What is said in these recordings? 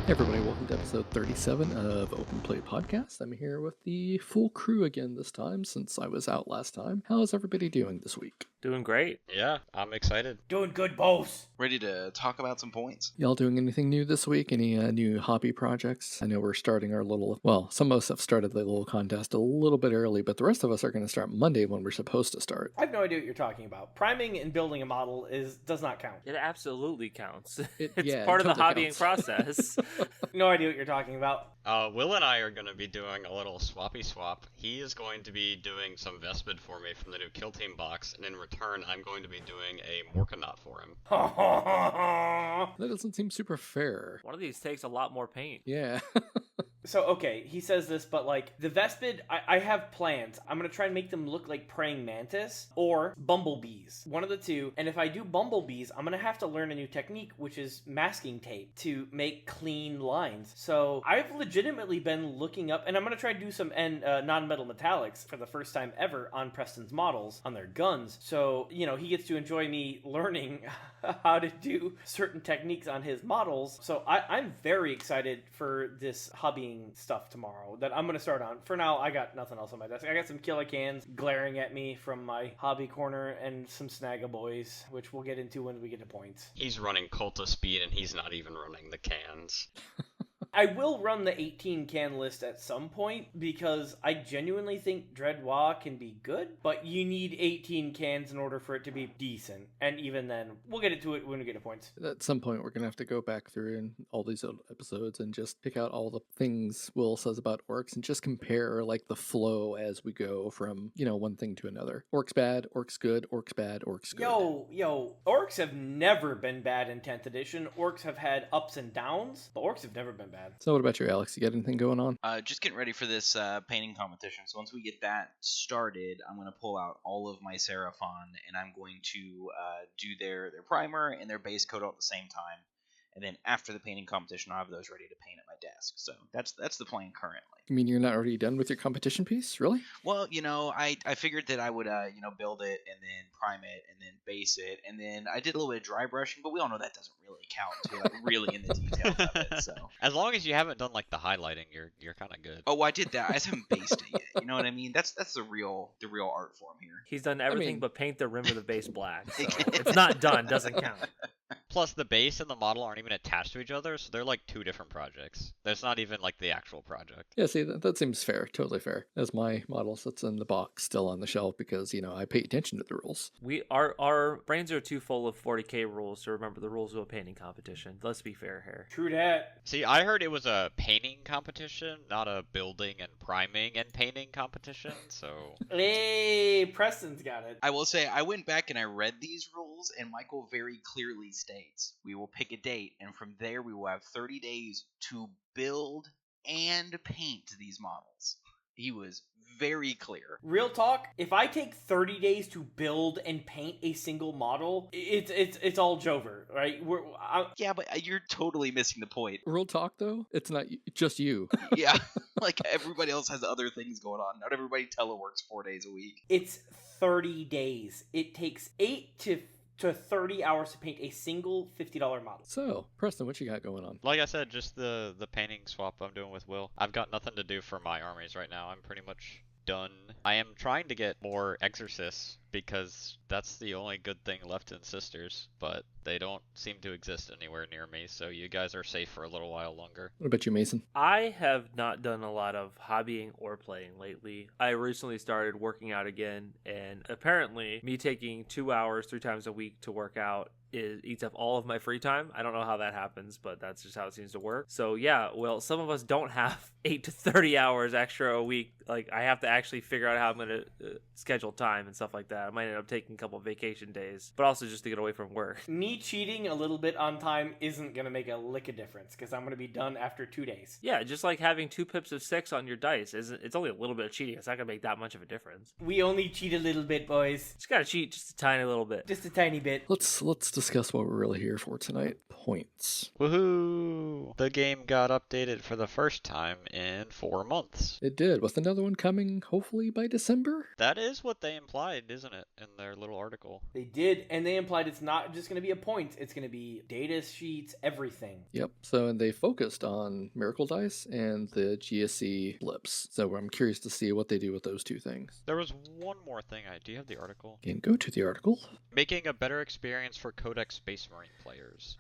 Hey everybody, welcome to episode 37 of Open Play Podcast. I'm here with the full crew again this time since I was out last time. How is everybody doing this week? Doing great. Yeah, I'm excited. Doing good, boss. Ready to talk about some points. Y'all doing anything new this week? Any new hobby projects? I know we're starting our little, well, some of us have started the little contest a little bit early, but the rest of us are going to start Monday when we're supposed to start. I have no idea what you're talking about. Priming and building a model does not count. It absolutely counts. It's part of the totally hobbying process. No idea what you're talking about. Will and I are going to be doing a little swappy swap. He is going to be doing some Vespid for me from the new Kill Team box, and in return, I'm going to be doing a Morkanaut for him. That doesn't seem super fair. One of these takes a lot more paint. Yeah. So, okay, he says this, but like, the Vespid, I have plans. I'm going to try and make them look like praying mantis or bumblebees. One of the two. And if I do bumblebees, I'm going to have to learn a new technique, which is masking tape to make clean lines. So I've legitimately been looking up, and I'm going to try to do some non-metal metallics for the first time ever on Preston's models, on their guns. So, you know, he gets to enjoy me learning how to do certain techniques on his models. So I'm very excited for this hobbying stuff tomorrow that I'm going to start on. For now, I got nothing else on my desk. I got some Killicans glaring at me from my hobby corner and some Snagaboys, which we'll get into when we get to points. He's running Culta Speed, and he's not even running the cans. I will run the 18 can list at some point because I genuinely think Dreadwa can be good, but you need 18 cans in order for it to be decent. And even then, we'll get into it when we get to points. At some point, we're going to have to go back through in all these old episodes and just pick out all the things Will says about orcs and just compare like the flow as we go from, you know, one thing to another. Orcs bad, orcs good, orcs bad, orcs good. Yo, orcs have never been bad in 10th edition. Orcs have had ups and downs, but orcs have never been bad. So what about you, Alex? You got anything going on? Just getting ready for this painting competition. So once we get that started, I'm going to pull out all of my Seraphon, and I'm going to do their primer and their base coat all at the same time. And then after the painting competition, I'll have those ready to paint at my desk. So that's the plan currently. You mean you're not already done with your competition piece? Really? Well, you know, I figured that I would, build it and then prime it and then base it. And then I did a little bit of dry brushing, but we all know that doesn't really count until like really in the details of it. So As long as you haven't done like the highlighting, you're kind of good. I did that. I just haven't based it yet. You know what I mean? That's the real art form here. He's done everything but paint the rim of the base black. So it's not done, doesn't count. Plus, the base and the model aren't even attached to each other, so they're like two different projects. That's not even like the actual project. Yeah, see, that seems fair. Totally fair. As my model sits in the box still on the shelf because, you know, I pay attention to the rules. Our brains are too full of 40k rules to remember the rules of a painting competition. Let's be fair here. True that. See, I heard it was a painting competition, not a building and priming and painting competition, so... Hey, Preston's got it. I will say, I went back and I read these rules, and Michael very clearly states, we will pick a date, and from there we will have 30 days to build and paint these models. He was very clear. Real talk, if I take 30 days to build and paint a single model, it's all Jover, right? Yeah, but you're totally missing the point. Real talk, though, it's not just you. Yeah, like everybody else has other things going on. Not everybody teleworks 4 days a week. It's 30 days. It takes 8 to 30 hours to paint a single $50 model. So, Preston, what you got going on? Like I said, just the painting swap I'm doing with Will. I've got nothing to do for my armies right now. I'm pretty much done. I am trying to get more exorcists because that's the only good thing left in Sisters, but they don't seem to exist anywhere near me, so you guys are safe for a little while longer. What about you, Mason? I have not done a lot of hobbying or playing lately. I recently started working out again, and apparently me taking 2 hours 3 times a week to work out eats up all of my free time. I don't know how that happens, but that's just how it seems to work. So yeah, well, some of us don't have 8 to 30 hours extra a week. Like, I have to actually figure out how I'm going to schedule time and stuff like that. I might end up taking a couple of vacation days, but also just to get away from work. Me cheating a little bit on time isn't going to make a lick of difference because I'm going to be done after 2 days. Yeah, just like having 2 pips of 6 on your dice. It's only a little bit of cheating. It's not going to make that much of a difference. We only cheat a little bit, boys. Just got to cheat just a tiny little bit. Just a tiny bit. Let's discuss what we're really here for tonight. Points. Woohoo! The game got updated for the first time in 4 months. It did. Wasn't it another one coming hopefully by December. That is what they implied, isn't it, in their little article? They did, and they implied it's not just going to be a point, it's going to be data sheets, everything. Yep. So they focused on Miracle Dice and the GSC blips. So I'm curious to see what they do with those two things. There was one more thing. Do you have the article? And go to the article. Making a better experience for Codex Space Marine players.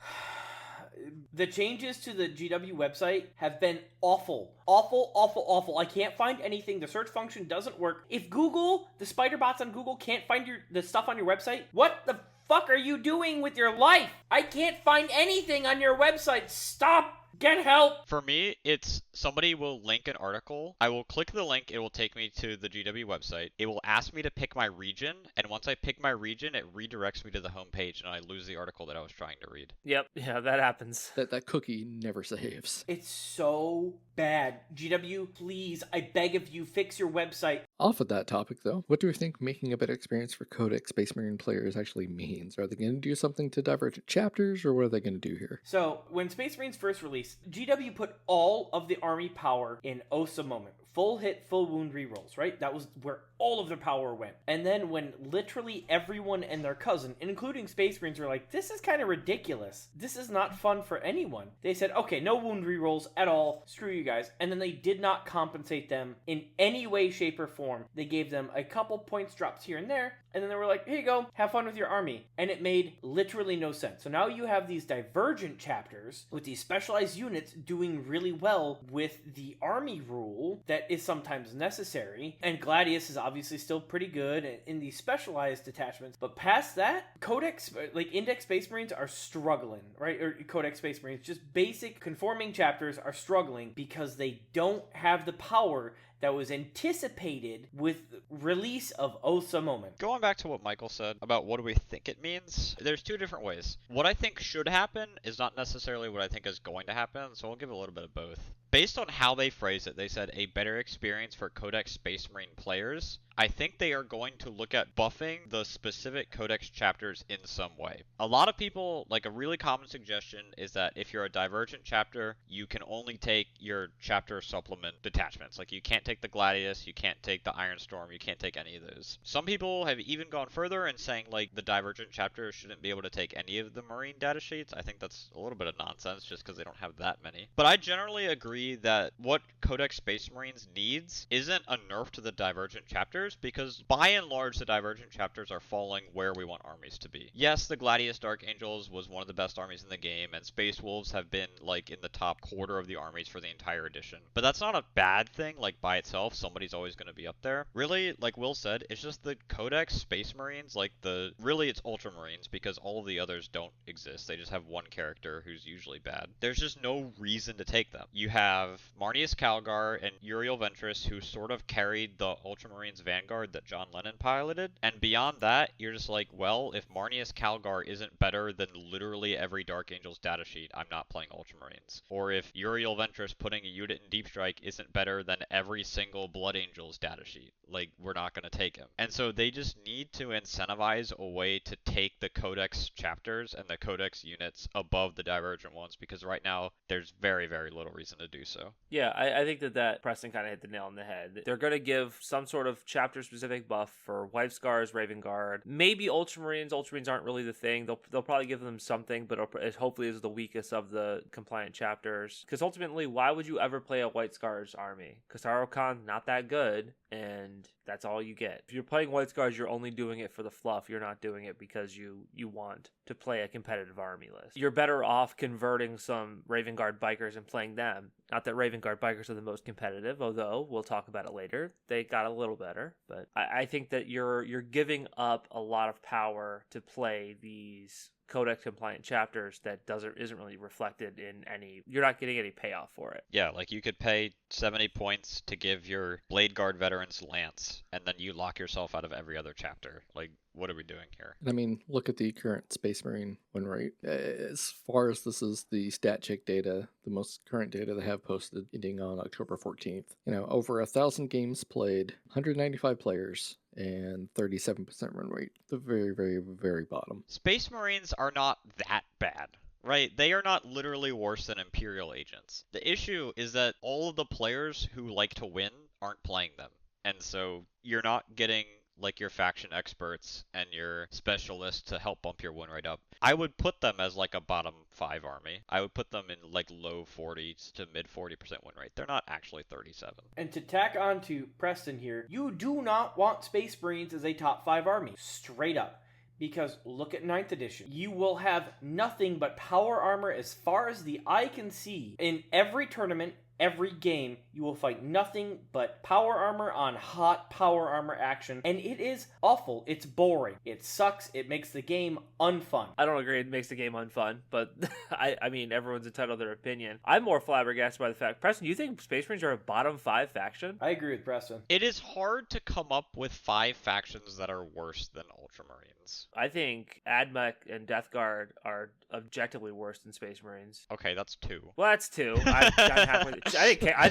The changes to the GW website have been awful. Awful, awful, awful. I can't find anything. The search function doesn't work. If Google, the spider bots on Google can't find the stuff on your website, what the fuck are you doing with your life? I can't find anything on your website. Stop. Get help! For me, it's somebody will link an article. I will click the link. It will take me to the GW website. It will ask me to pick my region. And once I pick my region, it redirects me to the home page and I lose the article that I was trying to read. Yep, yeah, that happens. That cookie never saves. It's so bad. GW, please, I beg of you, fix your website. Off of that topic, though, what do we think making a better experience for Codex Space Marine players actually means? Are they going to do something to divergent chapters, or what are they going to do here? So, when Space Marines first released, GW put all of the army power in Osa Moment. Full hit, full wound rerolls, right? That was where all of their power went. And then when literally everyone and their cousin, including Space Marines, were like, this is kind of ridiculous. This is not fun for anyone. They said, okay, no wound rerolls at all. Screw you guys. And then they did not compensate them in any way, shape, or form. They gave them a couple points drops here and there. And then they were like, here you go, have fun with your army. And it made literally no sense. So now you have these divergent chapters with these specialized units doing really well with the army rule that is sometimes necessary. And Gladius is obviously still pretty good in these specialized detachments. But past that, Codex, like Index Space Marines are struggling, right? Or Codex Space Marines, just basic conforming chapters are struggling because they don't have the power that was anticipated with release of Osa Moment. Going back to what Michael said about what do we think it means, there's two different ways. What I think should happen is not necessarily what I think is going to happen, so I'll give a little bit of both. Based on how they phrase it, they said a better experience for Codex Space Marine players. I think they are going to look at buffing the specific Codex chapters in some way. A lot of people, like a really common suggestion is that if you're a Divergent chapter, you can only take your chapter supplement detachments. Like you can't take the Gladius, you can't take the Iron Storm, you can't take any of those. Some people have even gone further and saying like the Divergent chapter shouldn't be able to take any of the Marine data sheets. I think that's a little bit of nonsense just because they don't have that many. But I generally agree that what Codex Space Marines needs isn't a nerf to the Divergent chapters, because by and large the Divergent chapters are falling where we want armies to be. Yes, the Gladius Dark Angels was one of the best armies in the game, and Space Wolves have been like in the top quarter of the armies for the entire edition. But that's not a bad thing, like by itself, somebody's always going to be up there. Really, like Will said, it's just the Codex Space Marines, like really it's Ultramarines, because all of the others don't exist. They just have one character who's usually bad. There's just no reason to take them. You have Marneus Calgar and Uriel Ventress, who sort of carried the Ultramarines Vanguard that John Lennon piloted, and beyond that, you're just like, well, if Marneus Calgar isn't better than literally every Dark Angels datasheet, I'm not playing Ultramarines. Or if Uriel Ventress putting a unit in Deep Strike isn't better than every single Blood Angels datasheet, like, we're not going to take him. And so they just need to incentivize a way to take the Codex chapters and the Codex units above the Divergent ones, because right now there's very, very little reason to do so. Yeah, I think that Preston kind of hit the nail on the head. They're going to give some sort of chapter-specific buff for Wife Scars, Raven Guard, maybe Ultramarines. Ultramarines aren't really the thing. They'll probably give them something, but it hopefully is the weakest of the compliant chapters. Because ultimately, why would you ever play a White Scars army? Kasaro Khan, not that good, and that's all you get. If you're playing White Scars, you're only doing it for the fluff. You're not doing it because you want to play a competitive army list. You're better off converting some Raven Guard bikers and playing them. Not that Raven Guard bikers are the most competitive, although we'll talk about it later. They got a little better, but I think that you're giving up a lot of power to play these Codex compliant chapters that isn't really reflected in any. You're not getting any payoff for it. Yeah, like you could pay 70 points to give your Blade Guard veterans Lance, and then you lock yourself out of every other chapter. Like, what are we doing here? I mean, look at the current Space Marine win rate. As far as this is the stat check data, the most current data they have posted ending on October 14th. Over 1,000 games played, 195 players, and 37% run rate. The very, very, very bottom. Space Marines are not that bad. Right, they are not literally worse than Imperial agents. The issue is that all of the players who like to win aren't playing them. And so you're not getting like your faction experts and your specialists to help bump your win rate up. I would put them as like a bottom 5 army. I would put them in like low 40s to mid 40% win rate. They're not actually 37. And to tack on to Preston here, you do not want Space Marines as a top 5 army. Straight up. Because look at 9th edition. You will have nothing but power armor as far as the eye can see. In every tournament, every game, you will fight nothing but power armor on hot power armor action. And it is awful. It's boring. It sucks. It makes the game unfun. I don't agree it makes the game unfun, but I mean, everyone's entitled to their opinion. I'm more flabbergasted by the fact, Preston, you think Space Marines are a bottom 5 faction? I agree with Preston. It is hard to come up with 5 factions that are worse than Ultramarines. I think AdMech and Death Guard are objectively worse than Space Marines. Okay, that's 2. Well, that's 2. I'm halfway. I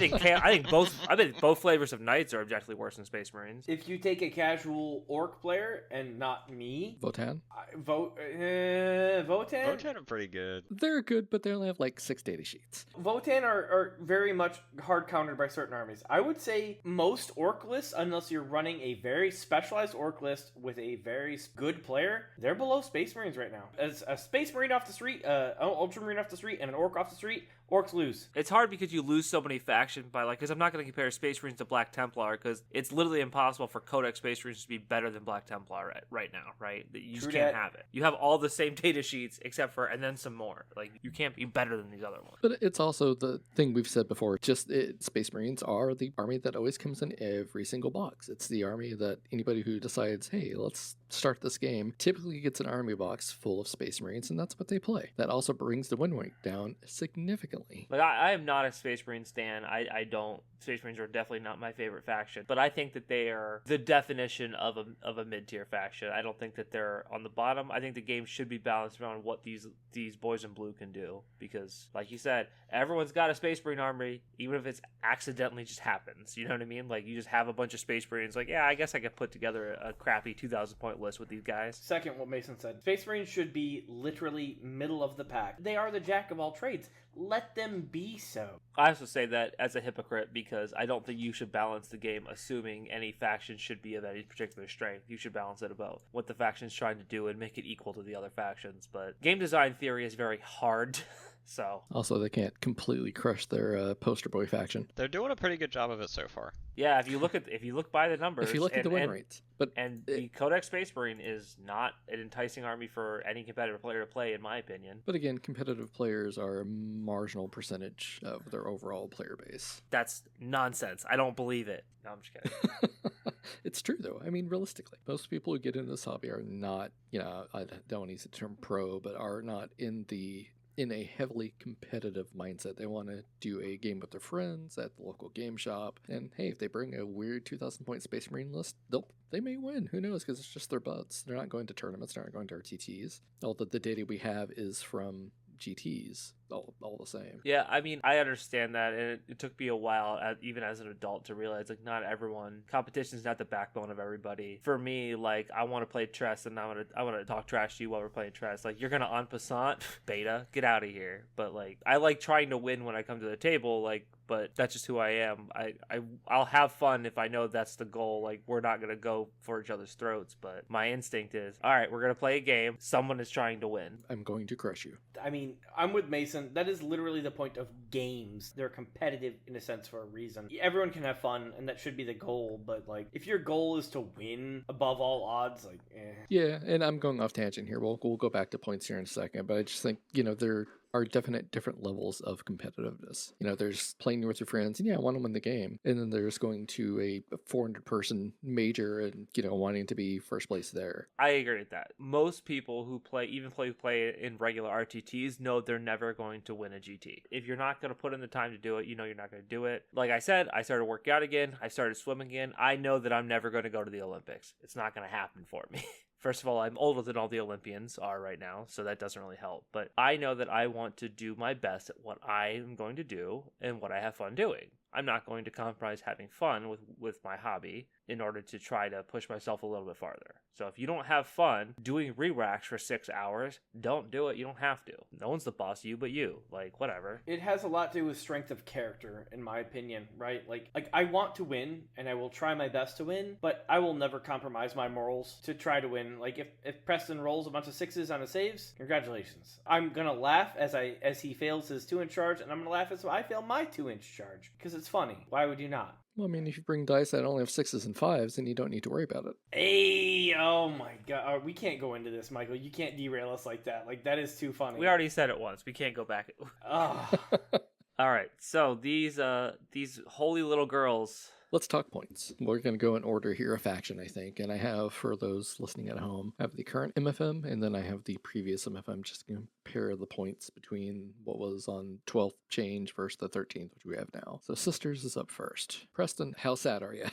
think both flavors of Knights are objectively worse than Space Marines. If you take a casual orc player and not me, Votan? Votan? Votan are pretty good. They're good, but they only have like 6 data sheets. Votan are very much hard countered by certain armies. I would say most orc lists, unless you're running a very specialized orc list with a very good player, they're below Space Marines right now. As a Space Marine off the street, Ultramarine off the street, and an orc off the street, orcs lose. It's hard because you lose so many factions by because I'm not going to compare Space Marines to Black Templar because it's literally impossible for Codex Space Marines to be better than Black Templar right now, right? You just can't have it. You have all the same data sheets except for, and then some more. Like, you can't be better than these other ones. But it's also the thing we've said before, Space Marines are the army that always comes in every single box. It's the army that anybody who decides, hey, let's start this game, typically gets an army box full of Space Marines, and that's what they play. That also brings the win rate down significantly. Like, I am not a Space Marine stan. I don't. Space Marines are definitely not my favorite faction, but I think that they are the definition of a mid-tier faction. I don't think that they're on the bottom. I think the game should be balanced around what these boys in blue can do, because, like you said, everyone's got a Space Marine army, even if it's accidentally just happens. You know what I mean? Like, you just have a bunch of Space Marines, like, yeah, I guess I could put together a crappy 2,000 point list with these guys. Second, what Mason said, Space Marines should be literally middle of the pack. They are the jack of all trades. Let them be so. I also say that as a hypocrite because I don't think you should balance the game assuming any faction should be of any particular strength. You should balance it about what the faction's trying to do and make it equal to the other factions. But game design theory is very hard. So also, they can't completely crush their poster boy faction. They're doing a pretty good job of it so far. Yeah, if you look by the numbers, if you look at the win rates, the Codex Space Marine is not an enticing army for any competitive player to play, in my opinion. But again, competitive players are a marginal percentage of their overall player base. That's nonsense. I don't believe it. No, I'm just kidding. It's true, though. I mean, realistically, most people who get into this hobby are not, I don't want to use the term pro, but are not in a heavily competitive mindset. They want to do a game with their friends at the local game shop. And hey, if they bring a weird 2,000 point Space Marine list, they may win. Who knows? Because it's just their buds. They're not going to tournaments. They're not going to RTTs. Although the data we have is from GTs, all the same. Yeah, I mean, I understand that, and it took me a while, even as an adult, to realize, like, not everyone, competition's not the backbone of everybody. For me, like, I want to play chess, and I want to talk trash to you while we're playing chess. Like, you're gonna en passant, beta, get out of here. But, like, I like trying to win when I come to the table, like, but that's just who I am. I'll have fun if I know that's the goal. Like, we're not gonna go for each other's throats, but my instinct is, all right, we're gonna play a game. Someone is trying to win. I'm going to crush you. I mean, I'm with Mason. That is literally the point of games. They're competitive in a sense for a reason. Everyone can have fun, and that should be the goal, but, like, if your goal is to win above all odds, like, Yeah, and I'm going off tangent here. We'll go back to points here in a second, but I just think, there are definite different levels of competitiveness. There's playing with your friends, and I want to win the game. And then there's going to a 400-person major and, wanting to be first place there. I agree with that. Most people who play in regular RTTs know they're never going to win a GT. If you're not going to put in the time to do it, you're not going to do it. Like I said, I started working out again. I started swimming again. I know that I'm never going to go to the Olympics. It's not going to happen for me. First of all, I'm older than all the Olympians are right now, so that doesn't really help. But I know that I want to do my best at what I am going to do and what I have fun doing. I'm not going to compromise having fun with my hobby in order to try to push myself a little bit farther. So if you don't have fun doing re-racks for 6 hours, don't do it. You don't have to. No one's the boss, you but you. Like, whatever. It has a lot to do with strength of character, in my opinion, right? Like I want to win, and I will try my best to win, but I will never compromise my morals to try to win. Like, if Preston rolls a bunch of 6s on his saves, congratulations. I'm gonna laugh as he fails his 2-inch charge, and I'm gonna laugh as I fail my 2-inch charge, because it's funny. Why would you not? Well, I mean, if you bring dice that only have 6s and 5s, then you don't need to worry about it. Hey, oh my god. We can't go into this, Michael. You can't derail us like that. Like, that is too funny. We already said it once. We can't go back. Oh. All right. So these holy little girls. Let's talk points. We're going to go in order here, a faction, I think. And I have, for those listening at home, I have the current MFM, and then I have the previous MFM, just to compare the points between what was on 12th change versus the 13th, which we have now. So Sisters is up first. Preston, how sad are you?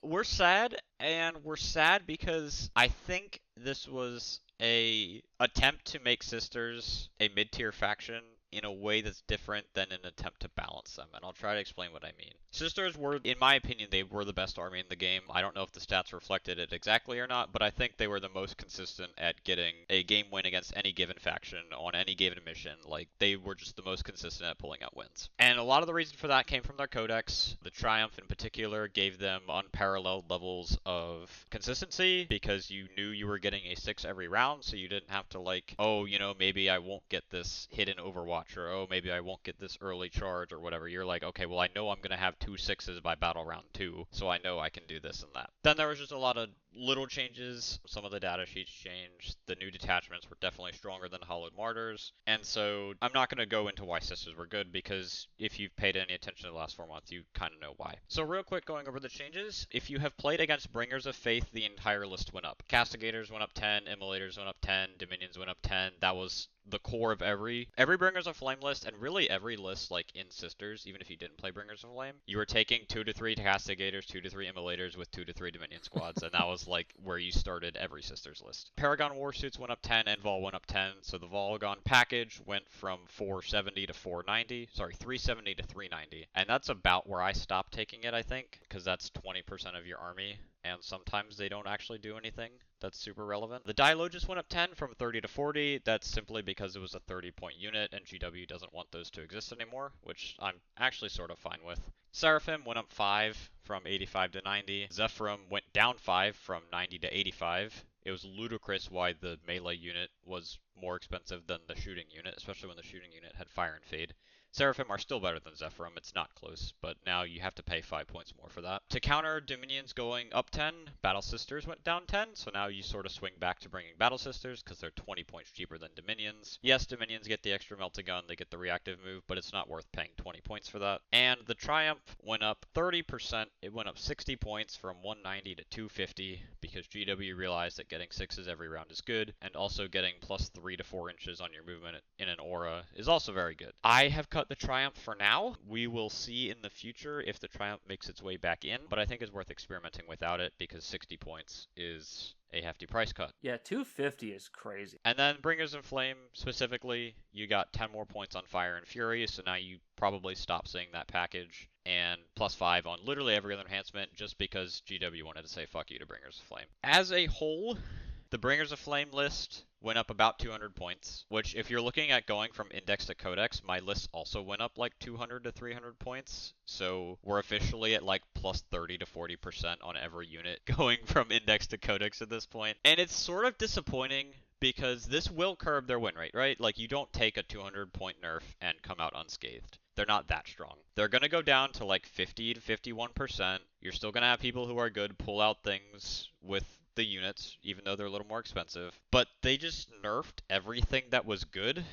We're sad, and we're sad because I think this was a attempt to make Sisters a mid-tier faction in a way that's different than an attempt to balance them, and I'll try to explain what I mean. Sisters were, in my opinion, they were the best army in the game. I don't know if the stats reflected it exactly or not, but I think they were the most consistent at getting a game win against any given faction on any given mission. Like, they were just the most consistent at pulling out wins. And a lot of the reason for that came from their codex. The Triumph in particular gave them unparalleled levels of consistency because you knew you were getting a 6 every round, so you didn't have to like, oh, you know, maybe I won't get this hidden Overwatch, or oh, maybe I won't get this early charge or whatever. You're like, okay, well, I know I'm going to have 2 6s by battle round 2, so I know I can do this and that. Then there was just a lot of little changes. Some of the data sheets changed. The new detachments were definitely stronger than Hollowed Martyrs. And so I'm not going to go into why Sisters were good, because if you've paid any attention to the last 4 months, you kind of know why. So real quick, going over the changes. If you have played against Bringers of Faith, the entire list went up. Castigators went up 10, Immolators went up 10, Dominions went up 10. That was the core of every Bringers of Flame list, and really every list like in Sisters, even if you didn't play Bringers of Flame, you were taking 2 to 3 Castigators, 2 to 3 Immolators with 2 to 3 Dominion squads, and that was like where you started every Sisters list. Paragon Warsuits went up 10, and Vol went up 10, so the Volgon package went from 470 to 490, sorry, 370 to 390, and that's about where I stopped taking it, I think, because that's 20% of your army, and sometimes they don't actually do anything that's super relevant. The Dilo just went up 10 from 30 to 40. That's simply because it was a 30-point unit, and GW doesn't want those to exist anymore, which I'm actually sort of fine with. Seraphim went up 5 from 85 to 90. Zephyrim went down 5 from 90 to 85. It was ludicrous why the melee unit was more expensive than the shooting unit, especially when the shooting unit had Fire and Fade. Seraphim are still better than Zephyrim, it's not close, but now you have to pay 5 points more for that. To counter Dominions going up 10, Battle Sisters went down 10, so now you sort of swing back to bringing Battle Sisters because they're 20 points cheaper than Dominions. Yes, Dominions get the extra Melt-A-Gun, they get the reactive move, but it's not worth paying 20 points for that. And the Triumph went up 30%, it went up 60 points from 190 to 250 because GW realized that getting 6s every round is good, and also getting plus 3 to 4 inches on your movement in an aura is also very good. I have cut the Triumph for now. We will see in the future if the Triumph makes its way back in, but I think it's worth experimenting without it because 60 points is a hefty price cut. Yeah, 250 is crazy. And then Bringers of Flame specifically, you got 10 more points on Fire and Fury, so now you probably stop seeing that package, and plus 5 on literally every other enhancement just because GW wanted to say fuck you to Bringers of Flame. As a whole, the Bringers of Flame list went up about 200 points, which if you're looking at going from index to codex, my list also went up like 200 to 300 points. So we're officially at like plus 30 to 40% on every unit going from index to codex at this point. And it's sort of disappointing because this will curb their win rate, right? Like you don't take a 200 point nerf and come out unscathed. They're not that strong. They're going to go down to like 50 to 51%. You're still going to have people who are good pull out things with the units, even though they're a little more expensive. But they just nerfed everything that was good,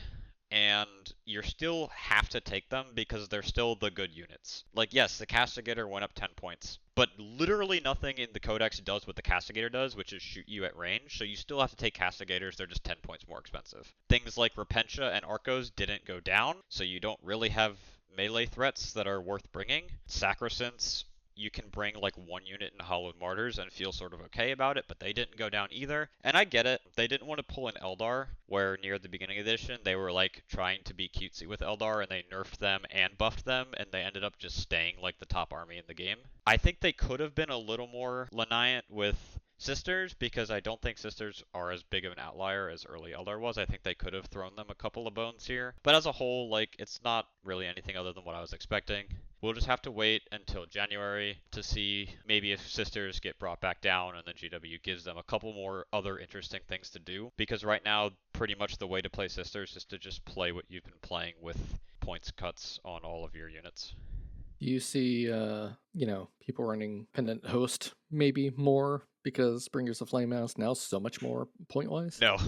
and you still have to take them because they're still the good units. Like, yes, the Castigator went up 10 points, but literally nothing in the Codex does what the Castigator does, which is shoot you at range, so you still have to take Castigators, they're just 10 points more expensive. Things like Repentia and Arcos didn't go down, so you don't really have melee threats that are worth bringing. Sacrosants you can bring like one unit in Hallowed Martyrs and feel sort of okay about it, but they didn't go down either. And I get it. They didn't want to pull an Eldar, where near the beginning of the edition, they were like trying to be cutesy with Eldar and they nerfed them and buffed them, and they ended up just staying like the top army in the game. I think they could have been a little more lenient with Sisters, because I don't think Sisters are as big of an outlier as early Eldar was. I think they could have thrown them a couple of bones here. But as a whole, like, it's not really anything other than what I was expecting. We'll just have to wait until January to see maybe if Sisters get brought back down and then GW gives them a couple more other interesting things to do. Because right now, pretty much the way to play Sisters is to just play what you've been playing with points cuts on all of your units. You see, people running Pendant Host maybe more because Bringers of Flame now is now so much more point-wise? No.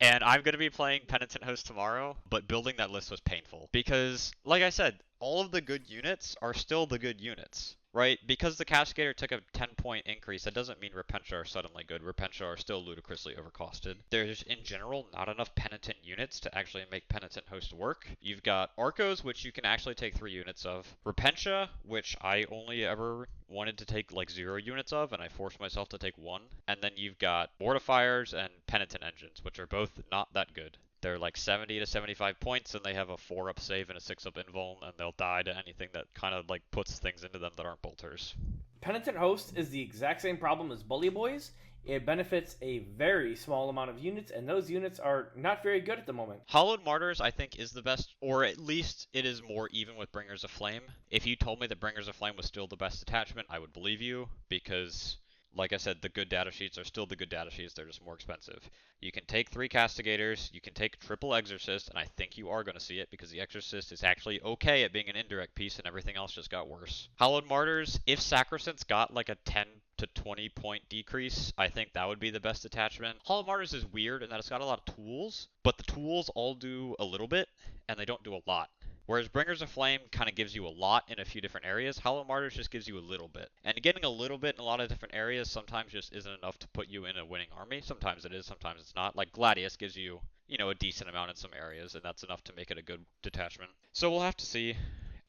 And I'm going to be playing Penitent Host tomorrow, but building that list was painful. Because, like I said, all of the good units are still the good units, right? Because the Cascadator took a 10-point increase, that doesn't mean Repentia are suddenly good. Repentia are still ludicrously overcosted. There's, in general, not enough Penitent units to actually make Penitent Host work. You've got Arcos, which you can actually take 3 units of. Repentia, which I only ever wanted to take like 0 units of, and I forced myself to take 1. And then you've got Mortifiers and Penitent Engines, which are both not that good. They're like 70 to 75 points, and they have a 4-up save and a 6-up invuln, and they'll die to anything that kind of like puts things into them that aren't bolters. Penitent Host is the exact same problem as Bully Boys. It benefits a very small amount of units, and those units are not very good at the moment. Hallowed Martyrs, I think, is the best, or at least it is more even with Bringers of Flame. If you told me that Bringers of Flame was still the best attachment, I would believe you, because, like I said, the good data sheets are still the good data sheets, they're just more expensive. You can take 3 Castigators, you can take triple Exorcist, and I think you are going to see it, because the Exorcist is actually okay at being an indirect piece, and everything else just got worse. Hallowed Martyrs, if Sacrosanct got like a 10 to 20 point decrease, I think that would be the best attachment. Hallowed Martyrs is weird in that it's got a lot of tools, but the tools all do a little bit, and they don't do a lot. Whereas Bringers of Flame kind of gives you a lot in a few different areas, Hallowed Martyrs just gives you a little bit. And getting a little bit in a lot of different areas sometimes just isn't enough to put you in a winning army. Sometimes it is, sometimes it's not. Like Gladius gives you, a decent amount in some areas, and that's enough to make it a good detachment. So we'll have to see.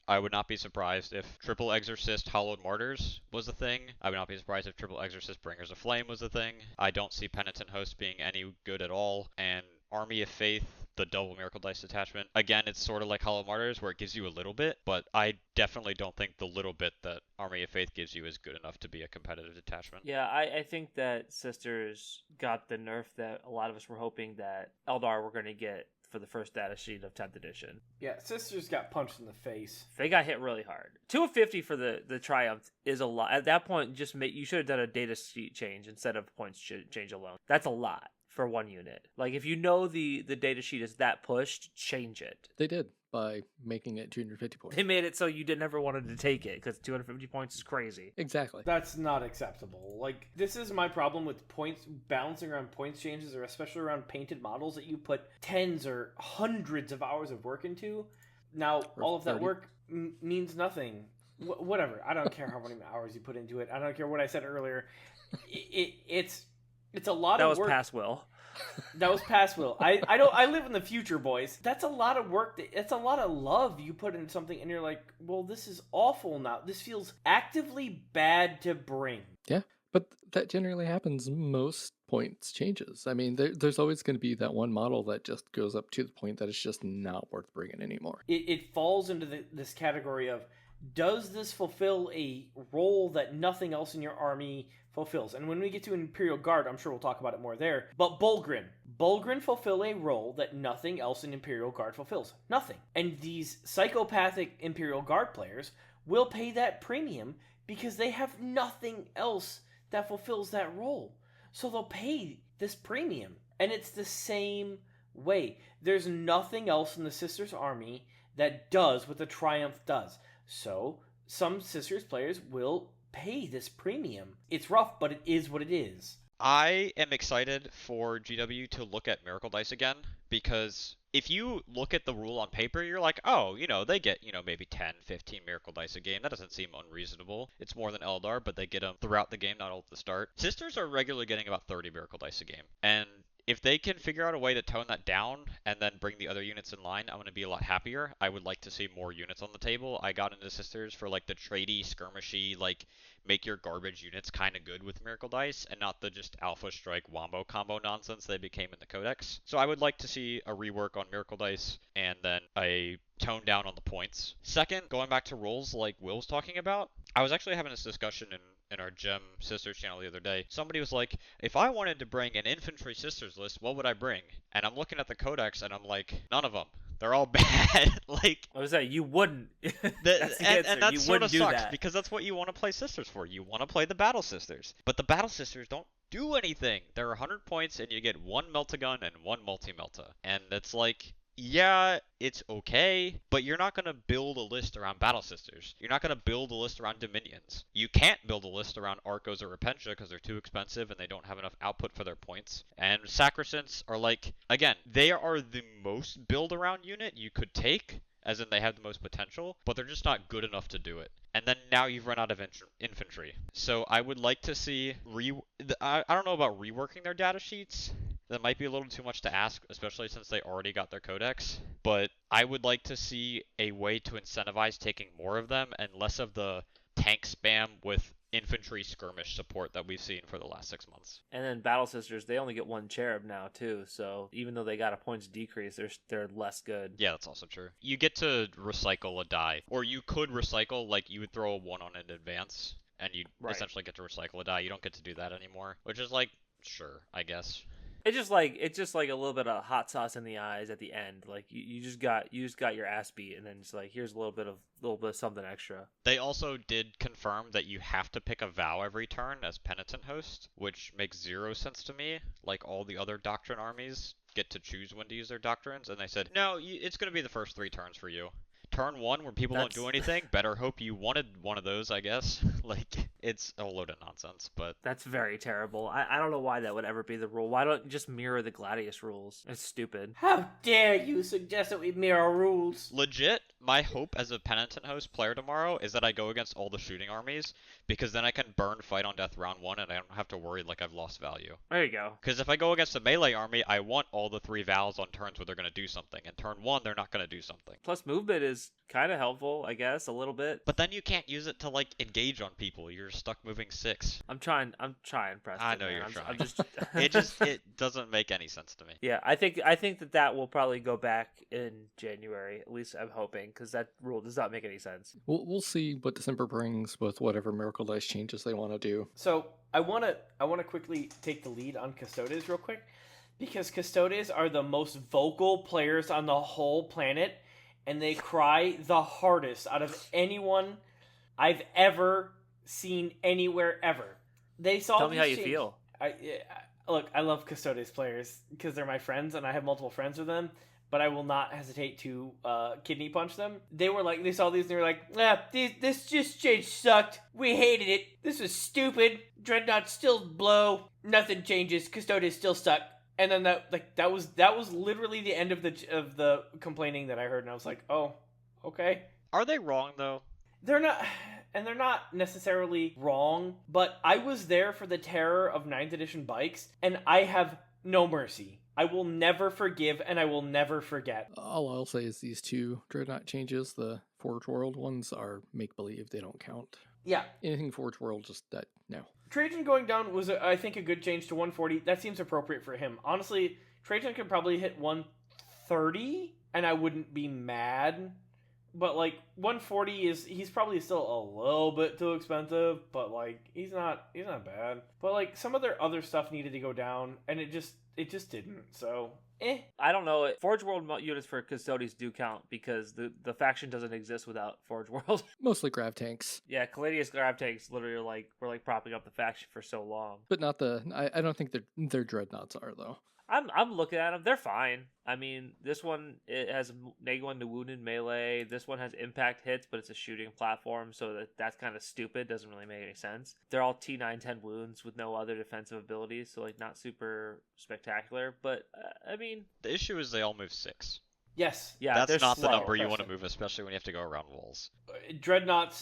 I would not be surprised if Triple Exorcist Hallowed Martyrs was a thing. I would not be surprised if Triple Exorcist Bringers of Flame was a thing. I don't see Penitent Host being any good at all, and Army of Faith, the double Miracle Dice attachment, again, it's sort of like Hallowed Martyrs where it gives you a little bit, but I definitely don't think the little bit that Army of Faith gives you is good enough to be a competitive detachment. Yeah, I think that Sisters got the nerf that a lot of us were hoping that Eldar were going to get for the first data sheet of 10th edition. Yeah, Sisters got punched in the face. They got hit really hard. 250 for the Triumph is a lot. At that point, you should have done a data sheet change instead of points change alone. That's a lot for one unit. Like, if you know the data sheet is that pushed, change it. They did by making it 250 points. They made it so you never wanted to take it because 250 points is crazy. Exactly. That's not acceptable. Like, this is my problem with points, balancing around points changes, or especially around painted models that you put tens or hundreds of hours of work into. Now, Or all of that 30. work means nothing. Whatever. I don't care how many hours you put into it. I don't care what I said earlier. It's a lot of work. That was past Will. That was past Will. I live in the future, boys. That's a lot of work. It's a lot of love you put into something, and you're like, well, this is awful now. This feels actively bad to bring. Yeah, but that generally happens most points changes. I mean, there's always going to be that one model that just goes up to the point that it's just not worth bringing anymore. It falls into this category of, does this fulfill a role that nothing else in your army fulfills? And when we get to an Imperial Guard, I'm sure we'll talk about it more there. But Bulgrin fulfill a role that nothing else in Imperial Guard fulfills. Nothing. And these psychopathic Imperial Guard players will pay that premium because they have nothing else that fulfills that role. So they'll pay this premium. And it's the same way. There's nothing else in the Sisters army that does what the Triumph does. So some Sisters players will pay this premium. It's rough, but it is what it is. I am excited for GW to look at Miracle Dice again, because if you look at the rule on paper, you're like, oh, they get, maybe 10, 15 Miracle Dice a game. That doesn't seem unreasonable. It's more than Eldar, but they get them throughout the game, not all at the start. Sisters are regularly getting about 30 Miracle Dice a game. And If they can figure out a way to tone that down and then bring the other units in line, I'm going to be a lot happier. I would like to see more units on the table. I got into Sisters for like the tradey, skirmishy, like make your garbage units kind of good with Miracle Dice and not the just Alpha Strike Wombo combo nonsense they became in the Codex. So I would like to see a rework on Miracle Dice and then a tone down on the points. Second, going back to rules like Will was talking about, I was actually having this discussion in our Gem Sisters channel the other day. Somebody was like, if I wanted to bring an Infantry Sisters list, what would I bring? And I'm looking at the Codex and I'm like, none of them. They're all bad. Like, What was that? You wouldn't. That's the answer. and that You sort of wouldn't do sucks that. because that's what you want to play Sisters for. You want to play the Battle Sisters. But the Battle Sisters don't do anything. They're 100 points and you get one Meltagun and one Multi-Melta. And it's like, yeah, it's okay, but you're not going to build a list around Battle Sisters. You're not going to build a list around Dominions. You can't build a list around Arcos or Repentia because they're too expensive and they don't have enough output for their points. And Sacrosants are like, again, they are the most build around unit you could take, as in they have the most potential, but they're just not good enough to do it. And then now you've run out of infantry. So I would like to see, I don't know about reworking their data sheets. That might be a little too much to ask, especially since they already got their codex. But I would like to see a way to incentivize taking more of them and less of the tank spam with infantry skirmish support that we've seen for the last 6 months. And then Battle Sisters, they only get one cherub now too. So even though they got a points decrease, they're less good. Yeah, that's also true. You get to recycle a die, or you could recycle, like you would throw a 1 on in advance, and you essentially get to recycle a die. You don't get to do that anymore, which is like, sure, I guess. It's just like a little bit of hot sauce in the eyes at the end. Like you just got your ass beat, and then it's like, here's a little bit of something extra. They also did confirm that you have to pick a vow every turn as penitent host, which makes 0 sense to me. Like all the other doctrine armies get to choose when to use their doctrines, and they said, no, it's going to be the first 3 turns for you. Turn 1 where people don't do anything, better hope you wanted one of those, I guess. Like, it's a load of nonsense, but... That's very terrible. I don't know why that would ever be the rule. Why don't you just mirror the Gladius rules? It's stupid. How dare you suggest that we mirror rules? Legit, my hope as a penitent host player tomorrow is that I go against all the shooting armies, because then I can burn fight on death round 1 and I don't have to worry like I've lost value. There you go. Because if I go against a melee army, I want all the 3 vows on turns where they're going to do something, and turn 1 they're not going to do something. Plus movement is kind of helpful, I guess, a little bit. But then you can't use it to like engage on people. You're stuck moving 6. I'm trying, Preston. I know man. you're I'm trying. just it doesn't make any sense to me. Yeah, I think that will probably go back in January. At least I'm hoping, because that rule does not make any sense. We'll see what December brings with whatever Miracle Dice changes they want to do. So I wanna quickly take the lead on Custodes real quick, because Custodes are the most vocal players on the whole planet, and they cry the hardest out of anyone I've ever seen anywhere ever. They saw. Tell me how you feel. Look, I love Custodes players because they're my friends, and I have multiple friends with them. But I will not hesitate to kidney punch them. They saw these and they were like, this just change sucked. We hated it. This was stupid. Dreadnoughts still blow. Nothing changes. Custodes still suck. And then that was literally the end of the complaining that I heard, and I was like, oh, okay. Are they wrong though? They're not, and they're not necessarily wrong. But I was there for the terror of 9th edition bikes, and I have no mercy. I will never forgive, and I will never forget. All I'll say is these 2 Dreadnought changes, the Forge World ones, are make-believe. They don't count. Yeah. Anything Forge World, just that, no. Trajan going down was, I think, a good change to 140. That seems appropriate for him. Honestly, Trajan could probably hit 130, and I wouldn't be mad. But, 140 he's probably still a little bit too expensive, but, he's not bad. But, some of their other stuff needed to go down, and it just didn't, so... I don't know. Forge World units for Custodes do count because the faction doesn't exist without Forge World. Mostly grav tanks. Yeah, Caladius grav tanks literally were propping up the faction for so long. But not I don't think their dreadnoughts are, though. I'm looking at them. They're fine. I mean, this one, it has -1 to wounded melee. This one has impact hits, but it's a shooting platform, so that's kind of stupid. Doesn't really make any sense. They're all T9-10 wounds with no other defensive abilities, so not super spectacular. But I mean, the issue is they all move 6. Yes. Yeah, That's they're not the slow. number you want to Pressing. move, especially when you have to go around walls. Dreadnought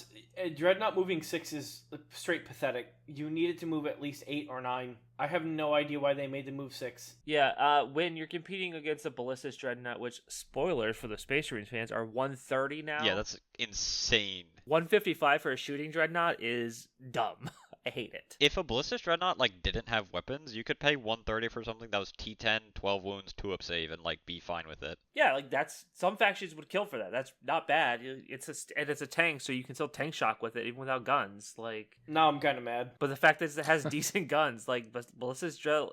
moving 6 is straight pathetic. You needed to move at least 8 or 9. I have no idea why they made them move 6. Yeah, when you're competing against a ballistic dreadnought, which, spoilers for the Space Marines fans, are 130 now. Yeah, that's insane. 155 for a shooting dreadnought is dumb. I hate it. If a ballistic dreadnought like didn't have weapons, you could pay 130 for something that was T10, 12 wounds, 2 up save, and like be fine with it. Yeah, like that's some factions would kill for that. That's not bad. It's a tank, so you can still tank shock with it even without guns. Like, Now I'm kind of mad. but the fact is it has decent guns. Like, ballistic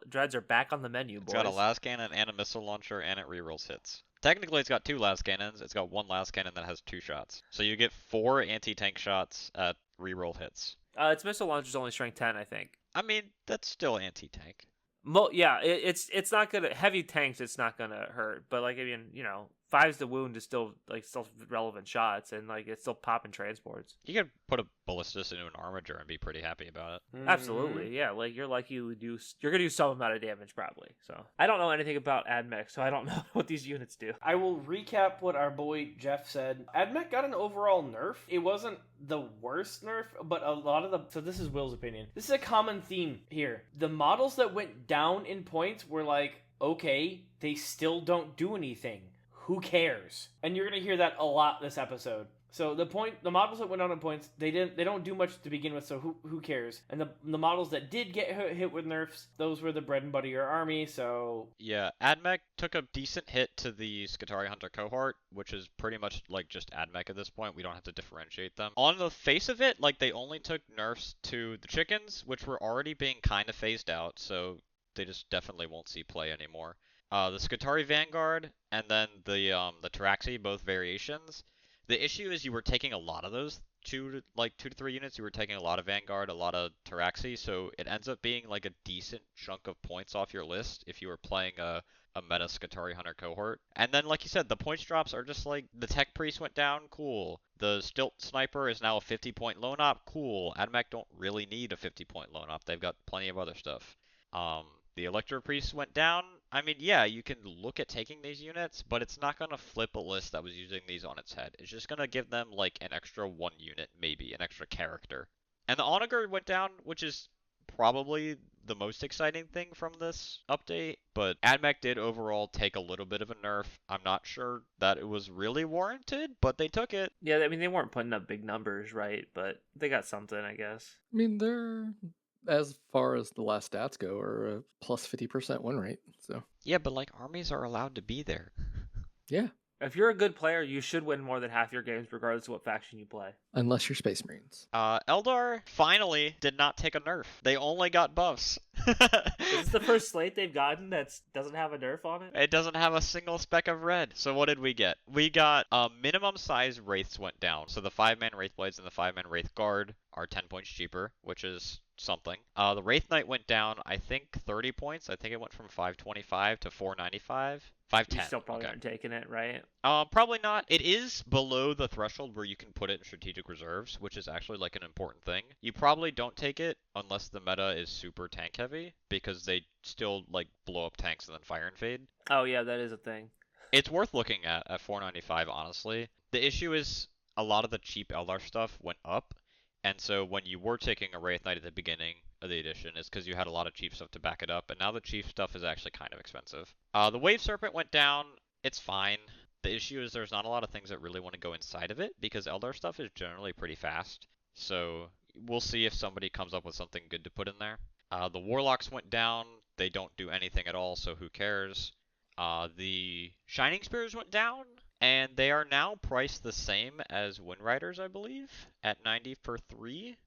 dreads are back on the menu, boys. It's got a last cannon and a missile launcher, and it rerolls hits. Technically, it's got 2 last cannons. It's got 1 last cannon that has 2 shots. So you get 4 anti-tank shots at reroll hits. Its missile launcher's only strength 10, I think. I mean, that's still anti-tank. Yeah, it's not gonna heavy tanks. It's not gonna hurt, but like I mean, 5's the wound is still relevant shots, and like it's still popping transports. You could put a ballistus into an armature and be pretty happy about it. Absolutely, yeah. Like you're gonna do some amount of damage probably. So I don't know anything about AdMech, so I don't know what these units do. I will recap what our boy Jeff said. AdMech got an overall nerf. It wasn't the worst nerf, but a lot of so this is Will's opinion. This is a common theme here. The models that went down in points were like, okay, they still don't do anything. Who cares? And you're gonna hear that a lot this episode. So the models that went down in points, they don't do much to begin with. So who cares? And the models that did get hit with nerfs, those were the bread and butter of your army. So yeah, AdMech took a decent hit to the Skitarii Hunter cohort, which is pretty much like just AdMech at this point. We don't have to differentiate them. On the face of it, like they only took nerfs to the chickens, which were already being kind of phased out. So they just definitely won't see play anymore. The Skitarii Vanguard and then the Taraxi, both variations. The issue is you were taking a lot of those 2 to 3 units. You were taking a lot of Vanguard, a lot of Taraxi, so it ends up being like a decent chunk of points off your list if you were playing a meta Skitarii Hunter cohort. And then, like you said, the points drops are just like the Tech Priest went down, cool. The Stilt Sniper is now a 50-point lone op, cool. AdMech don't really need a 50-point lone op. They've got plenty of other stuff. The Electro Priest went down. I mean, yeah, you can look at taking these units, but it's not going to flip a list that was using these on its head. It's just going to give them, like, an extra 1 unit, maybe, an extra character. And the Onager went down, which is probably the most exciting thing from this update, but AdMech did overall take a little bit of a nerf. I'm not sure that it was really warranted, but they took it. Yeah, I mean, they weren't putting up big numbers, right? But they got something, I guess. I mean, they're, as far as the last stats go, are a plus 50% win rate. So Yeah, but like armies are allowed to be there. yeah, If you're a good player, you should win more than half your games, regardless of what faction you play. unless you're Space Marines. Eldar finally did not take a nerf. They only got buffs. Is this the first slate they've gotten that doesn't have a nerf on it? It doesn't have a single speck of red. So what did we get? We got minimum size wraiths went down. So the 5-man wraith blades and the 5-man wraith guard are 10 points cheaper, which is something. The wraith knight went down, I think 30 points. I think it went from 525 to 495. 510. You still probably okay. aren't taking it, right? Probably not. It is below the threshold where you can put it in strategic reserves, which is actually like an important thing. You probably don't take it unless the meta is super tank heavy, because they still like blow up tanks and then fire and fade. Oh yeah, that is a thing. It's worth looking at 495, honestly. The issue is a lot of the cheap Eldar stuff went up, and so when you were taking a Wraith Knight at the beginning of the edition, it's because you had a lot of cheap stuff to back it up, and now the cheap stuff is actually kind of expensive. The Wave Serpent went down. It's fine. The issue is there's not a lot of things that really want to go inside of it, because Eldar stuff is generally pretty fast. So we'll see if somebody comes up with something good to put in there. The Warlocks went down. They don't do anything at all, so who cares? The Shining Spears went down, and they are now priced the same as Windriders, I believe, at 90 for 3.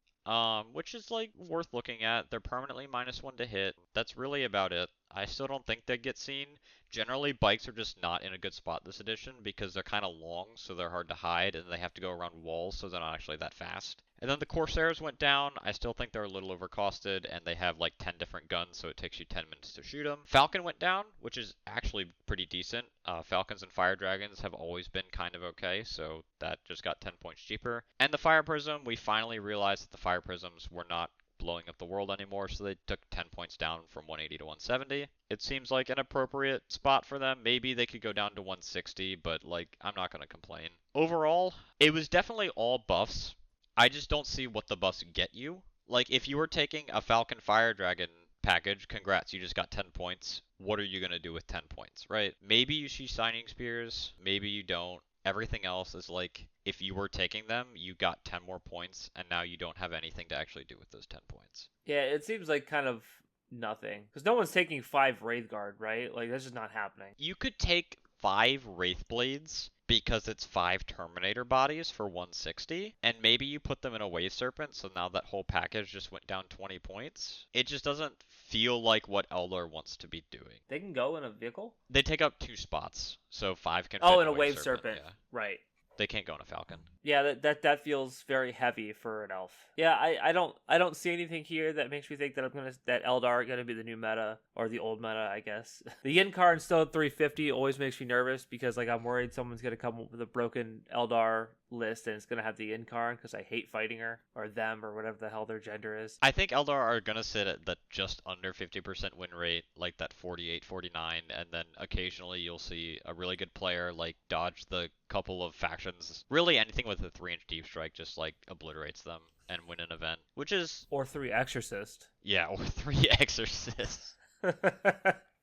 Which is like worth looking at. They're permanently -1 to hit. That's really about it. I still don't think they get seen. Generally, bikes are just not in a good spot this edition because they're kind of long, so they're hard to hide, and they have to go around walls, so they're not actually that fast. And then the Corsairs went down. I still think they're a little overcosted, and they have like 10 different guns, so it takes you 10 minutes to shoot them. Falcon went down, which is actually pretty decent. Falcons and Fire Dragons have always been kind of okay, so that just got 10 points cheaper. And the Fire Prism, we finally realized that the Fire Prisms were not blowing up the world anymore, so they took 10 points down from 180 to 170. It seems like an appropriate spot for them. Maybe they could go down to 160, but like I'm not going to complain. Overall, it was definitely all buffs. I just don't see what the buffs get you. Like if you were taking a Falcon Fire Dragon package, congrats, you just got 10 points. What are you going to do with 10 points, right? Maybe you see Shining Spears, maybe you don't. Everything else is like, if you were taking them, you got 10 more points, and now you don't have anything to actually do with those 10 points. Yeah, it seems like kind of nothing. Because no one's taking 5 Wraithguard, right? Like, that's just not happening. You could take 5 Wraith Blades because it's 5 Terminator bodies for 160, and maybe you put them in a Wave Serpent, so now that whole package just went down 20 points. It just doesn't feel like what Eldar wants to be doing. They can go in a vehicle? They take up 2 spots, so 5 can fit Oh, in in a Wave Serpent. Yeah. Right. They can't go in a Falcon. Yeah, that feels very heavy for an elf. Yeah, I don't see anything here that makes me think that that Eldar are gonna be the new meta or the old meta, I guess. The Yin card still at 350 always makes me nervous because like I'm worried someone's gonna come up with a broken Eldar list and it's gonna have the Yin card because I hate fighting her or them or whatever the hell their gender is. I think Eldar are gonna sit at that just under 50% win rate, like that 48, 49, and then occasionally you'll see a really good player like dodge the couple of factions. Really anything with a 3-inch deep strike just like obliterates them and win an event, which is Or 3 Exorcist. yeah, or 3 exorcists.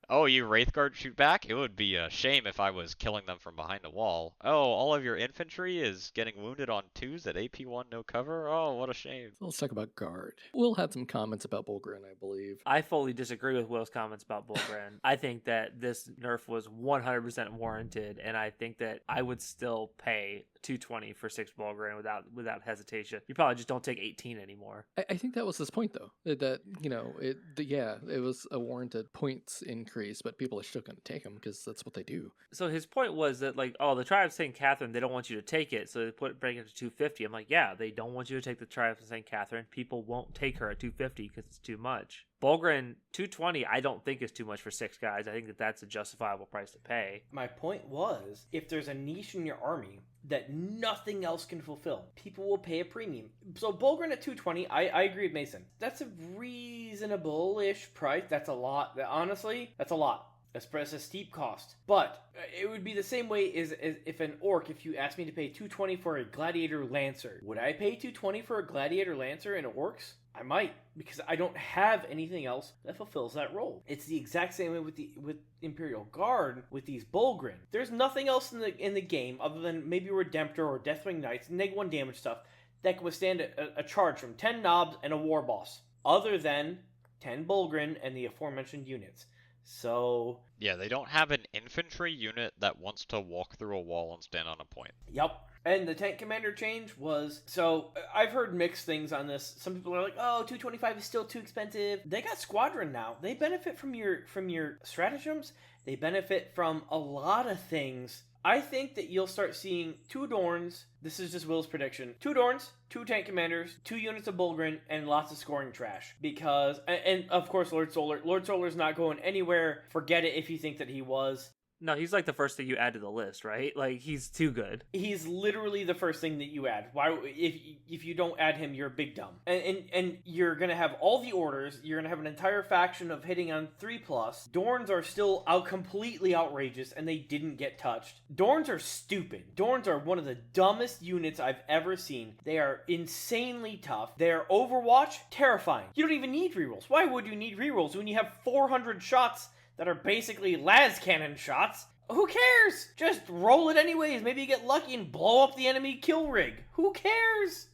Oh, you Wraithguard shoot back? It would be a shame if I was killing them from behind a wall. Oh, all of your infantry is getting wounded on 2s at AP1 no cover? Oh, what a shame. So let's talk about guard. Will had some comments about Bulgrin, I believe. I fully disagree with Will's comments about Bulgrin. I think that this nerf was 100% warranted, and I think that I would still pay $220 for 6 Bulgrin without hesitation. You probably just don't take 18 anymore. I think that was his point, though. That, it was a warranted points increase, but people are still going to take them because that's what they do. So his point was that, like, oh, the Tribe of St. Catherine, they don't want you to take it, so they bring it to 250. I'm like, yeah, they don't want you to take the Tribe of St. Catherine. People won't take her at 250 because it's too much. Bulgrin, 220, I don't think is too much for 6 guys. I think that that's a justifiable price to pay. My point was, if there's a niche in your army that nothing else can fulfill, people will pay a premium. So Bulgrin at 220, I agree with Mason. That's a reasonable-ish price. That's a lot. Honestly, that's a lot. That's a steep cost. But it would be the same way as if an orc, if you asked me to pay 220 for a gladiator lancer. Would I pay 220 for a gladiator lancer in orcs? I might, because I don't have anything else that fulfills that role. It's the exact same way with Imperial Guard with these Bulgrin. There's nothing else in the game other than maybe Redemptor or Deathwing Knights, neg-1 damage stuff, that can withstand a charge from 10 knobs and a war boss, other than 10 Bulgrin and the aforementioned units. So yeah, they don't have an infantry unit that wants to walk through a wall and stand on a point. Yep. And the tank commander change was, so I've heard mixed things on this. Some people are like, oh, 225 is still too expensive. They got Squadron now. They benefit from your stratagems. They benefit from a lot of things. I think that you'll start seeing 2 Dorns. This is just Will's prediction. 2 Dorns, 2 tank commanders, 2 units of Bulgrin, and lots of scoring trash. Because, and of course, Lord Solar. Lord Solar's not going anywhere. Forget it if you think that he was. No, he's like the first thing you add to the list, right? Like, he's too good. He's literally the first thing that you add. Why, if you don't add him, you're big dumb. And you're gonna have all the orders. You're gonna have an entire faction of hitting on 3+. Dorns are still completely outrageous, and they didn't get touched. Dorns are stupid. Dorns are one of the dumbest units I've ever seen. They are insanely tough. They are Overwatch, terrifying. You don't even need rerolls. Why would you need rerolls when you have 400 shots that are basically las cannon shots? Who cares? Just roll it anyways. Maybe you get lucky and blow up the enemy kill rig. Who cares?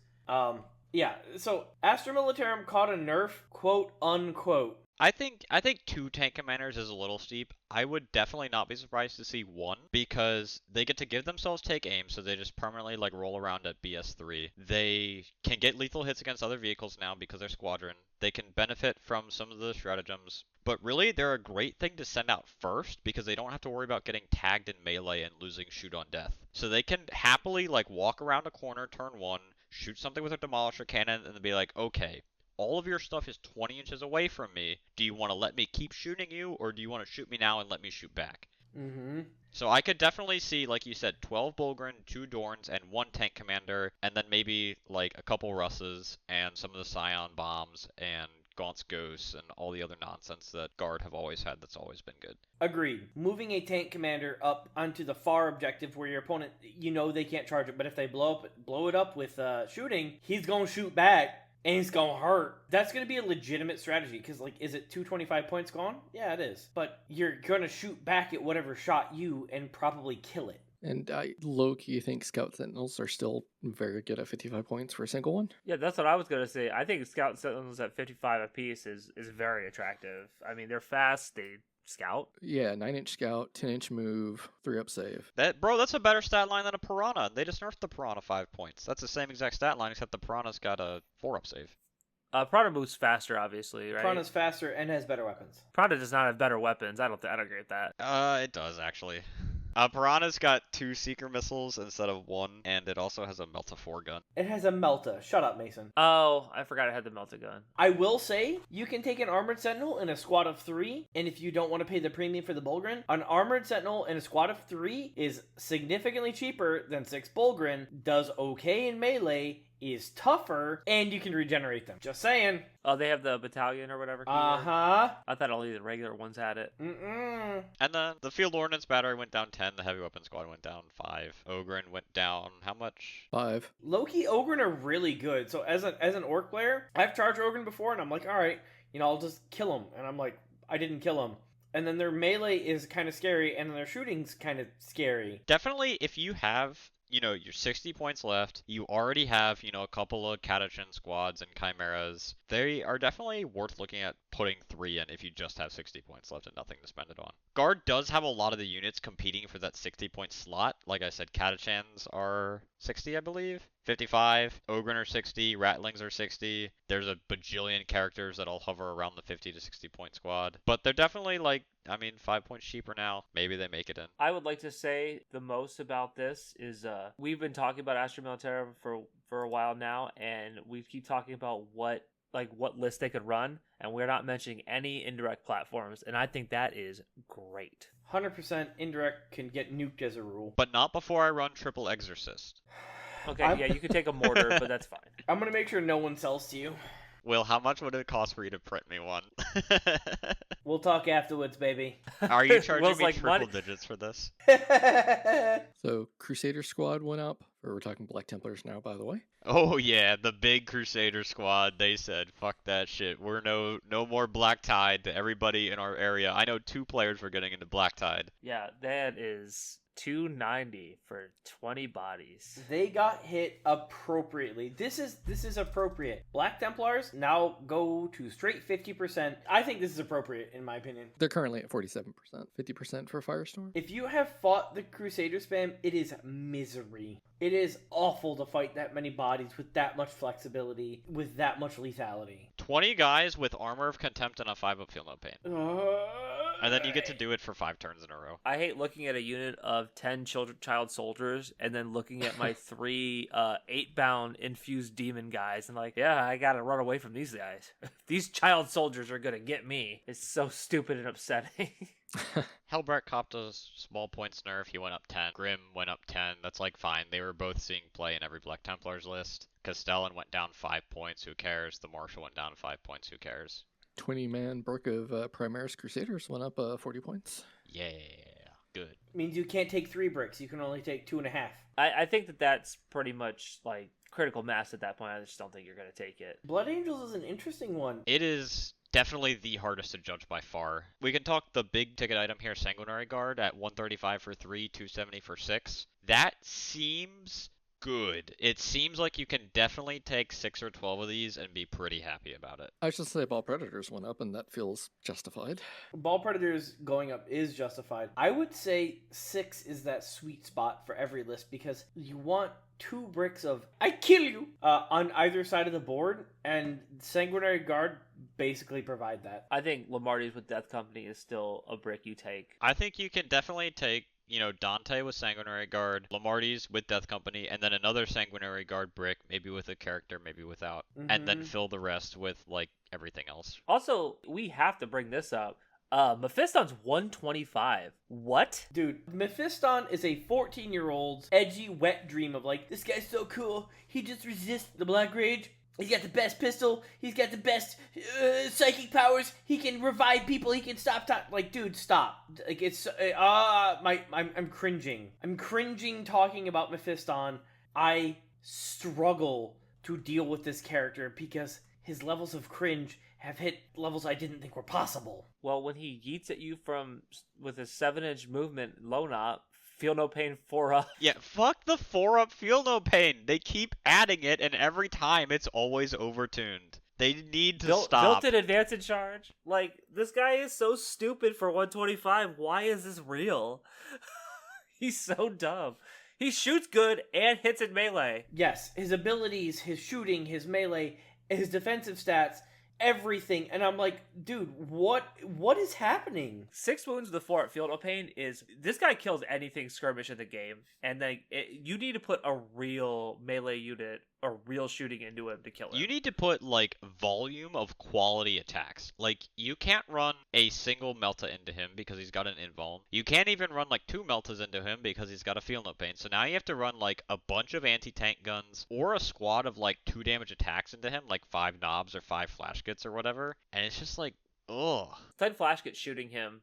Yeah, so Astra Militarum caught a nerf, quote unquote. I think 2 tank commanders is a little steep. I would definitely not be surprised to see 1 because they get to give themselves take aim, so they just permanently like roll around at BS3. They can get lethal hits against other vehicles now because they're squadron. They can benefit from some of the stratagems. But really, they're a great thing to send out first because they don't have to worry about getting tagged in melee and losing shoot on death. So they can happily like walk around a corner turn 1, shoot something with a demolisher cannon, and then be like, okay, all of your stuff is 20 inches away from me. Do you want to let me keep shooting you, or do you want to shoot me now and let me shoot back? Mm-hmm. So I could definitely see, like you said, 12 Bulgrin, 2 Dorns, and 1 Tank Commander, and then maybe like a couple Russes and some of the Scion Bombs and Gaunt's Ghosts and all the other nonsense that Guard have always had that's always been good. Agreed. Moving a tank commander up onto the far objective where your opponent, they can't charge it, but if they blow it up with shooting, he's gonna shoot back and he's gonna hurt. That's gonna be a legitimate strategy because, like, is it 225 points gone? Yeah, it is. But you're gonna shoot back at whatever shot you and probably kill it. And I low-key think Scout Sentinels are still very good at 55 points for a single one. Yeah, that's what I was going to say. I think Scout Sentinels at 55 apiece is very attractive. I mean, they're fast, they scout. Yeah, 9-inch Scout, 10-inch move, 3-up save. That's a better stat line than a Piranha. They just nerfed the Piranha 5 points. That's the same exact stat line, except the Piranha's got a 4-up save. Piranha moves faster, obviously, right? Piranha's faster and has better weapons. Piranha does not have better weapons. I don't agree with that. It does, actually. Piranha's got 2 Seeker missiles instead of 1, and it also has a Melta 4 gun. It has a Melta. Shut up, Mason. Oh, I forgot I had the Melta gun. I will say, you can take an Armored Sentinel in a squad of 3, and if you don't want to pay the premium for the Bulgrin, an Armored Sentinel in a squad of 3 is significantly cheaper than 6 Bulgrin, does okay in melee, is tougher, and you can regenerate them. Just saying. Oh, they have the battalion or whatever. Uh-huh. I thought only the regular ones had it. Mm-mm. And then the Field Ordnance Battery went down 10, the Heavy Weapon Squad went down 5, Ogren went down how much? 5. Low-key Ogren are really good. So as an Orc player, I've charged Ogren before, and I'm like, alright, I'll just kill him. And I'm like, I didn't kill him. And then their melee is kind of scary, and then their shooting's kind of scary. Definitely, if you have your 60 points left, you already have, a couple of Catachin squads and Chimeras, they are definitely worth looking at putting 3 in if you just have 60 points left and nothing to spend it on. Guard does have a lot of the units competing for that 60-point slot. Like I said, Catachans are 60, I believe. 55, Ogren are 60, Ratlings are 60. There's a bajillion characters that'll hover around the 50 to 60 point squad. But they're definitely 5 points cheaper now. Maybe they make it in. I would like to say the most about this is we've been talking about Astra Militarum for a while now, and we keep talking about what list they could run, and we're not mentioning any indirect platforms, and I think that is great. 100% indirect can get nuked as a rule. But not before I run Triple Exorcist. Okay, yeah, you could take a mortar, but that's fine. I'm going to make sure no one sells to you. Will, how much would it cost for you to print me one? We'll talk afterwards, baby. Are you charging Will's me like, triple money. digits for this? So Crusader Squad went up. Or we're talking Black Templars now, by the way. Oh yeah, the big Crusader squad. They said, "Fuck that shit. We're no more Black Tide to everybody in our area." I know 2 players were getting into Black Tide. Yeah, that is $290 for 20 bodies. They got hit appropriately. This is appropriate. Black Templars now go to straight 50%. I think this is appropriate in my opinion. They're currently at 47%. 50% for Firestorm. If you have fought the Crusader spam, it is misery. It is awful to fight that many bodies with that much flexibility, with that much lethality. 20 guys with Armor of Contempt and a 5-up Feel No Pain. And then you get to do it for 5 turns in a row. I hate looking at a unit of 10 child soldiers and then looking at my 3 8-bound infused demon guys and yeah, I gotta run away from these guys. These child soldiers are gonna get me. It's so stupid and upsetting. Hellbrecht copped a small points nerf. He went up 10. Grim went up 10. That's fine. They were both seeing play in every Black Templars list. Castellan went down 5 points. Who cares? The Marshal went down 5 points. Who cares? 20-man Brook of Primaris Crusaders went up 40 points. Yeah, good. Means you can't take 3 bricks. You can only take 2.5. I think that's pretty much critical mass at that point. I just don't think you're going to take it. Blood Angels is an interesting one. It is definitely the hardest to judge by far. We can talk the big ticket item here, Sanguinary Guard, at 135 for 3, 270 for 6. That seems good. It seems like you can definitely take 6 or 12 of these and be pretty happy about it. I should say Ball Predators went up, and that feels justified. Ball Predators going up is justified. I would say 6 is that sweet spot for every list because you want 2 bricks of I kill you on either side of the board, and Sanguinary Guard basically provide that. I think Lamarti's with Death Company is still a brick you take. I think you can definitely take Dante with Sanguinary Guard, Lamarti's with Death Company, and then another Sanguinary Guard brick, maybe with a character, maybe without, and then fill the rest with everything else. Also, we have to bring this up. Mephiston's 125. What? Dude, Mephiston is a 14-year-old's edgy, wet dream of like, this guy's so cool. He just resists the Black Rage. He's got the best pistol. He's got the best psychic powers. He can revive people. He can stop time. Like, dude, stop. Like, it's I'm cringing. I'm cringing talking about Mephiston. I struggle to deal with this character because his levels of cringe have hit levels I didn't think were possible. Well, when he yeets at you with his 7-inch movement, low knot, feel no pain 4-up. Yeah, fuck the 4-up feel no pain. They keep adding it, and every time it's always overtuned. They need to stop. Built-in advance in charge? Like, this guy is so stupid for 125. Why is this real? He's so dumb. He shoots good and hits in melee. Yes, his abilities, his shooting, his melee, his defensive stats, everything. And I'm like, dude, what is happening? 6 wounds with the 4 feel no pain is... This guy kills anything skirmish in the game. And then you need to put a real melee unit or real shooting into him to kill him. You need to put, like, volume of quality attacks. Like, you can't run a single Melta into him because he's got an invuln. You can't even run, like, 2 Meltas into him because he's got a feel no pain. So now you have to run, like, a bunch of anti-tank guns or a squad of, like, 2 damage attacks into him, like 5 knobs or 5 flash kits or whatever. And it's just like, ugh. 10 flash kits shooting him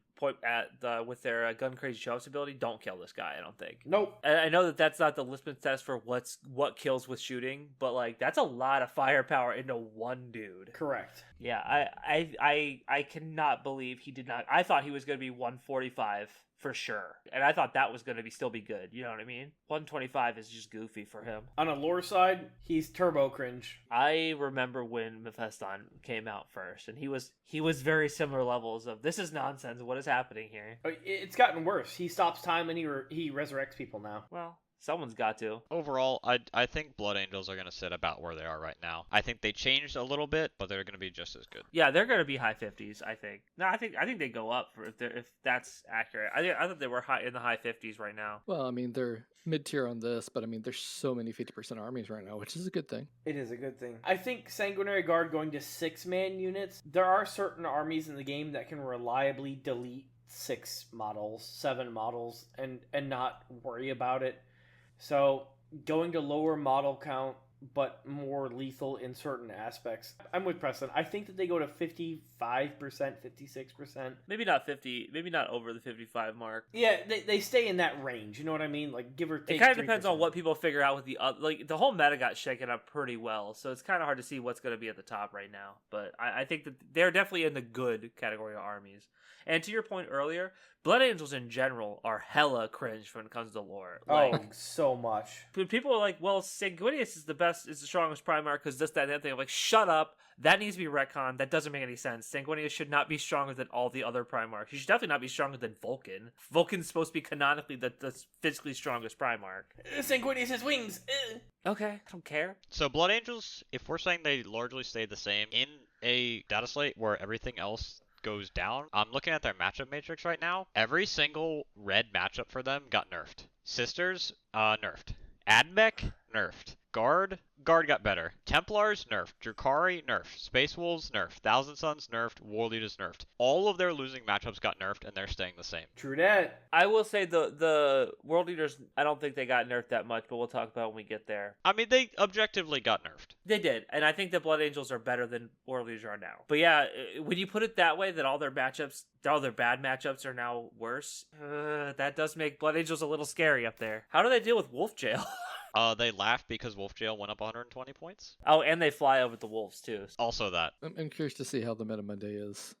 with their gun crazy show-ups ability don't kill this guy, I don't think. Nope. And I know that that's not the litmus test for what kills with shooting, but like that's a lot of firepower into one dude. Correct. Yeah, I cannot believe he did not. I thought he was going to be 145 for sure, and I thought that was going to still be good. You know what I mean? 125 is just goofy for him. On a lore side, he's turbo cringe. I remember when Mephiston came out first, and he was very similar levels of this is nonsense. What is happening here? It's gotten worse. He stops time and he resurrects people now. Well, someone's got to. Overall, I think Blood Angels are going to sit about where they are right now. I think they changed a little bit, but they're going to be just as good. Yeah, they're going to be high 50s, I think. No, I think they go up if that's accurate. I thought they were in the high 50s right now. Well, I mean, they're mid-tier on this, but I mean, there's so many 50% armies right now, which is a good thing. It is a good thing. I think Sanguinary Guard going to 6-man units, there are certain armies in the game that can reliably delete 6 models, 7 models, and not worry about it. So going to lower model count, but more lethal in certain aspects. I'm with Preston. I think that they go to 55%, 56%. Maybe not 50, maybe not over the 55 mark. Yeah, they stay in that range. You know what I mean? Like, give or take. It kind of depends on what people figure out with the other. Like, the whole meta got shaken up pretty well, so it's kind of hard to see what's going to be at the top right now. But I think that they're definitely in the good category of armies. And to your point earlier, Blood Angels in general are hella cringe when it comes to lore. Like, so much. People are like, well, Sanguinius is the strongest Primarch because this, that, and that thing. I'm like, shut up. That needs to be retconned. That doesn't make any sense. Sanguinius should not be stronger than all the other Primarchs. He should definitely not be stronger than Vulcan. Vulcan's supposed to be canonically the physically strongest Primarch. Sanguinius has wings. Okay, I don't care. So Blood Angels, if we're saying they largely stay the same, in a data slate where everything else goes down, I'm looking at their matchup matrix right now. Every single red matchup for them got nerfed. Sisters, nerfed. Admech, nerfed. Guard got better. Templars, nerfed. Drukhari, nerfed. Space Wolves, nerfed. Thousand Sons, nerfed. War Leaders, nerfed. All of their losing matchups got nerfed, and they're staying the same. True that. I will say the World Leaders, I don't think they got nerfed that much, but we'll talk about it when we get there. I mean, they objectively got nerfed. They did, and I think the Blood Angels are better than World Leaders are now. But yeah, when you put it that way, that all their bad matchups are now worse, that does make Blood Angels a little scary up there. How do they deal with Wolf Jail? They laughed because Wolf Jail went up 120 points. Oh, and they fly over the wolves, too. Also that. I'm curious to see how the Meta Monday is,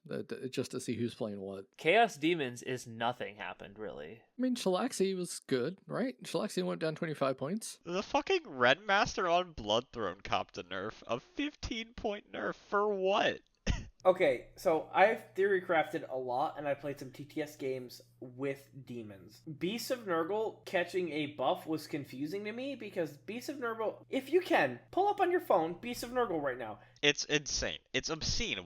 just to see who's playing what. Chaos Demons is nothing happened, really. I mean, Shalaxi was good, right? Shalaxi went down 25 points. The fucking Red Master on Bloodthrone copped a nerf. A 15-point nerf for what? Okay, so I've theory crafted a lot, and I played some TTS games with demons. Beast of Nurgle catching a buff was confusing to me, because Beast of Nurgle, if you can, pull up on your phone Beast of Nurgle right now. It's insane. It's obscene.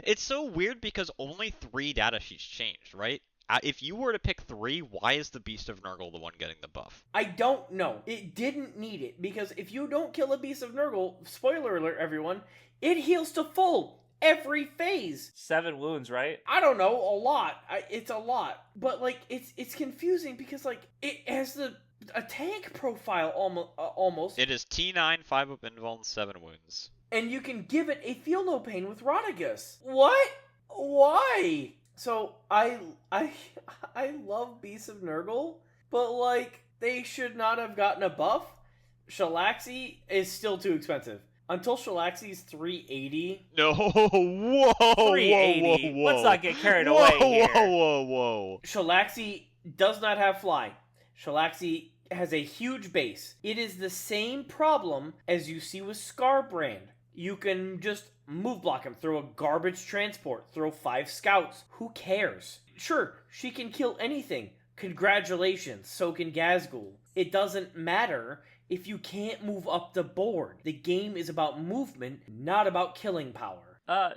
It's so weird because only 3 data sheets changed, right? If you were to pick 3, why is the Beast of Nurgle the one getting the buff? I don't know. It didn't need it, because if you don't kill a Beast of Nurgle, spoiler alert everyone, it heals to full. every phase. 7 wounds, right? I don't know, a lot. It's a lot. But, like, it's confusing because, like, it has a tank profile almost. It is T9, 5 up invuln, 7 wounds. And you can give it a feel no pain with Rodriguez. What? Why? So, I love Beasts of Nurgle, but, like, they should not have gotten a buff. Shalaxi is still too expensive. Until Shalaxi's 380. No, whoa, 380. whoa. Let's not get carried away here. Whoa. Shalaxi does not have fly. Shalaxi has a huge base. It is the same problem as you see with Scarbrand. You can just move block him, throw a garbage transport, throw 5 scouts. Who cares? Sure, she can kill anything. Congratulations, so can Gazgul. It doesn't matter if you can't move up the board. The game is about movement, not about killing power.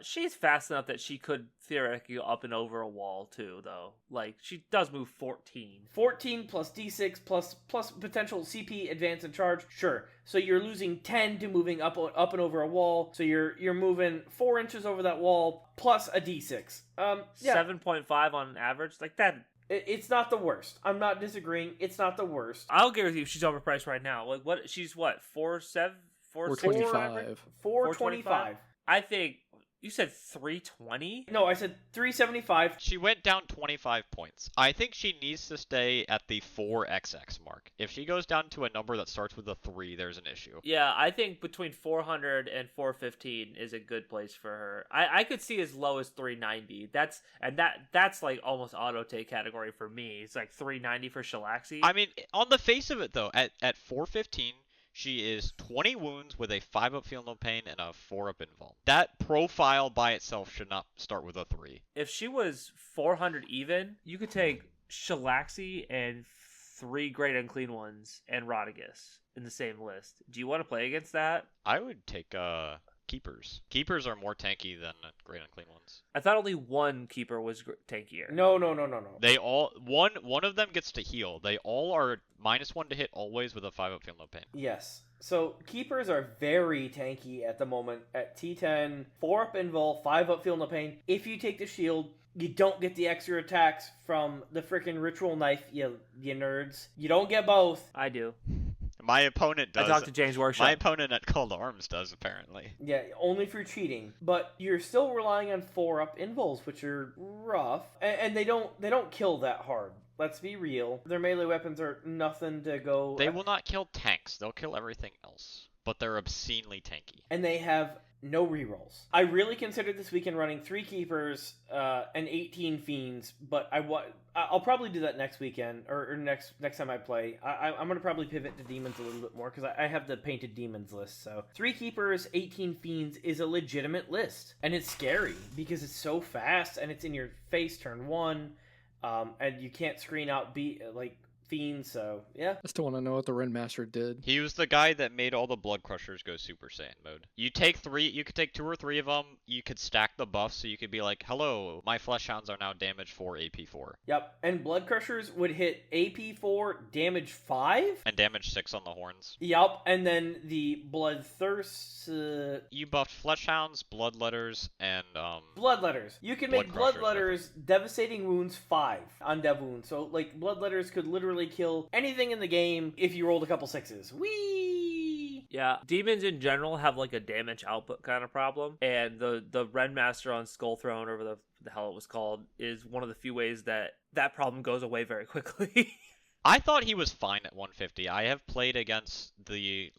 She's fast enough that she could theoretically up and over a wall too, though. Like, she does move 14. 14 plus d6 plus potential CP, advance and charge. Sure. So you're losing 10 to moving up and over a wall. So you're moving 4 inches over that wall plus a d6. Yeah. 7.5 on average, like that. It's not the worst. I'm not disagreeing. It's not the worst. I'll agree with you. She's overpriced right now. Like, what? She's what? 425. 425. I think you said 320. No, I said 375. She went down 25 points. I think she needs to stay at the 4xx mark. If she goes down to a number that starts with a 3, there's an issue. Yeah, I think between 400 and 415 is a good place for her. I could see as low as 390. That's like almost auto take category for me. It's like 390 for Shalaxi. I mean, on the face of it though, at 415, she is 20 wounds with a 5 up feel no pain and a 4 up invuln. That profile by itself should not start with a 3. If she was 400 even, you could take Shalaxi and 3 Great Unclean Ones and Rodriguez in the same list. Do you want to play against that? I would take Keepers. Keepers are more tanky than Great Unclean Ones. I thought only one keeper was tankier. No. They all one of them gets to heal. They all are -1 to hit always with a 5 up feel no pain. Yes. So keepers are very tanky at the moment at T10, 4 up invul, 5 up feel no pain. If you take the shield, you don't get the extra attacks from the freaking ritual knife, you nerds. You don't get both. I do. My opponent does. I talked to James Workshop. My opponent at Cold Arms does, apparently. Yeah, only if you're cheating. But you're still relying on 4 up invuls, which are rough. And they don't kill that hard. Let's be real. Their melee weapons are nothing to go... They will not kill tanks. They'll kill everything else. But they're obscenely tanky. And they have no rerolls. I really considered this weekend running 3 keepers and 18 fiends, but I'll probably do that next weekend or next time I play. I'm gonna probably pivot to demons a little bit more because I have the painted demons list. So 3 keepers, 18 fiends is a legitimate list, and it's scary because it's so fast and it's in your face turn 1, and you can't screen out fiends. So yeah. I still want to know what the Ren Master did. He was the guy that made all the Blood Crushers go Super Saiyan mode. You could take 2 or 3 of them, you could stack the buffs, so you could be like, hello, my Flesh Hounds are now damage 4, AP 4. Yep, and Blood Crushers would hit AP 4, damage 5? And damage 6 on the horns. Yep, and then the Bloodthirst... You buffed Flesh Hounds, Bloodletters, and Bloodletters. You can make Blood Bloodletters devastating wounds 5 on dev wounds. So, like, Bloodletters could literally kill anything in the game if you rolled a couple 6s. Whee! Yeah, demons in general have like a damage output kind of problem, and the Ren Master on Skull Throne, or the hell it was called, is one of the few ways that problem goes away very quickly. I thought he was fine at 150. I have played against the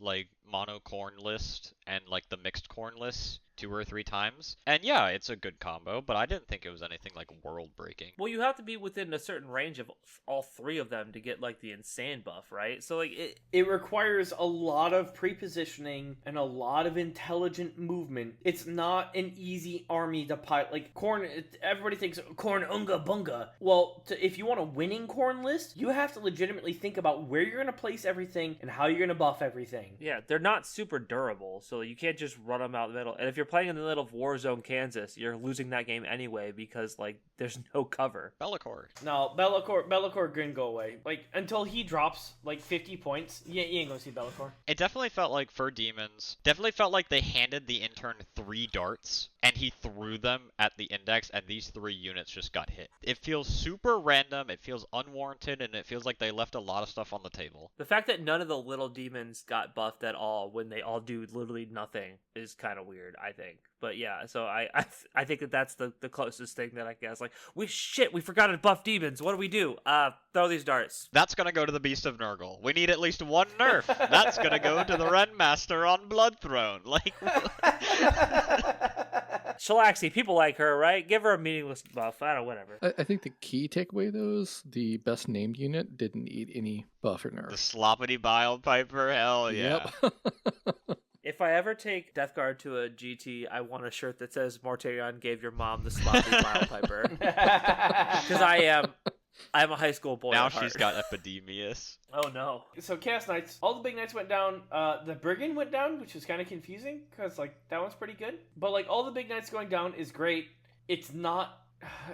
mono corn list and the mixed corn list 2 or 3 times, and yeah, it's a good combo, but I didn't think it was anything world breaking. Well, you have to be within a certain range of all 3 of them to get the insane buff, right? So it requires a lot of pre-positioning and a lot of intelligent movement. It's not an easy army to pilot. Corn, everybody thinks corn unga bunga. Well, if you want a winning corn list, you have to legitimately think about where you're going to place everything and how you're going to buff everything. Yeah, they're not super durable, so you can't just run them out the middle. And if you're you're playing in the middle of Warzone, Kansas, you're losing that game anyway because like there's no cover. Bellicor. No, Bellicor couldn't go away. Like, until he drops, like, 50 points, you ain't gonna see Bellicor. It definitely felt like for Demons, definitely felt like they handed the intern 3 darts, and he threw them at the index, and these 3 units just got hit. It feels super random, it feels unwarranted, and it feels like they left a lot of stuff on the table. The fact that none of the little demons got buffed at all when they all do literally nothing is kind of weird, I think. But yeah, so I think that's the closest thing that I guess. Like, we forgot to buff demons. What do we do? Throw these darts. That's gonna go to the Beast of Nurgle. We need at least 1 nerf. That's gonna go to the Ren Master on Blood Throne. Like, Shalaxi, people like her, right? Give her a meaningless buff. I don't know, whatever. I think the key takeaway, though, is the best named unit didn't need any buff or nerf. the Sloppity Bile Piper, hell yeah. Yep. If I ever take Death Guard to a GT, I want a shirt that says Mortarion gave your mom the sloppy Bile Piper. Because I'm a high school boy. Now at heart. she's got Epidemius. Oh no. So Chaos Knights, all the big knights went down. The Brigand went down, which was kind of confusing because like that one's pretty good. But like all the big knights going down is great. It's not.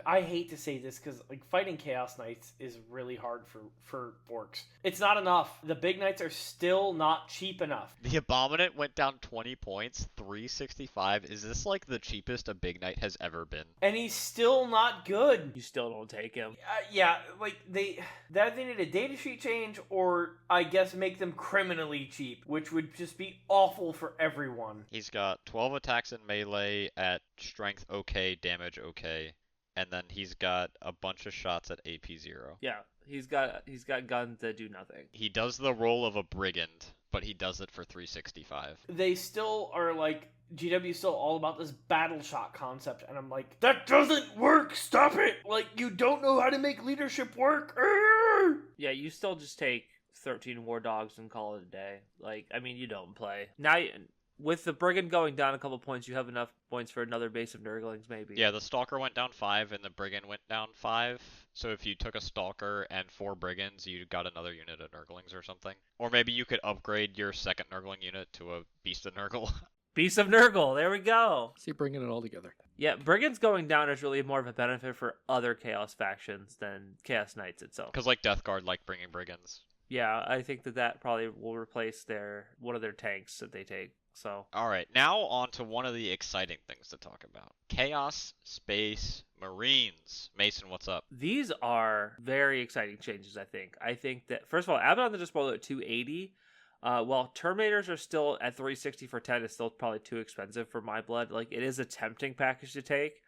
I hate to say this because like fighting Chaos Knights is really hard for orcs. It's not enough. The big knights are still not cheap enough. The Abominant went down 20 points, 365. Is this like the cheapest a big knight has ever been? And he's still not good. You still don't take him. Yeah, like they need a data sheet change, or I guess make them criminally cheap, which would just be awful for everyone. He's got 12 attacks in melee at strength okay, damage okay. And then he's got a bunch of shots at AP 0. Yeah, he's got guns that do nothing. He does the role of a brigand, but he does it for 365. They still are like, GW is still all about this battle shot concept, and I'm like, that doesn't work, stop it! Like, you don't know how to make leadership work! Arrgh! Yeah, you still just take 13 war dogs and call it a day. Like, I mean, you don't play. Now, with the Brigand going down a couple points, you have enough points for another base of Nurglings, maybe. Yeah, the Stalker went down 5 and the Brigand went down 5. So if you took a Stalker and 4 Brigands, you got another unit of Nurglings or something. Or maybe you could upgrade your second Nurgling unit to a Beast of Nurgle. Beast of Nurgle, there we go. See, bringing it all together. Yeah, Brigands going down is really more of a benefit for other Chaos factions than Chaos Knights itself. Because like Death Guard like bringing Brigands. Yeah, I think that probably will replace one of their tanks that they take. So, all right, now on to one of the exciting things to talk about. Chaos Space Marines. Mason, what's up? These are very exciting changes, I think. I think that, first of all, Abaddon just rolled at 280. While Terminators are still at 360 for 10, it's still probably too expensive for my blood. Like, it is a tempting package to take.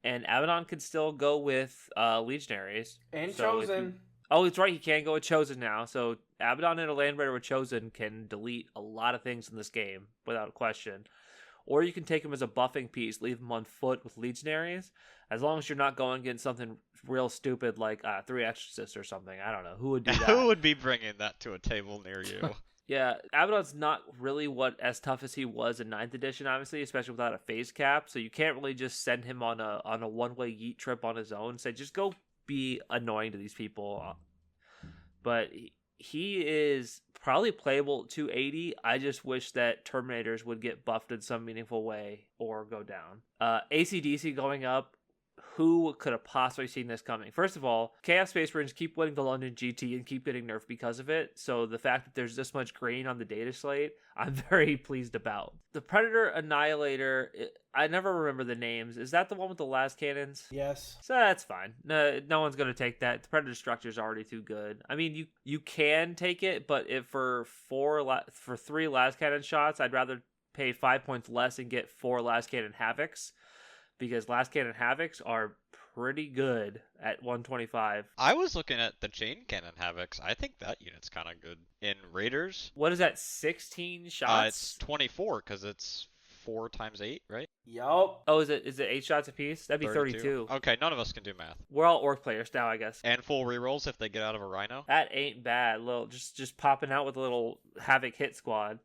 And Abaddon can still go with Legionaries. And So Chosen. Oh, it's right. He can go with Chosen now. So Abaddon and a Land Raider with Chosen can delete a lot of things in this game without question. Or you can take him as a buffing piece, leave him on foot with Legionaries. As long as you're not going against something real stupid like 3 Exorcists or something. I don't know. Who would do that? Who would be bringing that to a table near you? Yeah, Abaddon's not really as tough as he was in 9th edition, obviously, especially without a phase cap. So you can't really just send him on a one-way yeet trip on his own. Say, just go be annoying to these people. But he is probably playable at 280. I just wish that Terminators would get buffed in some meaningful way or go down. AC/DC going up. Who could have possibly seen this coming? First of all, Chaos Space Marines keep winning the London GT and keep getting nerfed because of it. So the fact that there's this much green on the data slate, I'm very pleased about. The Predator Annihilator, I never remember the names. Is that the one with the last cannons? Yes. So that's fine. No one's going to take that. The Predator structure is already too good. I mean, you can take it, but if for 3 last cannon shots, I'd rather pay 5 points less and get 4 last cannon Havocs. Because last cannon Havocs are pretty good at 125. I was looking at the chain cannon Havocs. I think that unit's kind of good. In Raiders, What is that, 16 shots? it's 24 because it's 4 times 8, right? Yup. Oh, is it 8 shots apiece? That'd be 32. Okay, none of us can do math. We're all orc players now, I guess. And full rerolls if they get out of a Rhino. That ain't bad. Little just popping out with a little Havoc hit squad.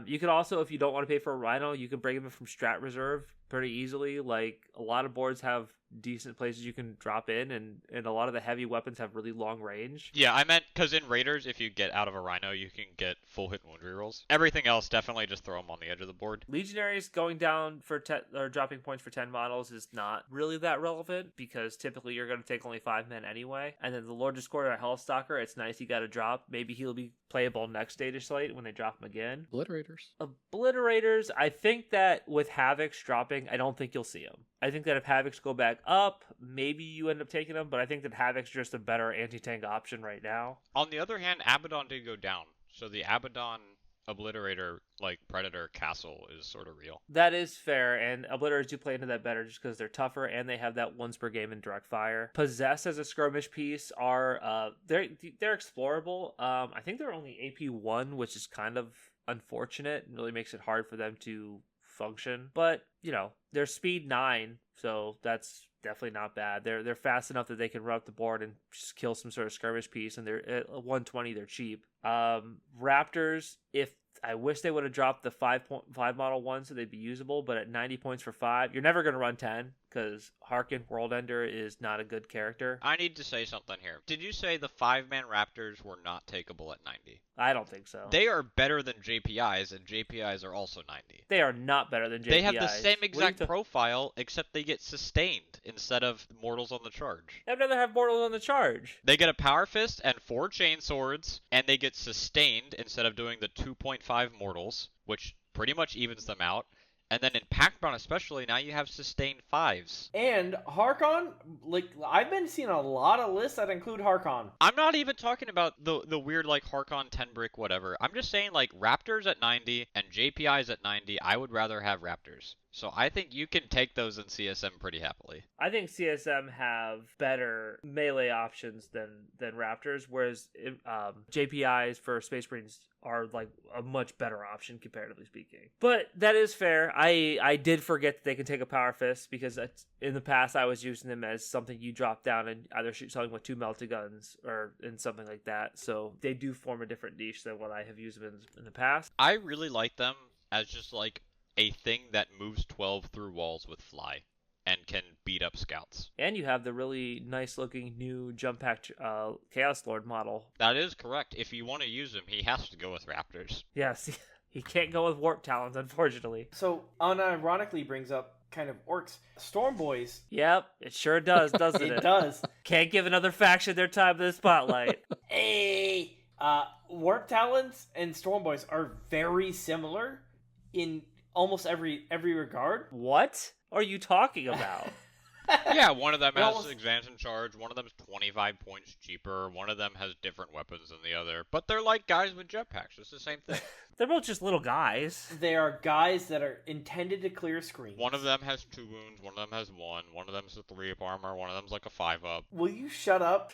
You could also, if you don't want to pay for a Rhino, you can bring him in from Strat Reserve, pretty easily. Like, a lot of boards have decent places you can drop in, and a lot of the heavy weapons have really long range. Yeah, I meant because in Raiders, if you get out of a Rhino, you can get full hit wound rerolls. Everything else, definitely just throw them on the edge of the board. Legionaries going down for or dropping points for 10 models is not really that relevant, because typically you're going to take only 5 men anyway. And then the Lord Discorder Hellstalker, it's nice he got a drop. Maybe he'll be playable next data slate when they drop him again. Obliterators, I think that with Havocs dropping, I don't think you'll see him. I think that if Havocs go back up, maybe you end up taking them, but I think that Havoc's just a better anti-tank option right now. On the other hand, Abaddon did go down, so the Abaddon Obliterator, like Predator Castle, is sort of real. That is fair, and Obliterators do play into that better just because they're tougher and they have that once per game in direct fire. Possessed as a skirmish piece are they're explorable. I think they're only AP 1, which is kind of unfortunate and really makes it hard for them to function. But, you know, they're speed 9, so that's definitely not bad. They're fast enough that they can run up the board and just kill some sort of skirmish piece, and they're at 120, they're cheap. Raptors, I wish they would have dropped the 5 model one so they'd be usable, but at 90 points for 5, you're never going to run 10 because Harkin World Ender is not a good character. I need to say something here. Did you say the 5-man Raptors were not takeable at 90? I don't think so. They are better than JPIs, and JPIs are also 90. They are not better than JPIs. They have the same exact profile, except they get sustained instead of mortals on the charge. I'd rather have mortals on the charge. They get a power fist and 4 chain swords, and they get sustained instead of doing the 2.5 mortals, which pretty much evens them out. And then in Pac-Man especially, now you have sustained 5s. And Harkon, like, I've been seeing a lot of lists that include Harkon. I'm not even talking about the weird, like, Harkon 10 brick whatever. I'm just saying, like, Raptors at 90 and JPIs at 90, I would rather have Raptors. So I think you can take those in CSM pretty happily. I think CSM have better melee options than Raptors, whereas JPIs for Space Marines are like a much better option comparatively speaking. But that is fair. I did forget that they can take a Power Fist, because in the past I was using them as something you drop down and either shoot something with 2 melted guns or in something like that. So they do form a different niche than what I have used them in the past. I really like them as just like a thing that moves 12 through walls with fly and can beat up scouts. And you have the really nice looking new jump pack Chaos Lord model. That is correct. If you want to use him, he has to go with Raptors. Yes, he can't go with Warp Talons, unfortunately. So, unironically brings up kind of orcs. Storm Boys. Yep, it sure does, doesn't it? It does. Can't give another faction their time in the spotlight. Hey! Warp Talons and Storm Boys are very similar in almost every regard. What are you talking about? Yeah, one of them has Expansion Charge, one of them is 25 points cheaper, one of them has different weapons than the other, but they're like guys with jetpacks. It's the same thing. They're both just little guys. They are guys that are intended to clear screens. One of them has 2 wounds, one of them has 1, one of them's a 3-up armor, one of them's like a 5-up. Will you shut up?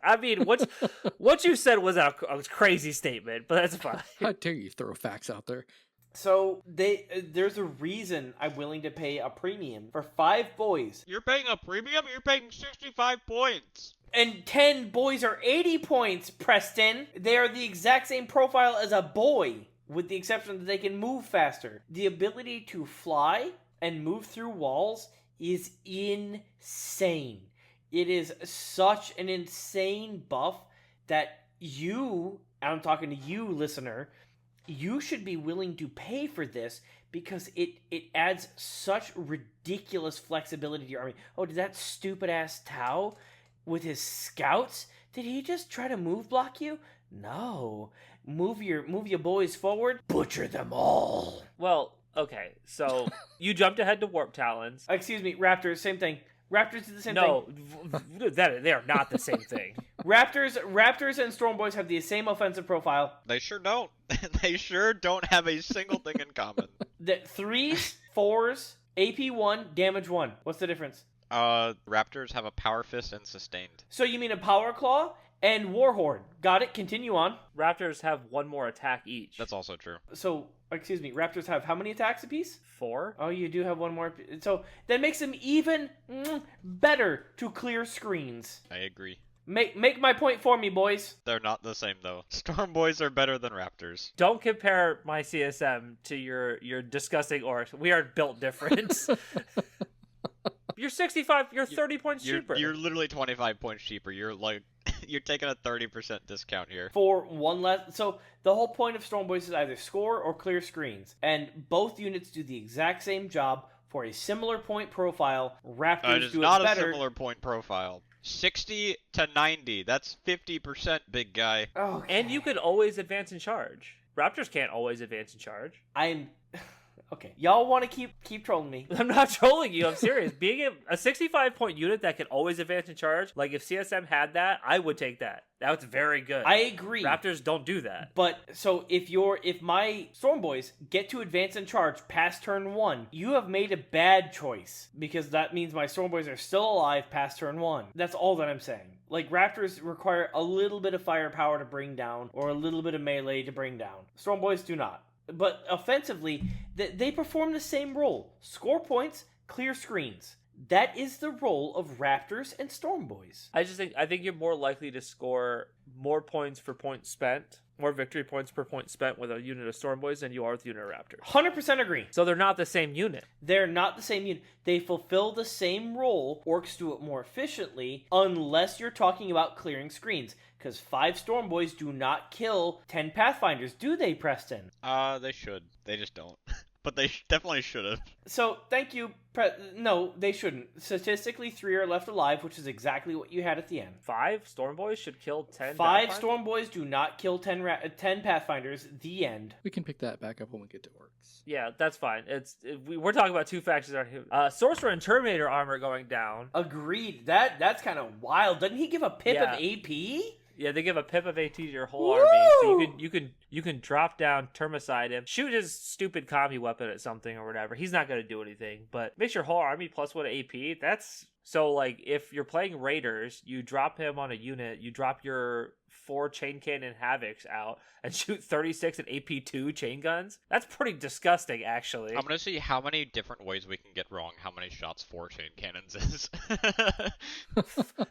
I mean, what you said was a crazy statement, but that's fine. How dare you throw facts out there? So there's a reason I'm willing to pay a premium for 5 boys. You're paying a premium? You're paying 65 points. And 10 boys are 80 points, Preston. They are the exact same profile as a boy, with the exception that they can move faster. The ability to fly and move through walls is insane. It is such an insane buff that I'm talking to you, listener, you should be willing to pay for this because it adds such ridiculous flexibility to your army. Oh, did that stupid ass Tau with his scouts, did he just try to move block you? No. Move your boys forward, butcher them all. Well, okay, so you jumped ahead to Warp Talons. Excuse me, Raptors, same thing. Raptors do the same thing. No, they are not the same thing. Raptors and Storm Boys have the same offensive profile. They sure don't. They sure don't have a single thing in common. The 3s, 4s, AP 1, damage 1. What's the difference? Raptors have a power fist and sustained. So you mean a power claw and Warhorn. Got it, continue on. Raptors have 1 more attack each. That's also true. So, excuse me, Raptors have how many attacks apiece? 4. Oh, you do have 1 more. So that makes them even better to clear screens. I agree. Make my point for me, boys. They're not the same though. Storm Boys are better than Raptors. Don't compare my CSM to your disgusting orcs. We are built different. You're 65. You're 30 points cheaper. You're literally 25 points cheaper. You're like, you're taking a 30% discount here. For one less. So the whole point of Storm Boys is either score or clear screens, and both units do the exact same job for a similar point profile. Raptors It is do not it better. a similar point profile. 60 to 90. That's 50%, big guy. Okay. And you could always advance in charge. Raptors can't always advance in charge. I'm okay. Y'all want to keep trolling me? I'm not trolling you. I'm serious. Being a 65 point unit that can always advance in charge, like if CSM had that, I would take that. That's very good. I agree. Raptors don't do that. But so if my Storm Boys get to advance in charge past turn 1, you have made a bad choice, because that means my Storm Boys are still alive past turn 1. That's all that I'm saying. Like, Raptors require a little bit of firepower to bring down, or a little bit of melee to bring down. Storm Boys do not. But offensively, they perform the same role. Score points, clear screens. That is the role of Raptors and Storm Boys. I think you're more likely to score more points for points spent, more victory points per point spent with a unit of Storm Boys than you are with a unit of Raptors. 100% agree. So they're not the same unit. They're not the same unit. They fulfill the same role. Orcs do it more efficiently, unless you're talking about clearing screens. Because 5 Storm Boys do not kill 10 Pathfinders, do they, Preston? They should. They just don't. But they definitely should have. So, thank you. No, they shouldn't. Statistically, 3 are left alive, which is exactly what you had at the end. 5 Storm Boys should kill 10 5 Pathfinders? Storm Boys do not kill 10 Pathfinders. The end. We can pick that back up when we get to orcs. Yeah, that's fine. We're talking about 2 factions aren't here. Sorcerer and Terminator armor going down. Agreed. That's kind of wild. Doesn't he give a pip of AP? Yeah, they give a pip of AT to your whole Woo! army, so you can drop down, termicide him, shoot his stupid commie weapon at something or whatever. He's not going to do anything, but makes your whole army plus 1 AP. That's so, like, if you're playing Raiders, you drop him on a unit, you drop your 4 chain cannon havocs out and shoot 36 and AP2 chain guns. That's pretty disgusting, actually. I'm gonna see how many different ways we can get wrong how many shots 4 chain cannons is.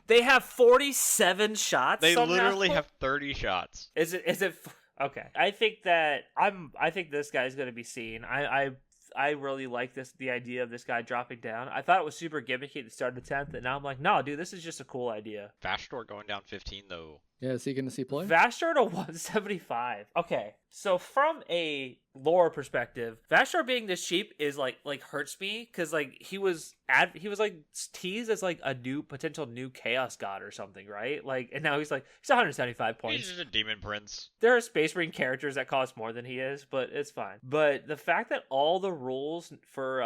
They have 47 shots. They somehow? literally have 30 shots. Is it okay? I think this guy's going to be seen. I really like the idea of this guy dropping down. I thought it was super gimmicky at the start of the 10th, and now I'm like, no, dude, this is just a cool idea. Vastor going down 15 though. Yeah, is he going to see play? Vastor to 175. Okay, so from a lore perspective, Vastor being this cheap is like hurts me, because like he was like teased as like a potential new chaos god or something, right? Like, and now he's 175 points. He's just a demon prince. There are Space Marine characters that cost more than he is, but it's fine. But the fact that all the rules for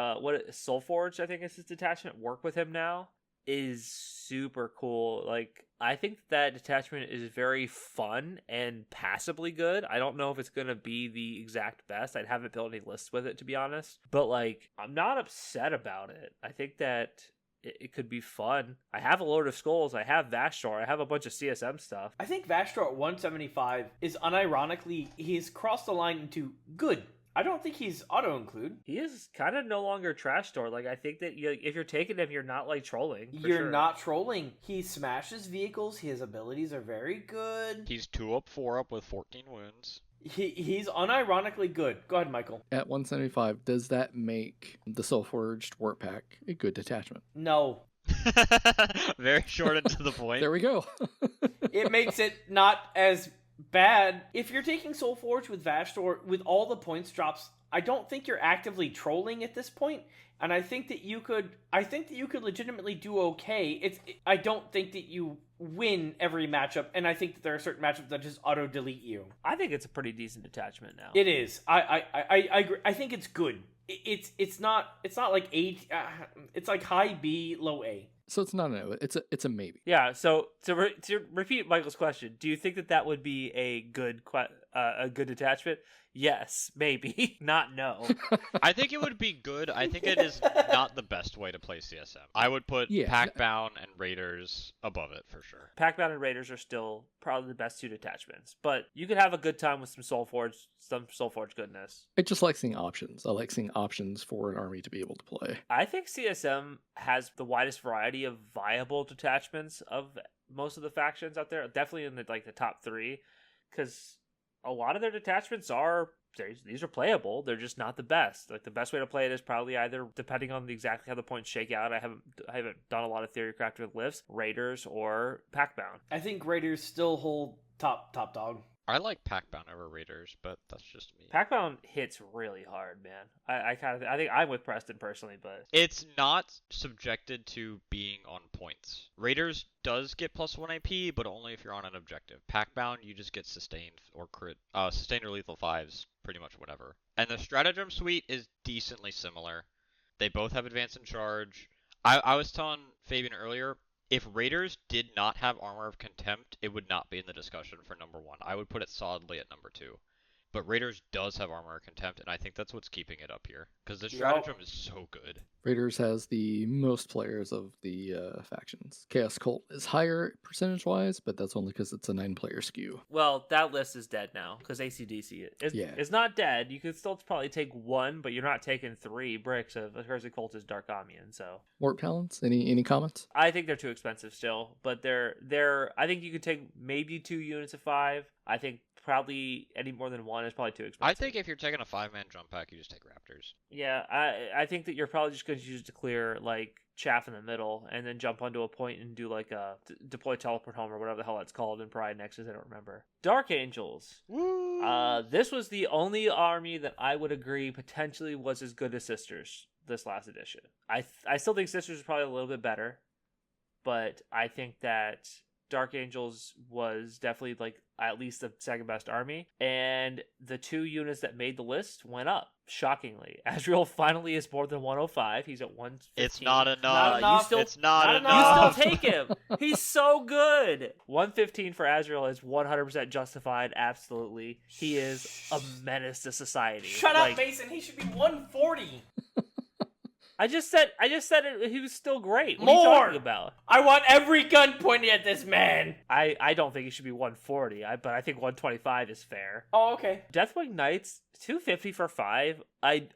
Soulforged, I think is his detachment, work with him now is super cool. Like, I think that detachment is very fun and passably good. I don't know if it's going to be the exact best. I haven't built any lists with it, to be honest. But, like, I'm not upset about it. I think that it could be fun. I have a Lord of Skulls. I have Vastor. I have a bunch of CSM stuff. I think Vastor at 175 is unironically, he's crossed the line into good. I don't think he's auto-include. He is kind of no longer trash store. Like, I think that if you're taking him, you're not, like, trolling. You're not trolling. He smashes vehicles. His abilities are very good. He's 2 up, 4 up with 14 wounds. He's unironically good. Go ahead, Michael. At 175, does that make the Soulforged Warp Pack a good detachment? No. Very short and to the point. There we go. It makes it not as bad. If you're taking Soulforged with Vastor with all the points drops, I don't think you're actively trolling at this point, and I think that you could legitimately do okay. I don't think that you win every matchup, and I think that there are certain matchups that just auto delete you. I think it's a pretty decent detachment now. It is. I agree. I think it's good. It's not like A. It's like high B, low A. So it's not a no. It's a maybe. Yeah. So to repeat Michael's question, do you think that would be a good detachment? Yes, maybe. Not no. I think it would be good. I think it is not the best way to play CSM. I would put Packbound and Raiders above it for sure. Packbound and Raiders are still probably the best 2 detachments, but you could have a good time with some Soulforged goodness. I just like seeing options. I like seeing options for an army to be able to play. I think CSM has the widest variety variety of viable detachments of most of the factions out there. Definitely in the top 3, because a lot of their detachments these are playable. They're just not the best. Like the best way to play it is probably either, depending on exactly how the points shake out. I haven't done a lot of theory crafted lifts, Raiders or Packbound. I think Raiders still hold top dog. I like Packbound over Raiders, but that's just me. Packbound hits really hard, man. I think I'm with Preston personally, but it's not subjected to being on points. Raiders does get +1 AP, but only if you're on an objective. Packbound, you just get sustained or crit, sustained or lethal 5s, pretty much whatever. And the stratagem suite is decently similar. They both have advance and charge. I was telling Fabian earlier, if Raiders did not have Armor of Contempt, it would not be in the discussion for number 1. I would put it solidly at number 2. But Raiders does have Armor of Contempt, and I think that's what's keeping it up here. Because the stratagem is so good. Raiders has the most players of the factions. Chaos Cult is higher percentage-wise, but that's only because it's a 9-player skew. Well, that list is dead now, because ACDC is not dead. You could still probably take 1, but you're not taking 3 bricks of Heresy Cultist Dark Omnium, so... Warp Talents? Any comments? I think they're too expensive still, but they're I think you could take maybe 2 units of 5. I think probably any more than 1 is probably too expensive. I think if you're taking a 5-man jump pack, you just take Raptors. Yeah, I think that you're probably just going to use to clear like chaff in the middle, and then jump onto a point and do like a deploy teleport home or whatever the hell that's called in Pride Nexus. I don't remember. Dark Angels. Woo! This was the only army that I would agree potentially was as good as Sisters this last edition. I still think Sisters is probably a little bit better, but I think that Dark Angels was definitely like at least the second best army, and the 2 units that made the list went up shockingly. Azrael finally is more than 105. He's at 115. It's not enough. Not enough. It's not enough. You enough. still take him. He's so good. 115 for Azrael is 100% justified. Absolutely, he is a menace to society. Shut up, Mason. He should be 140. I just said he was still great. What More! are you talking about? I want every gun pointed at this man. I don't think he should be 140, but I think 125 is fair. Oh, okay. Deathwing Knights, 250 for 5. I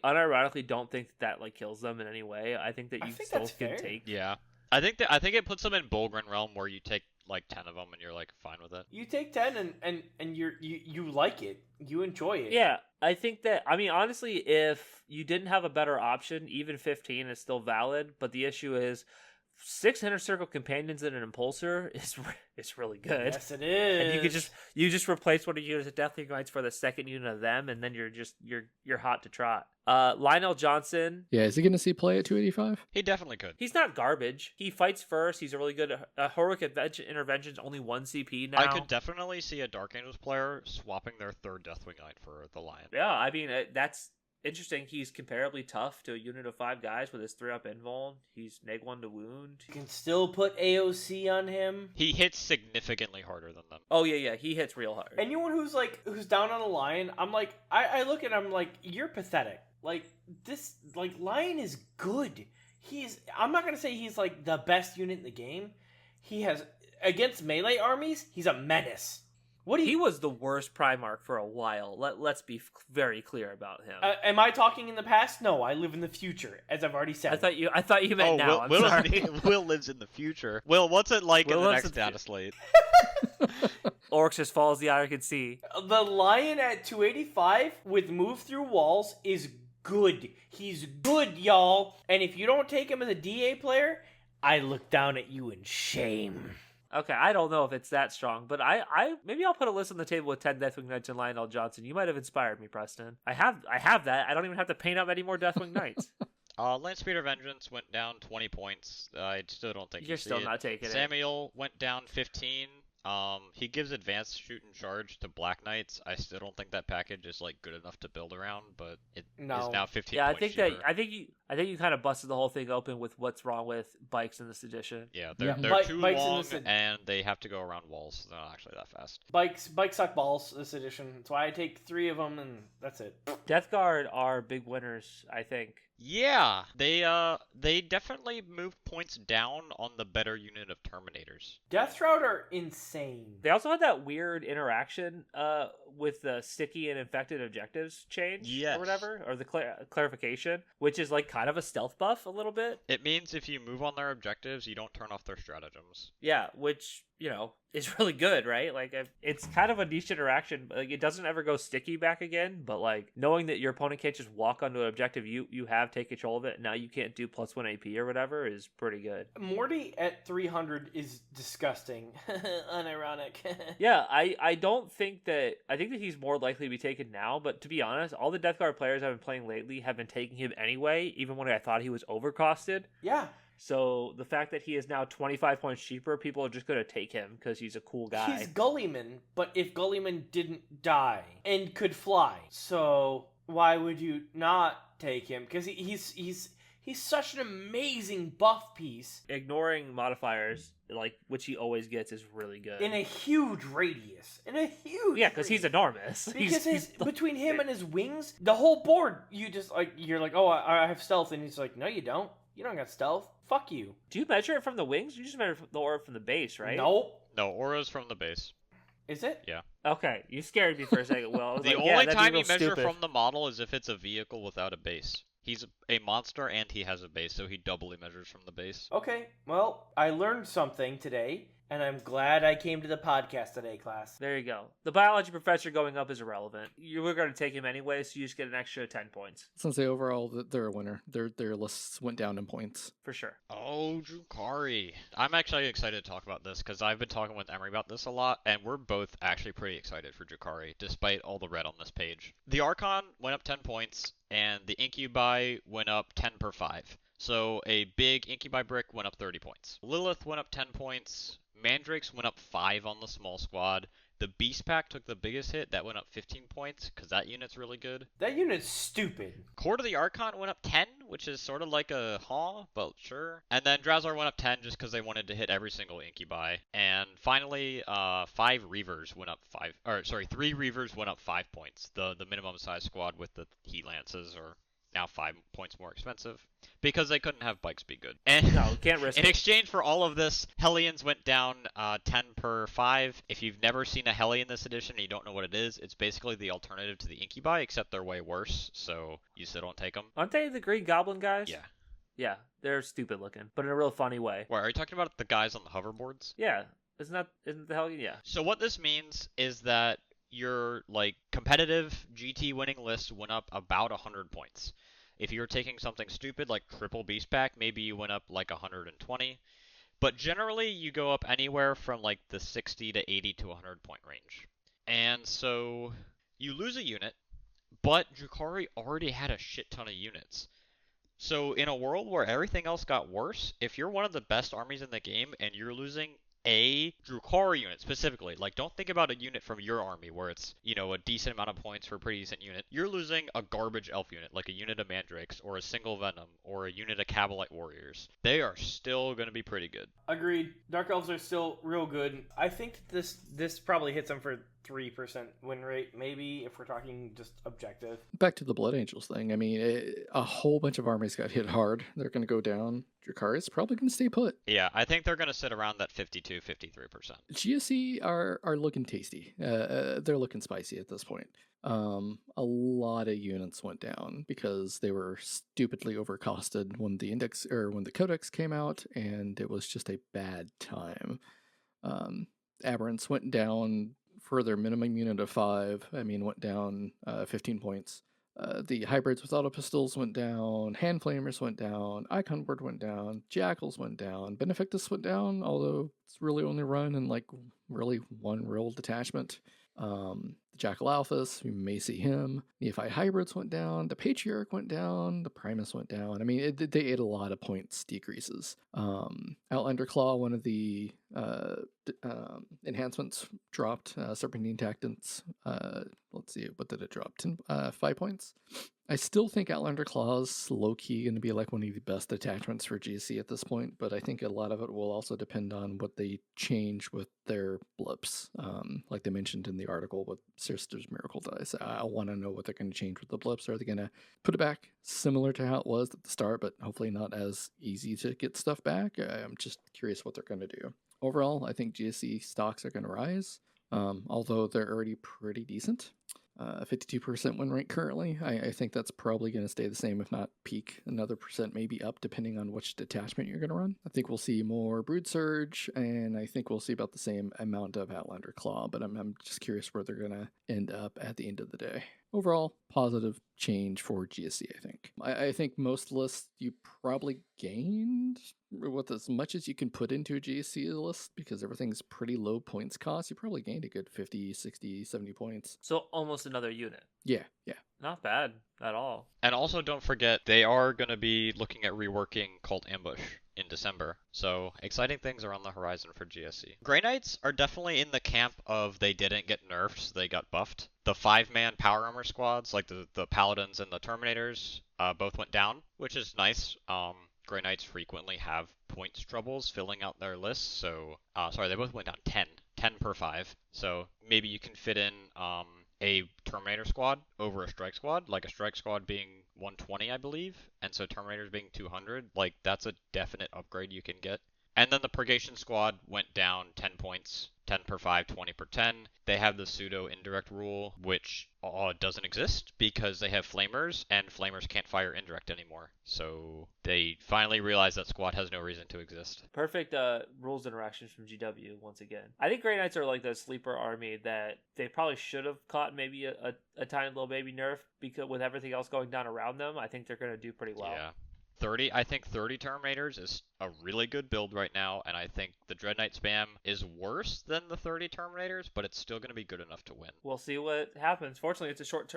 unironically don't think that like kills them in any way. I think that I you think still that's can fair. take. Yeah. I think it puts them in Bulgrin realm where you take like 10 of them and you're like fine with it. You take 10 and you like it. You enjoy it. Yeah, I think that, I mean, honestly, if you didn't have a better option, even 15 is still valid, but the issue is 6 Inner Circle Companions and an Impulsor is really good. Yes, it is. And you just replace one of your units of Deathwing Knights for the second unit of them, and then you're hot to trot. Lionel Johnson. Yeah, is he going to see play at 285? He definitely could. He's not garbage. He fights first. He's a really good heroic intervention's only 1 CP now. I could definitely see a Dark Angels player swapping their 3rd Deathwing Knight for the Lion. Yeah, I mean, that's interesting. He's comparably tough to a unit of 5 guys with his 3-up invuln. He's neg 1 to wound. You can still put AOC on him. He hits significantly harder than them. Oh yeah, he hits real hard. Anyone who's down on a Lion, I'm like, I look at him like, you're pathetic. Like this, like Lion is good. I'm not gonna say he's like the best unit in the game. He has, against melee armies, he's a menace. He was the worst Primarch for a while. Let's be very clear about him. Am I talking in the past? No, I live in the future, as I've already said. I thought you meant now. I'm sorry. Will lives in the future. Will, what's it like Will in the lives next in the data slate? Orcs as far as the eye can see. The Lion at 285 with move through walls is good. He's good, y'all. And if you don't take him as a DA player, I look down at you in shame. Okay, I don't know if it's that strong, but I maybe I'll put a list on the table with 10 Deathwing Knights and Lionel Johnson. You might have inspired me, Preston. I have that. I don't even have to paint up any more Deathwing Knights. Landspeeder Vengeance went down 20 points. I still don't think You're still not taking it. Samuel went down 15. He gives advanced shoot and charge to Black Knights. I still don't think that package is like good enough to build around, but it is now 15 Yeah, points cheaper. I think you kind of busted the whole thing open with what's wrong with bikes in this edition. Yeah, they're too Bikes long in this and they have to go around walls. They're not actually that fast. Bikes suck balls this edition. That's why I take 3 of them and that's it. Death Guard are big winners, I think. Yeah, they definitely moved points down on the better unit of Terminators. Death Shroud are insane. They also had that weird interaction with the sticky and infected objectives change Yes. or whatever, or the clarification, which is like kind of a stealth buff a little bit. It means if you move on their objectives, you don't turn off their stratagems. Yeah, which, you know, is really good, right? Like, it's kind of a niche interaction. Like, it doesn't ever go sticky back again, but like knowing that your opponent can't just walk onto an objective you have, take control of it, and now you can't do +1 AP or whatever is pretty good. Morty at 300 is disgusting. Unironic. Yeah, I don't think that... I think that he's more likely to be taken now, but to be honest, all the Death Guard players I've been playing lately have been taking him anyway, even when I thought he was overcosted. Yeah. So the fact that he is now 25 points cheaper, people are just going to take him because he's a cool guy. He's Gullyman, but if Gullyman didn't die and could fly, so why would you not take him? Because he's such an amazing buff piece Ignoring modifiers, like, which he always gets, is really good. in a huge radius. Yeah, because he's enormous. Because he's between him and his wings, the whole board, you're like, oh, I have stealth, and he's like, no, you don't. You don't got stealth. Fuck you. Do you measure it from the wings? You just measure the orb from the base, right? Nope. No, auras from the base. Is it? Yeah. Okay, you scared me for a second, Will. I was The like, yeah, only that'd be time real you measure stupid. from the model is if it's a vehicle without a base. He's a monster and he has a base, so he doubly measures from the base. Okay. Well, I learned something today, and I'm glad I came to the podcast today, class. There you go. The biology professor going up is irrelevant. You were going to take him anyway, so you just get an extra 10 points. Since they overall they're a winner. Their lists went down in points. For sure. Oh, Drukari. I'm actually excited to talk about this because I've been talking with Emery about this a lot, and we're both actually pretty excited for Drukari, despite all the red on this page. The Archon went up 10 points, and the Incubi went up 10 per 5. So a big Incubi brick went up 30 points. Lilith went up 10 points. Mandrakes went up 5 on the small squad. The Beast Pack took the biggest hit. That went up 15 points, because that unit's really good. That unit's stupid. Court of the Archon went up 10, which is sort of like a Haw, but sure. And then Drazar went up 10 just because they wanted to hit every single Incubi. And finally, 3 Reavers went up 5 points. The minimum size squad with the Heat Lances are now 5 points more expensive because they couldn't have bikes be good. And No, can't risk in it. exchange for all of this, Hellions went down 10 per 5. If you've never seen a Hellion this edition and you don't know what it is, it's basically the alternative to the Incubi, except they're way worse, so you still don't take them. Aren't they the Green Goblin guys? Yeah. Yeah, they're stupid looking, but in a real funny way. Wait, are you talking about the guys on the hoverboards? Yeah, isn't the hell? Yeah. So what this means is that your competitive GT winning list went up about 100 points. If you were taking something stupid like Triple Beast Pack, maybe you went up like 120. But generally, you go up anywhere from like the 60 to 80 to 100 point range. And so you lose a unit, but Drukari already had a shit ton of units. So in a world where everything else got worse, if you're one of the best armies in the game and you're losing a Drukari unit specifically, like don't think about a unit from your army where it's, a decent amount of points for a pretty decent unit. You're losing a garbage elf unit, like a unit of Mandrakes, or a single Venom, or a unit of Cabalite Warriors. They are still going to be pretty good. Agreed. Dark Elves are still real good. I think this probably hits them for 3% win rate, maybe, if we're talking just objective. Back to the Blood Angels thing. I mean, a whole bunch of armies got hit hard. They're going to go down. Drukari's probably going to stay put. Yeah, I think they're going to sit around that 52-53%. GSE are looking tasty. They're looking spicy at this point. A lot of units went down because they were stupidly overcosted when the Codex came out, and it was just a bad time. Aberrants went down for their minimum unit of 5. Went down 15 points. The hybrids with auto pistols went down, hand flamers went down, icon word went down, jackals went down, Benefactus went down, although it's really only run in really one real detachment. The Jackal Alphas, we may see him. Nephi hybrids went down, the Patriarch went down, the Primus went down. They ate a lot of points decreases. Outlander Claw, one of the enhancements dropped. Serpentine Tactants, let's see, what did it drop? 5 points. I still think Outlander Claw's low-key going to be one of the best attachments for GC at this point, but I think a lot of it will also depend on what they change with their blips. Like they mentioned in the article with Sister's Miracle dice. I want to know what they're going to change with the blips. Are they going to put it back similar to how it was at the start, but hopefully not as easy to get stuff back? I'm just curious what they're going to do. Overall, I think GSC stocks are going to rise, although they're already pretty decent. 52% win rate currently. I think that's probably going to stay the same, if not peak another percent, maybe up, depending on which detachment you're going to run. I think we'll see more Brood Surge, and I think we'll see about the same amount of Outlander Claw, but I'm just curious where they're going to end up at the end of the day. Overall, positive change for GSC, I think. I think most lists you probably gained with as much as you can put into a GSC list, because everything's pretty low points cost. You probably gained a good 50, 60, 70 points. So almost another unit. Yeah. Not bad at all. And also don't forget, they are going to be looking at reworking Cult Ambush in December. So exciting things are on the horizon for GSC. Grey Knights are definitely in the camp of they didn't get nerfed, so they got buffed. The 5-man power armor squads, like the Paladins and the Terminators, both went down, which is nice. Grey Knights frequently have points troubles filling out their lists, so they both went down 10 per 5. So maybe you can fit in a Terminator squad over a Strike squad, like a Strike squad being 120, I believe, and so Terminators being 200. Like, that's a definite upgrade you can get. And then the Purgation squad went down 10 points, 10 per 5, 20 per 10. They have the pseudo indirect rule, which doesn't exist because they have flamers, and flamers can't fire indirect anymore. So they finally realized that squad has no reason to exist. Perfect rules interactions from GW once again. I think Grey Knights are like the sleeper army that they probably should have caught maybe a tiny little baby nerf, because with everything else going down around them, I think they're going to do pretty well. Yeah. I think 30 Terminators is a really good build right now, and I think the Dread Knight spam is worse than the 30 Terminators, but it's still going to be good enough to win. We'll see what happens. Fortunately, it's a short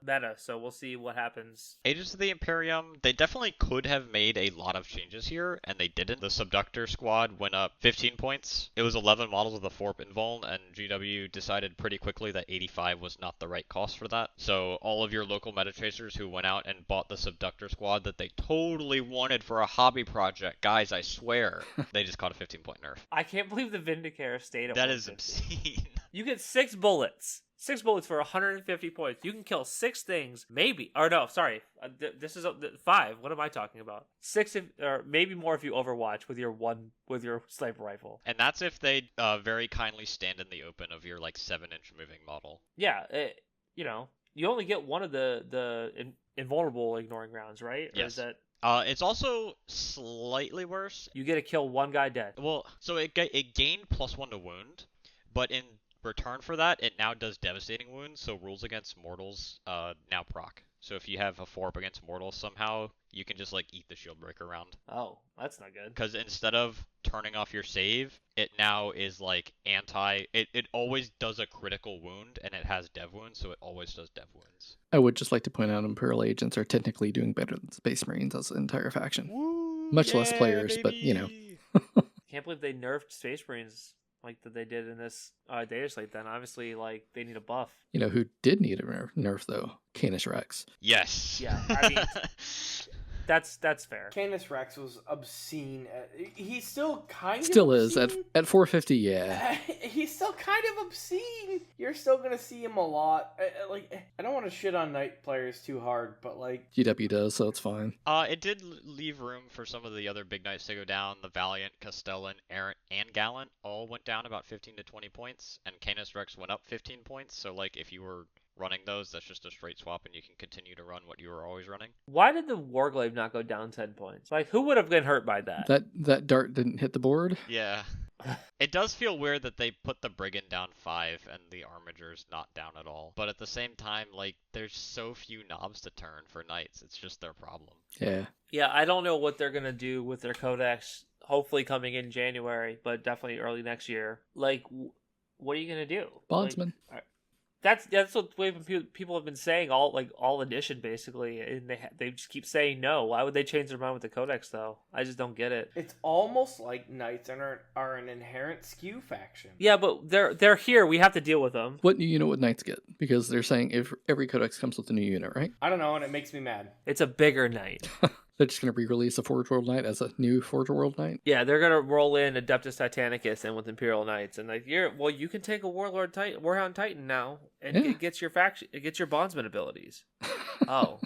meta, so we'll see what happens. Agents of the Imperium, they definitely could have made a lot of changes here, and they didn't. The Subductor squad went up 15 points. It was 11 models of the Forp Invuln, and GW decided pretty quickly that 85 was not the right cost for that. So all of your local meta chasers who went out and bought the Subductor squad that they totally wanted for a hobby project, guys, I swear, they just caught a 15-point nerf. I can't believe the Vindicare stayed at That is 150. obscene. You get 6 bullets. 6 bullets for 150 points. You can kill 6 things, maybe. Or no, sorry. This is 5. What am I talking about? 6, or maybe more if you Overwatch with your sniper rifle. And that's if they very kindly stand in the open of your 7-inch moving model. Yeah, you only get one of the invulnerable ignoring rounds, right? Or Yes. is that... It's also slightly worse. You get to kill one guy dead. Well, so it gained +1 to wound, but in return for that, it now does devastating wounds, so rules against mortals now proc. So if you have a 4-up against mortals somehow, you can just eat the shield breaker round. Oh, that's not good. Because instead of turning off your save, it now is it always does a critical wound, and it has dev wounds, so it always does dev wounds. I would just like to point out Imperial Agents are technically doing better than Space Marines as an entire faction. Woo, Much less yeah, players, but baby! Can't believe they nerfed Space Marines like that they did in this data slate. Then obviously, they need a buff. You know who did need a nerf though? Canis Rex. Yes. Yeah, I mean, that's fair. Canis Rex was obscene. He's still kind of Still is obscene. at 450. Yeah. He's still kind of obscene. You're still gonna see him a lot. I don't want to shit on Knight players too hard, but GW does, so it's fine. It did leave room for some of the other big knights to go down. The Valiant, Castellan, Errant, and Gallant all went down about 15 to 20 points, and Canis Rex went up 15 points. So if you were running those, that's just a straight swap, and you can continue to run what you were always running. Why did the Warglaive not go down 10 points? Who would have been hurt by that? That dart didn't hit the board. Yeah. It does feel weird that they put the Brigand down 5 and the Armiger's not down at all. But at the same time, there's so few knobs to turn for knights. It's just their problem. Yeah. Yeah, I don't know what they're going to do with their codex, hopefully coming in January, but definitely early next year. What are you going to do? Bondsman. That's what people have been saying all edition basically, and they just keep saying no. Why would they change their mind with the codex though? I just don't get it. it's almost like Knights are an inherent skew faction. Yeah, but they're here. We have to deal with them. What you know what knights get? Because they're saying if every codex comes with a new unit, right? I don't know, and it makes me mad. It's a bigger knight. They're just going to re-release a Forge World Knight as a new Forge World Knight. Yeah, they're gonna roll in Adeptus Titanicus and with Imperial Knights, and like, you can take a Warhound Titan now, and Yeah. it gets your bondsman abilities. Oh,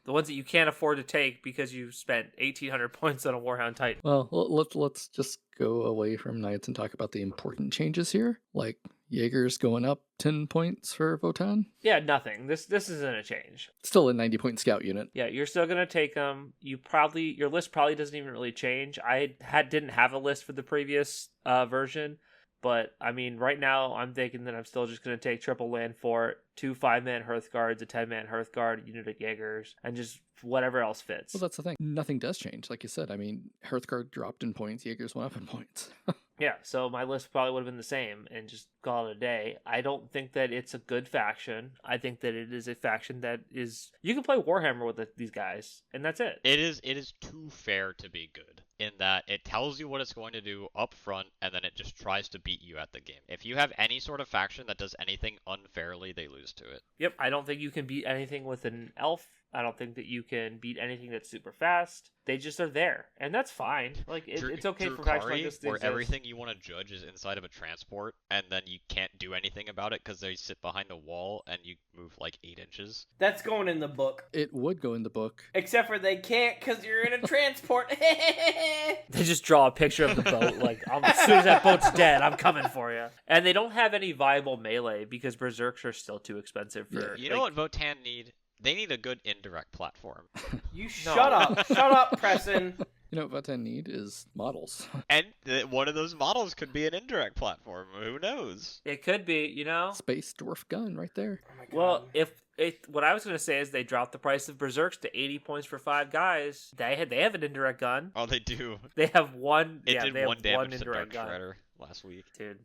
the ones that you can't afford to take because you spent 1,800 points on a Warhound Titan. Well, let's just go away from Knights and talk about the important changes here, like Jaeger's going up 10 points for Votan. Yeah, nothing. This isn't a change. Still a 90-point scout unit. Yeah, you're still gonna take them. Your list probably doesn't even really change. I didn't have a list for the previous version, but I mean, right now I'm thinking that I'm still just gonna take triple land fort, 2 5-man Hearthguards, a 10-man Hearthguard, a unit of Jaegers, and just whatever else fits. Well, that's the thing. Nothing does change, like you said. I mean, Hearthguard dropped in points, Jaegers went up in points. Yeah, so my list probably would have been the same and just call it a day. I don't think that it's a good faction. I think that it is a faction that is... You can play Warhammer with these guys, and that's it. It is too fair to be good, in that it tells you what it's going to do up front, and then it just tries to beat you at the game. If you have any sort of faction that does anything unfairly, they lose to it. Yep, I don't think you can beat anything with an elf. I don't think that you can beat anything that's super fast. They just are there, and that's fine. Like it's okay for factions like this to where exist. everything you want to judge is inside of a transport, and then you can't do anything about it because they sit behind the wall and you move like 8 inches. That's going in the book. It would go in the book. Except for they can't because you're in a transport. They just draw a picture of the boat, like, as soon as that boat's dead, I'm coming for you. And they don't have any viable melee because Berserks are still too expensive for... You know what Votan need? They need a good indirect platform. You shut up. Shut up, Preston. You know what Votan need is models. And one of those models could be an indirect platform. Who knows? It could be, you know? Space Dwarf Gun right there. Oh my God. Well, what I was going to say is they dropped the price of Berserks to 80 points for 5 guys. They have an indirect gun. Oh, they do. They have one. It yeah, did they have one damage to indirect Dark gun. Shredder last week. Dude,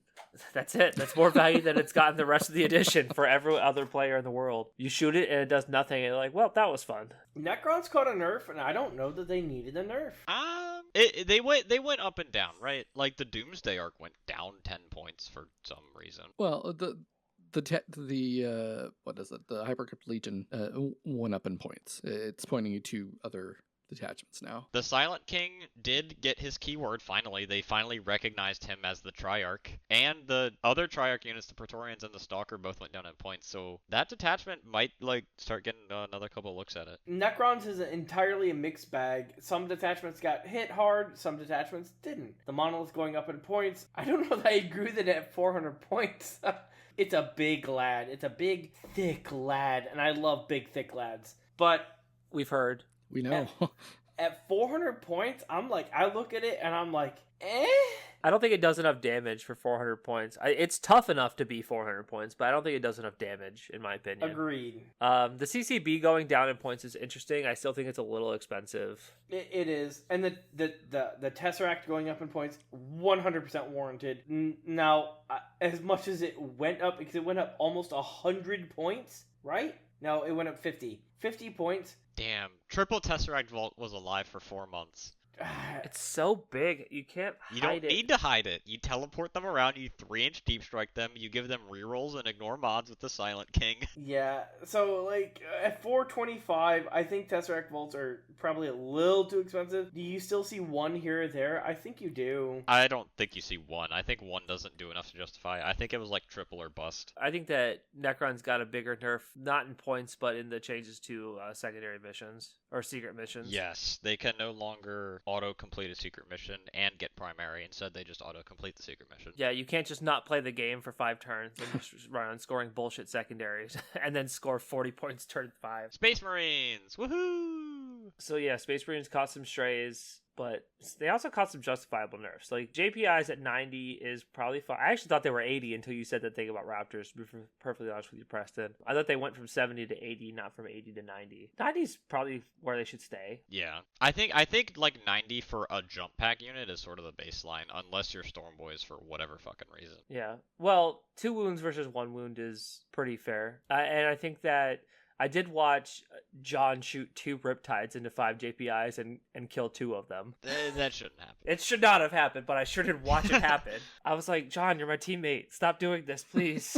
that's it. That's more value than it's gotten the rest of the edition for every other player in the world. You shoot it and it does nothing. And you're like, well, that was fun. Necron's caught a nerf, and I don't know that they needed a nerf. They went up and down, right? Like the Doomsday arc went down 10 points for some reason. Well, the what is it? The Hypercrypt Legion went up in points. It's pointing you to other detachments now. The Silent King did get his keyword finally. They finally recognized him as the Triarch. And the other Triarch units, the Praetorians and the Stalker, both went down in points. So that detachment might start getting another couple looks at it. Necrons is entirely a mixed bag. Some detachments got hit hard, some detachments didn't. The monolith going up in points. I don't know that I agree with it at 400 points. It's a big lad. It's a big, thick lad. And I love big, thick lads. But We've heard. We know. at 400 points, I look at it and I'm like, eh? I don't think it does enough damage for 400 points. It's tough enough to be 400 points, but I don't think it does enough damage, in my opinion. Agreed. The CCB going down in points is interesting. I still think it's a little expensive. It is. And the Tesseract going up in points, 100% warranted. Now, as much as it went up, because it went up almost 100 points, right? No, it went up 50. 50 points. Damn. Triple Tesseract Vault was alive for 4 months. It's so big. You can't hide it. You don't need to hide it. You teleport them around, you 3-inch deep strike them, you give them rerolls and ignore mods with the Silent King. Yeah, so at 425, I think Tesseract Vaults are probably a little too expensive. Do you still see one here or there? I think you do. I don't think you see one. I think one doesn't do enough to justify. I think it was like triple or bust. I think that Necron's got a bigger nerf, not in points, but in the changes to secondary missions or secret missions. Yes, they can no longer auto-complete a secret mission and get primary. Instead, they just auto-complete the secret mission. Yeah, you can't just not play the game for 5 turns and just run on scoring bullshit secondaries and then score 40 points turn 5. Space Marines! Woohoo! So yeah, Space Marines caught some strays, but they also caught some justifiable nerfs. Like JPI's at 90 is probably fine. I actually thought they were 80 until you said that thing about Raptors, to be perfectly honest with you, Preston. I thought they went from 70 to 80, not from 80 to 90. 90 is probably where they should stay. Yeah. I think like 90 for a jump pack unit is sort of the baseline, unless you're Storm Boys for whatever fucking reason. Yeah. Well, 2 wounds versus 1 wound is pretty fair. And I think that I did watch John shoot 2 Riptides into 5 JPIs and kill 2 of them. That shouldn't happen. It should not have happened, but I sure did watch it happen. I was like, John, you're my teammate. Stop doing this, please.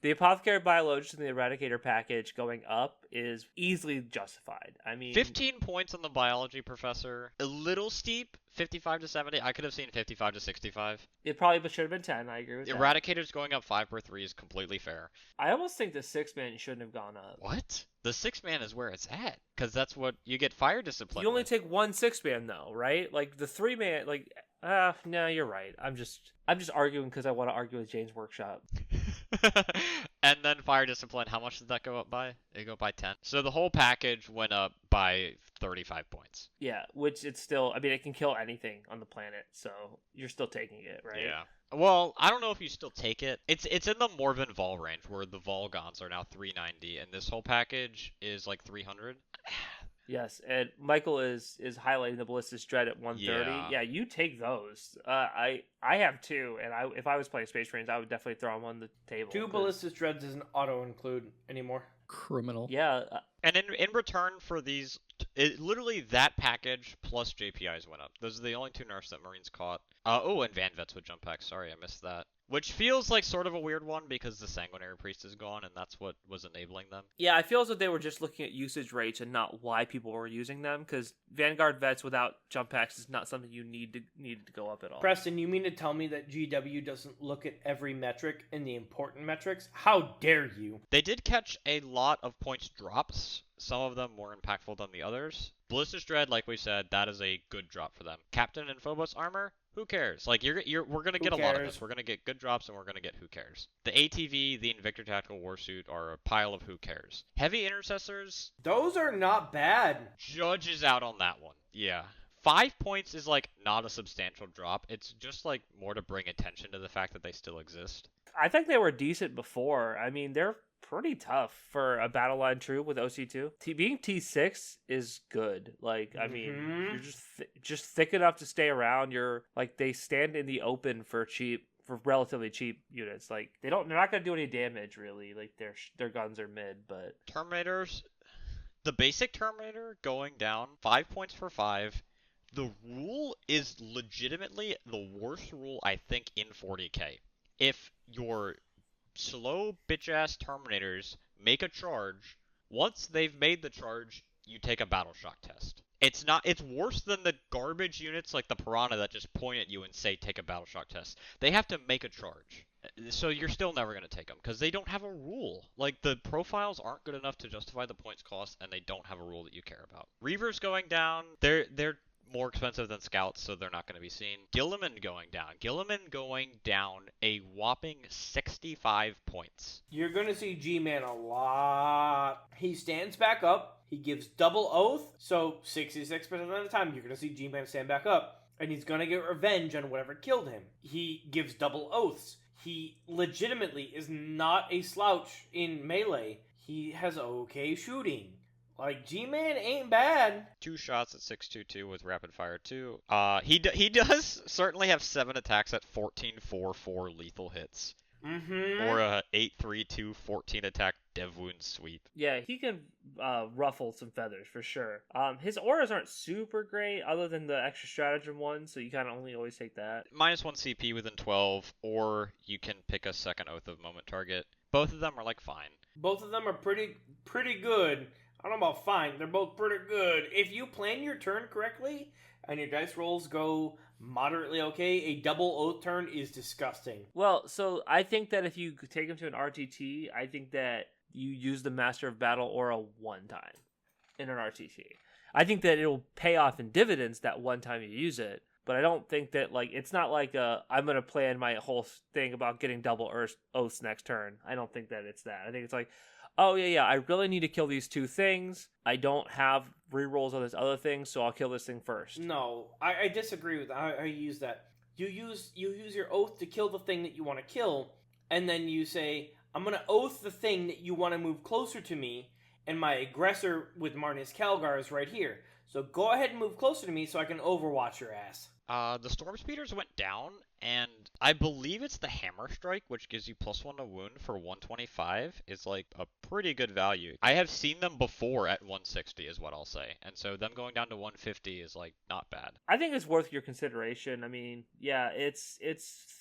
The Apothecary Biologist and the Eradicator package going up is easily justified. I mean, 15 points on the Biology Professor. A little steep, 55 to 70. I could have seen 55 to 65. it probably should have been 10. I agree with that. Eradicator's going up 5 per 3 is completely fair. I almost think the 6-man shouldn't have gone up. What? The 6-man is where it's at, because that's what you get fire discipline. You only with. take one 6-man though, right? Like the 3-man, like, no, you're right. I'm just arguing because I want to argue with Jane's Workshop. And then fire discipline, how much did that go up by? It go up by 10. So the whole package went up by 35 points. Yeah, which it's still, I mean, it can kill anything on the planet, so you're still taking it, right? Yeah. Well, I don't know if you still take it. It's in the Morven Vol range, where the Volgons are now 390, and this whole package is like 300. Yes, and Michael is highlighting the Ballistus Dread at 130. Yeah, you take those. I have 2, and if I was playing Space Marines, I would definitely throw them on the table. 2 Ballistus Dreads isn't auto-include anymore. Criminal. Yeah. And in return for these, literally that package plus JPIs went up. Those are the only 2 nerfs that Marines caught. And Van Vets with jump packs. Sorry, I missed that. Which feels like sort of a weird one because the Sanguinary Priest is gone, and that's what was enabling them. Yeah, I feel as though they were just looking at usage rates and not why people were using them, because Vanguard Vets without jump packs is not something you needed to go up at all. Preston, you mean to tell me that GW doesn't look at every metric in the important metrics? How dare you? They did catch a lot of points drops. Some of them more impactful than the others. Ballistus Dread, like we said, that is a good drop for them. Captain and Phobos armor, who cares? Like we're gonna get a lot of this. We're gonna get good drops, and we're gonna get who cares. The ATV, the Invictor Tactical Warsuit are a pile of who cares. Heavy Intercessors, Those are not bad. Judge is out on that one. Yeah. 5 points is like not a substantial drop. It's just like more to bring attention to the fact that they still exist. I think they were decent before. I mean, they're pretty tough for a battle line troop with OC2. Being T6 is good. Like, I mean, you're just thick enough to stay around. You're like, they stand in the open for relatively cheap units. Like, they're not going to do any damage really. Like, their guns are mid, but Terminators, the basic Terminator going down 5 points for 5. The rule is legitimately the worst rule I think in 40k. If your slow bitch-ass Terminators make a charge, once they've made the charge, you take a battle shock test. It's worse than the garbage units like the Piranha that just point at you and say take a battle shock test. They have to make a charge. So you're still never going to take them because they don't have a rule. Like, the profiles aren't good enough to justify the points cost, and they don't have a rule that you care about. Reavers going down, they're more expensive than Scouts, so they're not going to be seen. Gilliman going down. Gilliman going down a whopping 65 points. You're going to see G-Man a lot. He stands back up. He gives double oath. So 66% of the time, you're going to see G-Man stand back up. And he's going to get revenge on whatever killed him. He gives double oaths. He legitimately is not a slouch in melee. He has okay shooting. Like, G-Man ain't bad. 2 shots at 622 with rapid fire 2. He does certainly have 7 attacks at 14-4-4 lethal hits. Or a 8-3-2 14 attack dev wound sweep. yeah, he can ruffle some feathers for sure. His auras aren't super great other than the extra stratagem one, so you kind of only always take that. -1 CP within 12, or you can pick a second Oath of Moment target. Both of them are like fine. Both of them are pretty good. I don't know about fine. They're both pretty good. If you plan your turn correctly and your dice rolls go moderately okay, a double oath turn is disgusting. Well, so I think that if you take him to an RTT, I think that you use the Master of Battle aura one time in an RTT. I think that it'll pay off in dividends that one time you use it, but I don't think that, like, it's not like I'm going to plan my whole thing about getting double oaths next turn. I don't think that it's that. I think it's like, oh, yeah, I really need to kill these 2 things. I don't have rerolls on this other thing, so I'll kill this thing first. No, I disagree with that. I use that. You use your oath to kill the thing that you want to kill, and then you say, I'm going to oath the thing that you want to move closer to me, and my aggressor with Marnus Calgar is right here. So go ahead and move closer to me so I can overwatch your ass. The Storm Speeders went down, and I believe it's the Hammer Strike, which gives you +1 to wound for 125, is like a pretty good value. I have seen them before at 160, is what I'll say, and so them going down to 150 is like not bad. I think it's worth your consideration. I mean, yeah, it's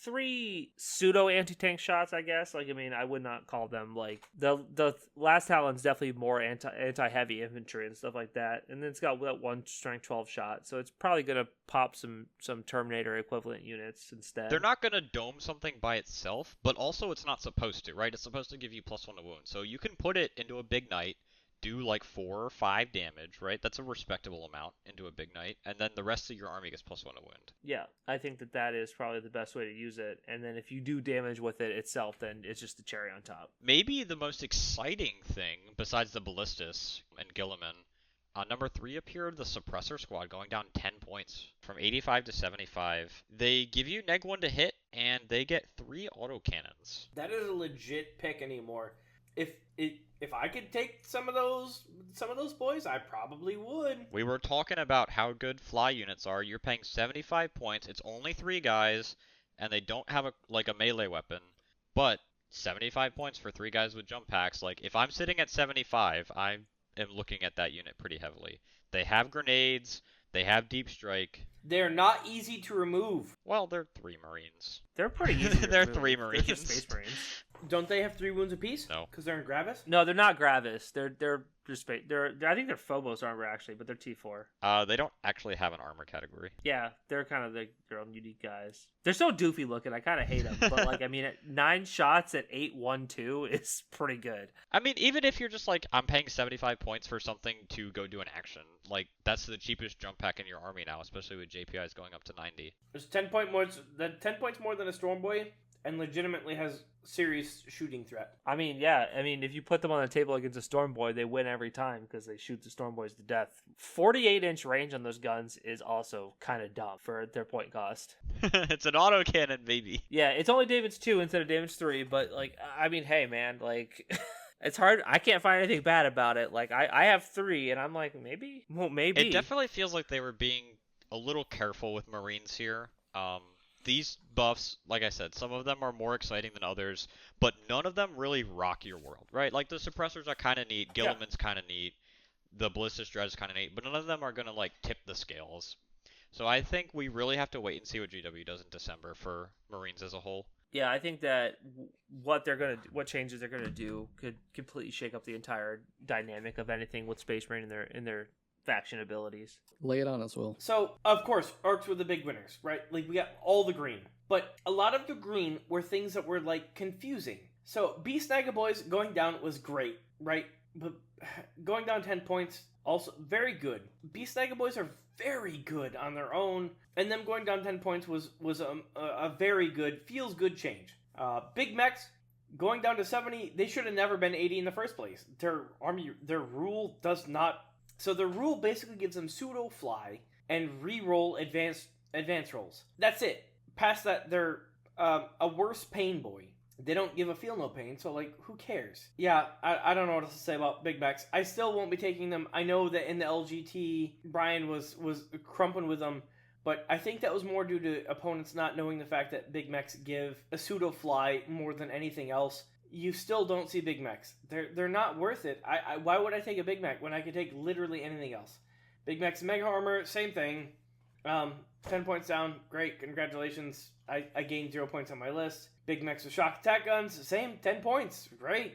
3 pseudo anti-tank shots, I guess. Like, I mean, I would not call them like the last Talon's definitely more anti-heavy infantry and stuff like that, and then it's got that 1 strength 12 shot, so it's probably gonna pop some Terminator equivalent units instead. They're not gonna dome something by itself, but also it's not supposed to, right? It's supposed to give you +1 to wound, so you can put it into a big knight, do like 4 or 5 damage, right? That's a respectable amount into a big knight, and then the rest of your army gets +1 to wound. Yeah, I think that is probably the best way to use it, and then if you do damage with it itself, then it's just the cherry on top. Maybe the most exciting thing, besides the Ballistus and Gilliman, number 3 appeared, the Suppressor Squad, going down 10 points from 85 to 75. They give you neg 1 to hit, and they get 3 autocannons. That is a legit pick anymore. If I could take some of those boys, I probably would. We were talking about how good fly units are. You're paying 75 points. It's only 3 guys, and they don't have a melee weapon. But 75 points for 3 guys with jump packs. Like, if I'm sitting at 75, I am looking at that unit pretty heavily. They have grenades. They have deep strike. They're not easy to remove. Well, they're 3 Marines. They're pretty easy to They're remove. 3 Marines. They're just Space Marines. Don't they have 3 wounds apiece? No. Because they're in Gravis? No, they're not Gravis. They're just I think they're Phobos armor actually, but they're T4. They don't actually have an armor category. Yeah, they're kind of their own unique guys. They're so doofy looking. I kind of hate them, but like I mean, 9 shots at 812 is pretty good. I mean, even if you're just like, I'm paying 75 points for something to go do an action, like that's the cheapest jump pack in your army now, especially with JPIs going up to 90. There's 10 points more than a Storm Boy, and legitimately has serious shooting threat. I mean, yeah. I mean, if you put them on the table against a Storm Boy, they win every time because they shoot the Storm Boys to death. 48-inch range on those guns is also kind of dumb for their point cost. It's an autocannon, baby. Yeah, it's only damage 2 instead of damage 3, but like, I mean, hey, man, like. It's hard. I can't find anything bad about it. Like, I have 3, and I'm like, maybe. Well, maybe. It definitely feels like they were being a little careful with Marines here. These buffs, like I said, some of them are more exciting than others, but none of them really rock your world, right? Like, the Suppressors are kind of neat, Gilliman's kind of neat, the Ballistus Dread is kind of neat, but none of them are going to, like, tip the scales. So I think we really have to wait and see what GW does in December for Marines as a whole. Yeah, I think that what changes they're gonna do could completely shake up the entire dynamic of anything with Space Marine in their faction abilities. Lay it on us, Will. So, of course, Orcs were the big winners, right? Like, we got all the green. But a lot of the green were things that were, like, confusing. So, Beast Naga Boys going down was great, right? But going down 10 points, also very good. Beast Naga Boys are very good on their own, and them going down 10 points was a very good, feels good change. Big Mechs going down to 70, they should have never been 80 in the first place. Their rule does not. So the rule basically gives them pseudo fly and re-roll advanced rolls. That's it. Past that, they're a worse pain boy. They don't give a feel no pain, so like, who cares? Yeah, I don't know what else to say about Big Mechs. I still won't be taking them. I know that in the LGT, Brian was crumping with them, but I think that was more due to opponents not knowing the fact that Big Mechs give a pseudo fly more than anything else. You still don't see Big Mechs. They're not worth it. Why would I take a Big Mech when I could take literally anything else? Big Mech's Mega Armor, same thing. 10 points down, great, congratulations. I gained 0 points on my list. Big Mechs with shock attack guns, same, 10 points, great.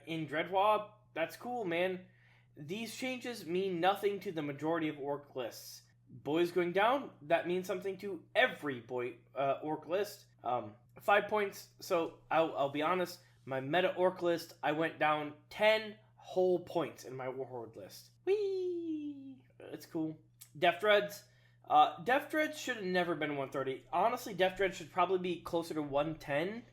In Dreadwall, that's cool, man. These changes mean nothing to the majority of orc lists. Boys going down, that means something to every orc list. 5 points, so I'll be honest, my meta orc list, I went down 10 whole points in my Warhorde list. Whee! It's cool. Death Dreads. Death Dreads should have never been 130. Honestly, Death Dreads should probably be closer to 110.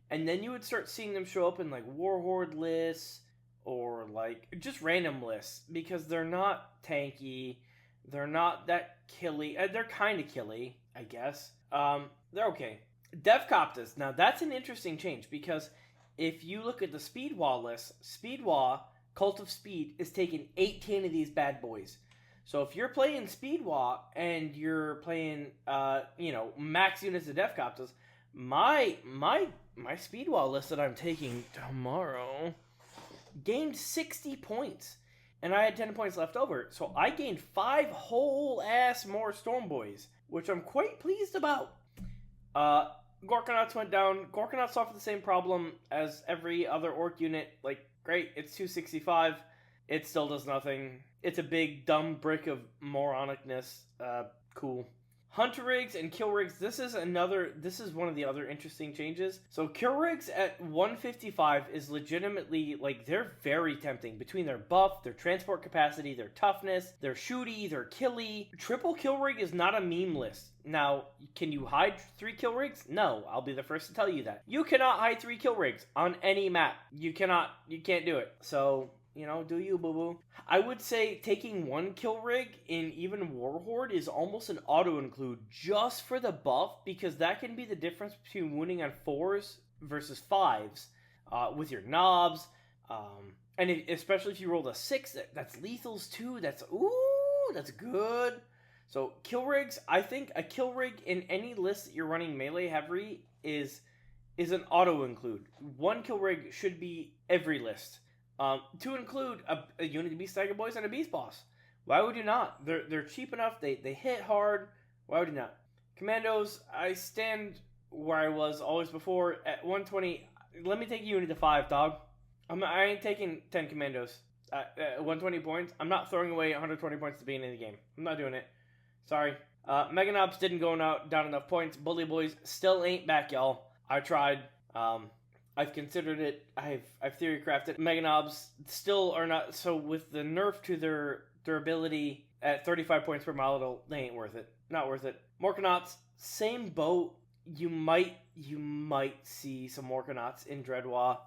And then you would start seeing them show up in like Warhorde lists or like just random lists because they're not tanky. They're not that killy. They're kind of killy, I guess. They're okay. Dev Coptas. Now that's an interesting change because if you look at the Speedwall list, Speedwall, Cult of Speed, is taking 18 of these bad boys. So if you're playing Speedwalk and you're playing, max units of Defcopters, my Speedwall list that I'm taking tomorrow gained 60 points. And I had 10 points left over. So I gained 5 whole ass more Storm Boys, which I'm quite pleased about. Gorkanauts went down. Gorkanauts suffered the same problem as every other Orc unit. Like, great, it's 265. It still does nothing. It's a big, dumb brick of moronicness. Cool. Hunter rigs and kill rigs. This is one of the other interesting changes. So kill rigs at 155 is legitimately, like, they're very tempting. Between their buff, their transport capacity, their toughness, their shooty, their killy. Triple kill rig is not a meme list. Now, can you hide 3 kill rigs? No, I'll be the first to tell you that. You cannot hide 3 kill rigs on any map. You can't do it. So, do you, boo-boo. I would say taking 1 kill rig in even Warhorde is almost an auto-include just for the buff, because that can be the difference between wounding on 4s versus 5s with your knobs. And especially if you rolled a 6, that's lethals too. That's good. So kill rigs, I think a kill rig in any list that you're running melee heavy is an auto-include. 1 kill rig should be every list. To include a Unity Beast Tiger Boys and a Beast Boss. Why would you not? They're cheap enough. They hit hard. Why would you not? Commandos, I stand where I was always before at 120. Let me take Unity to 5, dog. I ain't taking 10 Commandos at 120 points. I'm not throwing away 120 points to be in the game. I'm not doing it. Sorry. Mega Knobs didn't go down enough points. Bully Boys still ain't back, y'all. I tried. I've considered it. I've theory crafted. Mega Knobs still are not. So with the nerf to their durability at 35 points per model, they ain't worth it. Not worth it. Morkanauts, same boat. You might see some Morkanauts in Dreadwa,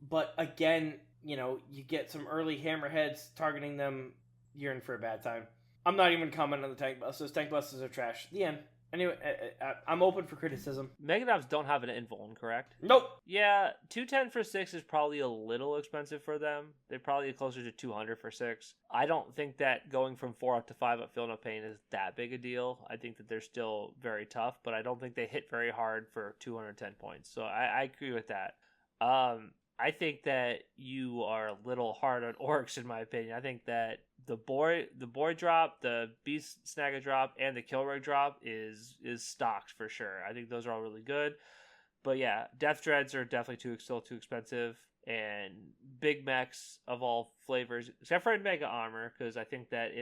but again, you get some early hammerheads targeting them. You're in for a bad time. I'm not even commenting on the tank busters. Tank busters are trash. The end. Anyway, I'm open for criticism. Meganobs don't have an invuln, correct? Nope. Yeah, 210 for 6 is probably a little expensive for them. They're probably closer to 200 for 6. I don't think that going from 4 up to 5 up Feel No Pain is that big a deal. I think that they're still very tough, but I don't think they hit very hard for 210 points. So I agree with that. I think that you are a little hard on orcs, in my opinion. I think that the boy drop, the beast snagger drop, and the kill rig drop is stocked for sure. I think those are all really good. But yeah, death dreads are definitely still too expensive. And big mechs of all flavors, except for Mega Armor, because I think that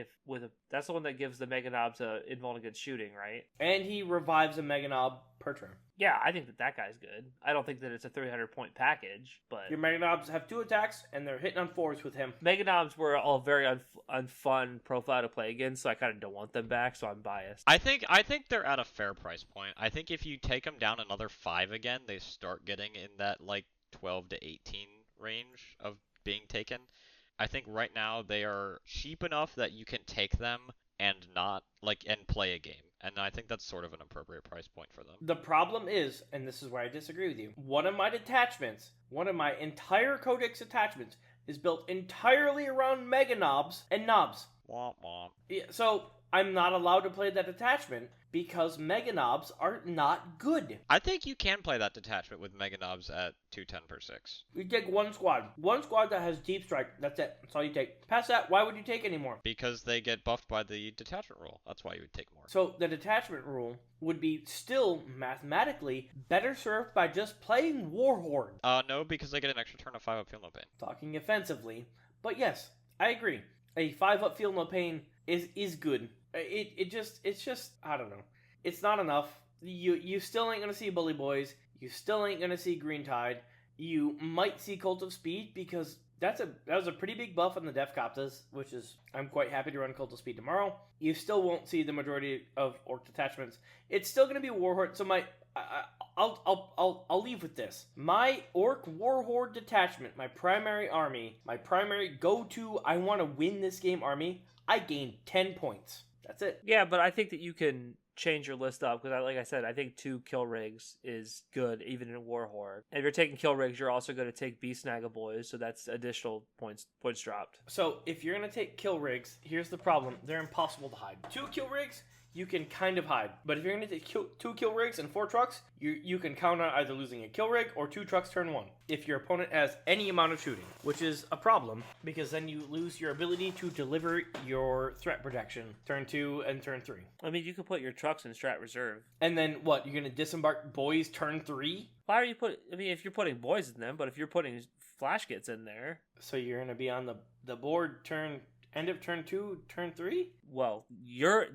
that's the one that gives the Mega Knobs a invuln against shooting, right? And he revives a Mega Knob per turn. Yeah, I think that guy's good. I don't think that it's a 300-point package, but your Mega Knobs have 2 attacks, and they're hitting on 4s with him. Mega Knobs were all very unfun profile to play against, so I kind of don't want them back, so I'm biased. I think they're at a fair price point. I think if you take them down another 5 again, they start getting in that 12 to 18 range of being taken. I think right now they are cheap enough that you can take them and not and play a game. And I think that's sort of an appropriate price point for them. The problem is, and this is where I disagree with you, one of my entire Codex attachments is built entirely around Mega Knobs and Knobs. Womp womp. Yeah, so I'm not allowed to play that attachment because Mega Knobs are not good. I think you can play that detachment with Mega Knobs at 210 per 6. You take one squad that has Deep Strike. That's it. That's all you take. Past that, why would you take any more? Because they get buffed by the detachment rule. That's why you would take more. So the detachment rule would be still mathematically better served by just playing Warhorde. No, because they get an extra turn of 5 up Feel No Pain. Talking offensively, but yes, I agree. A 5 up Feel No Pain is good. It's just I don't know. It's not enough. You still ain't gonna see Bully Boys. You still ain't gonna see Green Tide. You might see Cult of Speed because that was a pretty big buff on the Defcopters, which is I'm quite happy to run Cult of Speed tomorrow. You still won't see the majority of Orc detachments. It's still gonna be Warhorde. So I'll leave with this. My Orc Warhorde detachment, my primary army, my primary go-to I want to win this game army, I gained 10 points. That's it. Yeah, but I think that you can change your list up because, like I said, I think 2 kill rigs is good even in Warhorde. And if you're taking kill rigs, you're also going to take Beast Boys, so that's additional points dropped. So if you're going to take kill rigs, here's the problem. They're impossible to hide. 2 kill rigs, you can kind of hide. But if you're going to take 2 kill rigs and 4 trucks, you can count on either losing a kill rig or 2 trucks turn 1. If your opponent has any amount of shooting, which is a problem because then you lose your ability to deliver your threat protection turn 2 and turn 3. I mean, you could put your trucks in strat reserve. And then what? You're going to disembark boys turn 3? Why are you if you're putting boys in them, but if you're putting flash kits in there. So you're going to be on the board end of turn 2, turn 3? Well, you're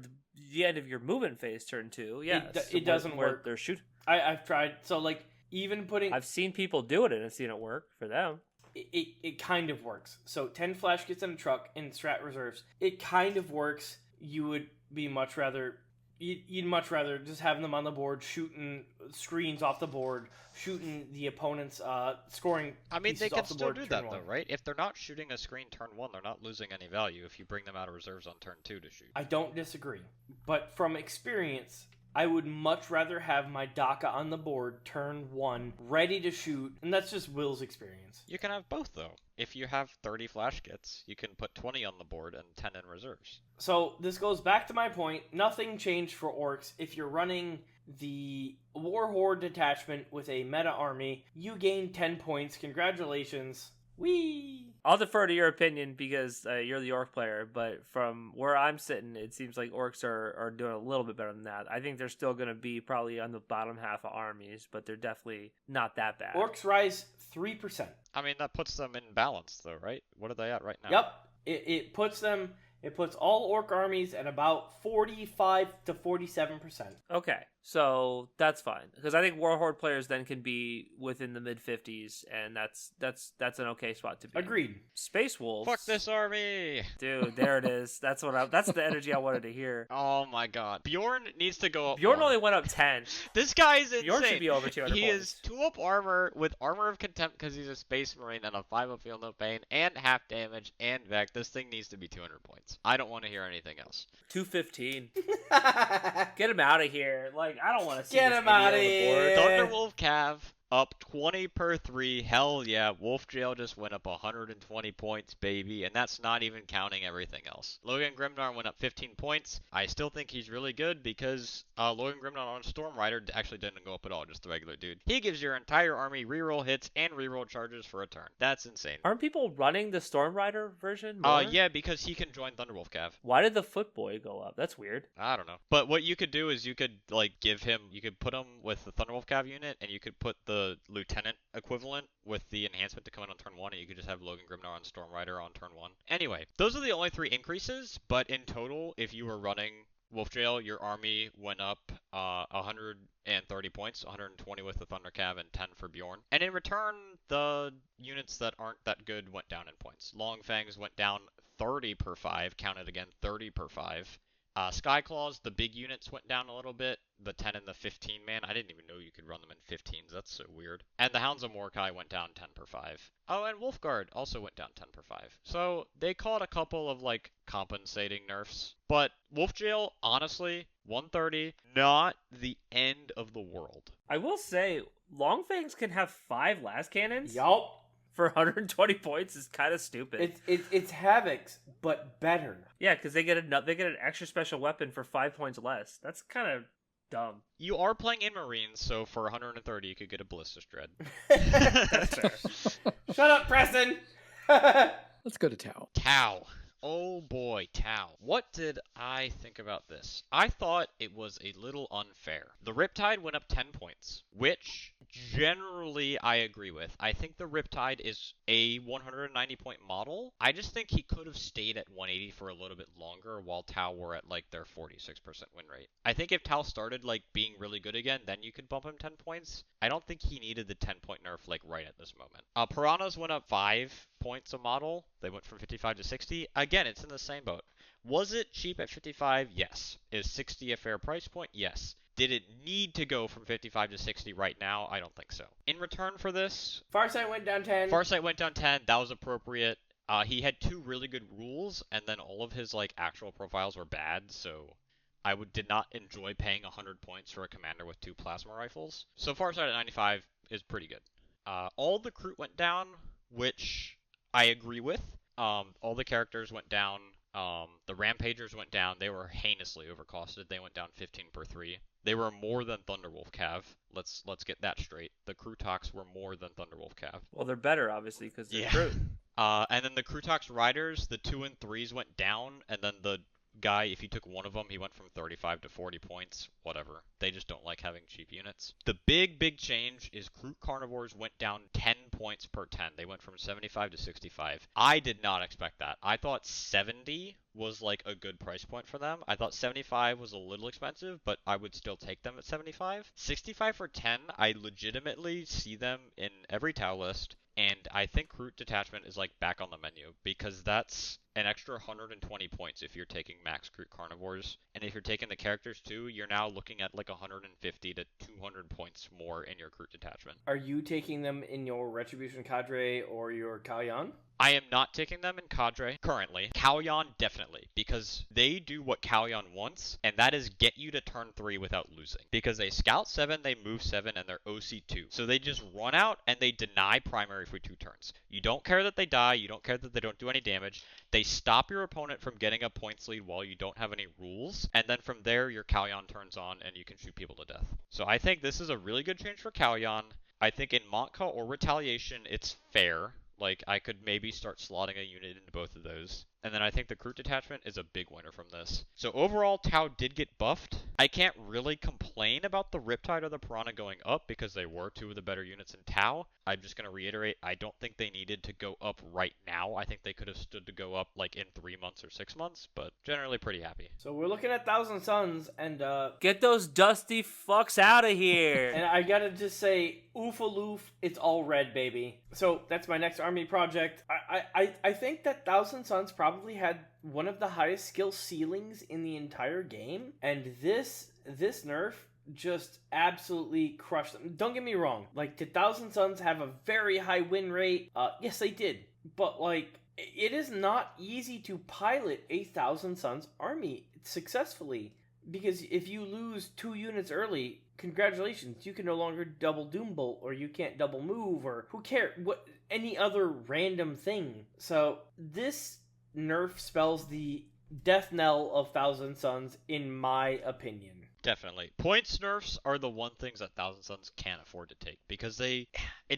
the end of your movement phase turn 2. Yeah, it doesn't work. They're shooting. I've tried. So like even putting. I've seen people do it and I've seen it work for them. It kind of works. So 10 flash kits in a truck in strat reserves. It kind of works. You would be much rather. You'd much rather just have them on the board, shooting screens off the board, shooting the opponent's scoring. I mean, they can still do that, 1. though, right? If they're not shooting a screen turn 1, they're not losing any value if you bring them out of reserves on turn 2 to shoot. I don't disagree. But from experience, I would much rather have my DACA on the board turn 1, ready to shoot, and that's just Will's experience. You can have both, though. If you have 30 flash kits, you can put 20 on the board and 10 in reserves. So this goes back to my point. Nothing changed for orcs. If you're running the Warhorde detachment with a meta army, you gain 10 points. Congratulations. Whee! I'll defer to your opinion because you're the orc player, but from where I'm sitting, it seems like orcs are doing a little bit better than that. I think they're still going to be probably on the bottom half of armies, but they're definitely not that bad. Orcs rise 3%. I mean, that puts them in balance, though, right? What are they at right now? Yep. It puts them... It puts all orc armies at about 45 to 47%. Okay, so that's fine because I think Warhorde players then can be within the mid 50s, and that's an okay spot to be. Agreed. Space Wolves. Fuck this army, dude. There it is. That's the energy I wanted to hear. Oh my god, Bjorn needs to go up. Bjorn only went up 10. This guy is insane. Bjorn should be over 200 He points. is 2-up armor with armor of contempt because he's a space marine and a 5-up feel no pain and half damage and Vec. This thing needs to be 200 points. I don't want to hear anything else. 215. Get him out of here. Like, I don't want to see Get this him video outta on the here. board. Thunderwolf Cav up 20 per 3. Hell yeah. Wolf Jail just went up 120 points, baby. And that's not even counting everything else. Logan Grimnar went up 15 points. I still think he's really good because Logan Grimnar on Storm Rider actually didn't go up at all, just the regular dude. He gives your entire army reroll hits and reroll charges for a turn. That's insane. Aren't people running the Storm Rider version more? Yeah, because he can join Thunderwolf Cav. Why did the Footboy go up? That's weird. I don't know. But what you could do is you could you could put him with the Thunderwolf Cav unit and you could put the Lieutenant equivalent with the enhancement to come in on turn 1 and you could just have Logan Grimnar on Storm Rider on turn 1. Anyway, those are the only 3 increases, but in total, if you were running Wolf Jail, your army went up 130 points, 120 with the Thunder Cav and 10 for Bjorn. And in return, the units that aren't that good went down in points. Long Fangs went down 30 per 5, counted again 30 per 5. Skyclaws, the big units went down a little bit. The 10 and the 15 man, I didn't even know you could run them in 15s. That's so weird. And the Hounds of Mordecai went down 10 per 5. Oh, and Wolfguard also went down 10 per 5. So they caught a couple of compensating nerfs. But Wolf Jail, honestly, 130, not the end of the world. I will say, Longfangs can have 5 last cannons. Yup. For 120 points is kind of stupid. It's Havoc's, but better. Yeah, because they get an extra special weapon for 5 points less. That's kind of dumb. You are playing in Marines, so for 130 you could get a Ballistus Dread. That's fair. Shut up, Preston! Let's go to Tau. Tau. Oh boy, Tau. What did I think about this? I thought it was a little unfair. The Riptide went up 10 points, which generally I agree with. I think the Riptide is a 190 point model. I just think he could have stayed at 180 for a little bit longer while Tau were at their 46% win rate. I think if Tau started being really good again, then you could bump him 10 points. I don't think he needed the 10 point nerf right at this moment. Piranhas went up 5 points a model. They went from 55 to 60. Again, it's in the same boat. Was it cheap at 55? Yes. Is 60 a fair price point? Yes. Did it need to go from 55 to 60 right now? I don't think so. In return for this, Farsight went down 10. Farsight went down 10. That was appropriate. He had 2 really good rules, and then all of his actual profiles were bad, so did not enjoy paying 100 points for a commander with 2 plasma rifles. So far side at 95 is pretty good. All the crew went down, which I agree with. All the characters went down. The Rampagers went down. They were heinously overcosted. They went down 15 per 3. They were more than Thunderwolf Cav. Let's get that straight. The Crew Tox were more than Thunderwolf Cav. Well, they're better, obviously, because they're Yeah. crew. And then the Crew Tox Riders, the 2 and 3s went down, and then the guy, if you took one of them, he went from 35 to 40 points. Whatever. They just don't like having cheap units. The big change is Crew Carnivores went down 10 points per 10. They went from 75 to 65. I did not expect that. I thought 70 was like a good price point for them. I thought 75 was a little expensive, but I would still take them at 75. 65 for 10, I legitimately see them in every Tau list. And I think Crew Detachment is like back on the menu because that's an extra 120 points if you're taking max Crew Carnivores. And if you're taking the characters too, you're now looking at like 150 to 200 points more in your Crew Detachment. Are you taking them in your Retribution Cadre or your Kalyan? I am not taking them in Cadre currently. Kalyan definitely, because they do what Kalyan wants, and that is get you to turn 3 without losing. Because they scout 7, they move 7, and they're OC 2. So they just run out and they deny primary for 2 turns. You don't care that they die, you don't care that they don't do any damage. They stop your opponent from getting a points lead while you don't have any rules, and then from there your Kalyan turns on and you can shoot people to death. So I think this is a really good change for Kalyan. I think in Montka or Retaliation it's fair. Like, I could maybe start slotting a unit into both of those. And then I think the Crew Detachment is a big winner from this. So overall, Tau did get buffed. I can't really complain about the Riptide or the Piranha going up because they were 2 of the better units in Tau. I'm just going to reiterate, I don't think they needed to go up right now. I think they could have stood to go up like in 3 months or 6 months, but generally pretty happy. So we're looking at Thousand Suns, and Get those dusty fucks out of here. and I gotta just say, oof-a-loof, it's all red, baby. So that's my next army project. I think that Thousand Suns probably had one of the highest skill ceilings in the entire game, and this nerf just absolutely crushed them. Don't get me wrong, like, did Thousand Suns have a very high win rate? Yes, they did. But, like, it is not easy to pilot a Thousand Suns army successfully. Because if you lose 2 units early, congratulations, you can no longer double Doombolt, or you can't double move, or who cares, what, any other random thing. So this nerf spells the death knell of Thousand Suns, in my opinion. Definitely. Points nerfs are the one things that Thousand Suns can't afford to take because it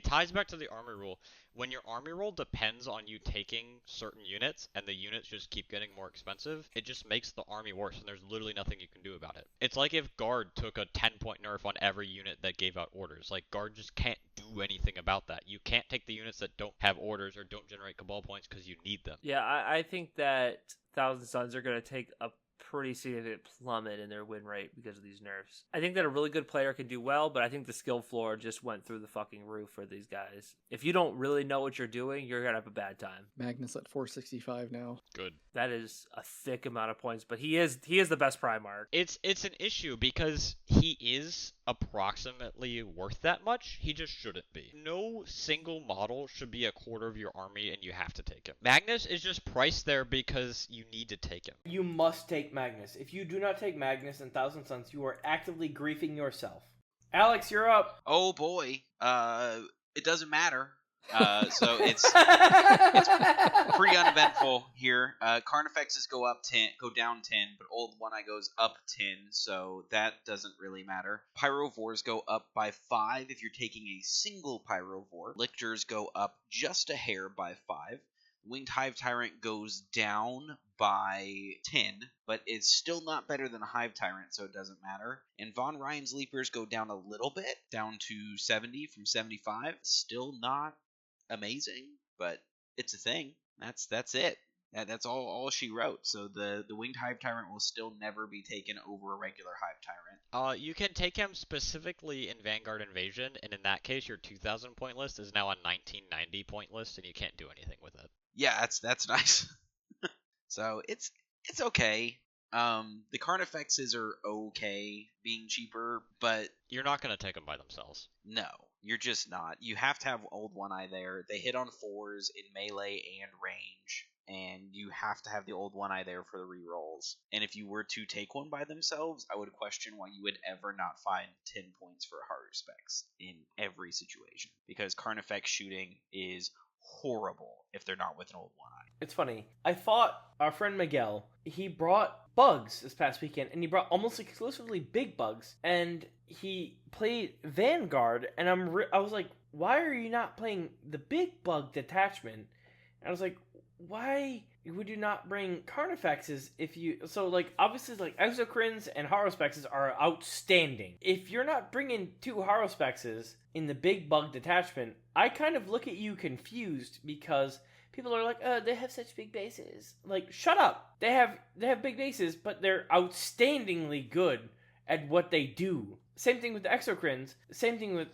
ties back to the army rule. When your army rule depends on you taking certain units and the units just keep getting more expensive, it just makes the army worse and there's literally nothing you can do about it. It's like if Guard took a 10-point nerf on every unit that gave out orders. Like, Guard just can't do anything about that. You can't take the units that don't have orders or don't generate Cabal points because you need them. Yeah, I think that Thousand Suns are going to take a pretty significant plummet in their win rate because of these nerfs. I think that a really good player can do well, but I think the skill floor just went through the fucking roof for these guys. If you don't really know what you're doing, you're gonna have a bad time. Magnus at 465 now. Good. That is a thick amount of points, but he is the best Primarch. It's an issue because he is approximately worth that much. He just shouldn't be. No single model should be a quarter of your army and you have to take him. Magnus is just priced there because you need to take him. You must take Magnus. If you do not take Magnus in Thousand Suns, you are actively griefing yourself. Alex, you're up. Oh boy, it doesn't matter. So it's pretty uneventful here. Carnifexes go down 10, but Old One Eye goes up 10, so that doesn't really matter. Pyrovores go up by 5 if you're taking a single Pyrovore. Lictors go up just a hair by 5. Winged Hive Tyrant goes down by 10, but it's still not better than a Hive Tyrant, so it doesn't matter. And Von Ryan's Leapers go down a little bit, down to 70 from 75. Still not amazing, but it's a thing. That's it. That's all she wrote. So the Winged Hive Tyrant will still never be taken over a regular Hive Tyrant. You can take him specifically in Vanguard Invasion, and in that case, your 2,000 point list is now a 1990 point list, and you can't do anything with it. Yeah, that's nice. So it's okay. The Carnifexes are okay being cheaper, but you're not going to take them by themselves. No, you're just not. You have to have Old One Eye there. They hit on 4s in melee and range, and you have to have the old One Eye there for the rerolls. And if you were to take one by themselves, I would question why you would ever not find 10 points for Heart Specs in every situation, because Carnifex shooting is horrible if they're not with an old One Eye. It's funny. I fought our friend Miguel. He brought bugs this past weekend, and he brought almost exclusively big bugs. And he played Vanguard, and I was like, why are you not playing the big bug detachment? And I was like, why would you not bring Carnifexes if you... So, like, obviously, like, Exocrines and Harospexes are outstanding. If you're not bringing 2 Harospexes in the big bug detachment, I kind of look at you confused, because people are like, they have such big bases. Like, shut up! They have big bases, but they're outstandingly good at what they do. Same thing with the Exocrines. Same thing with,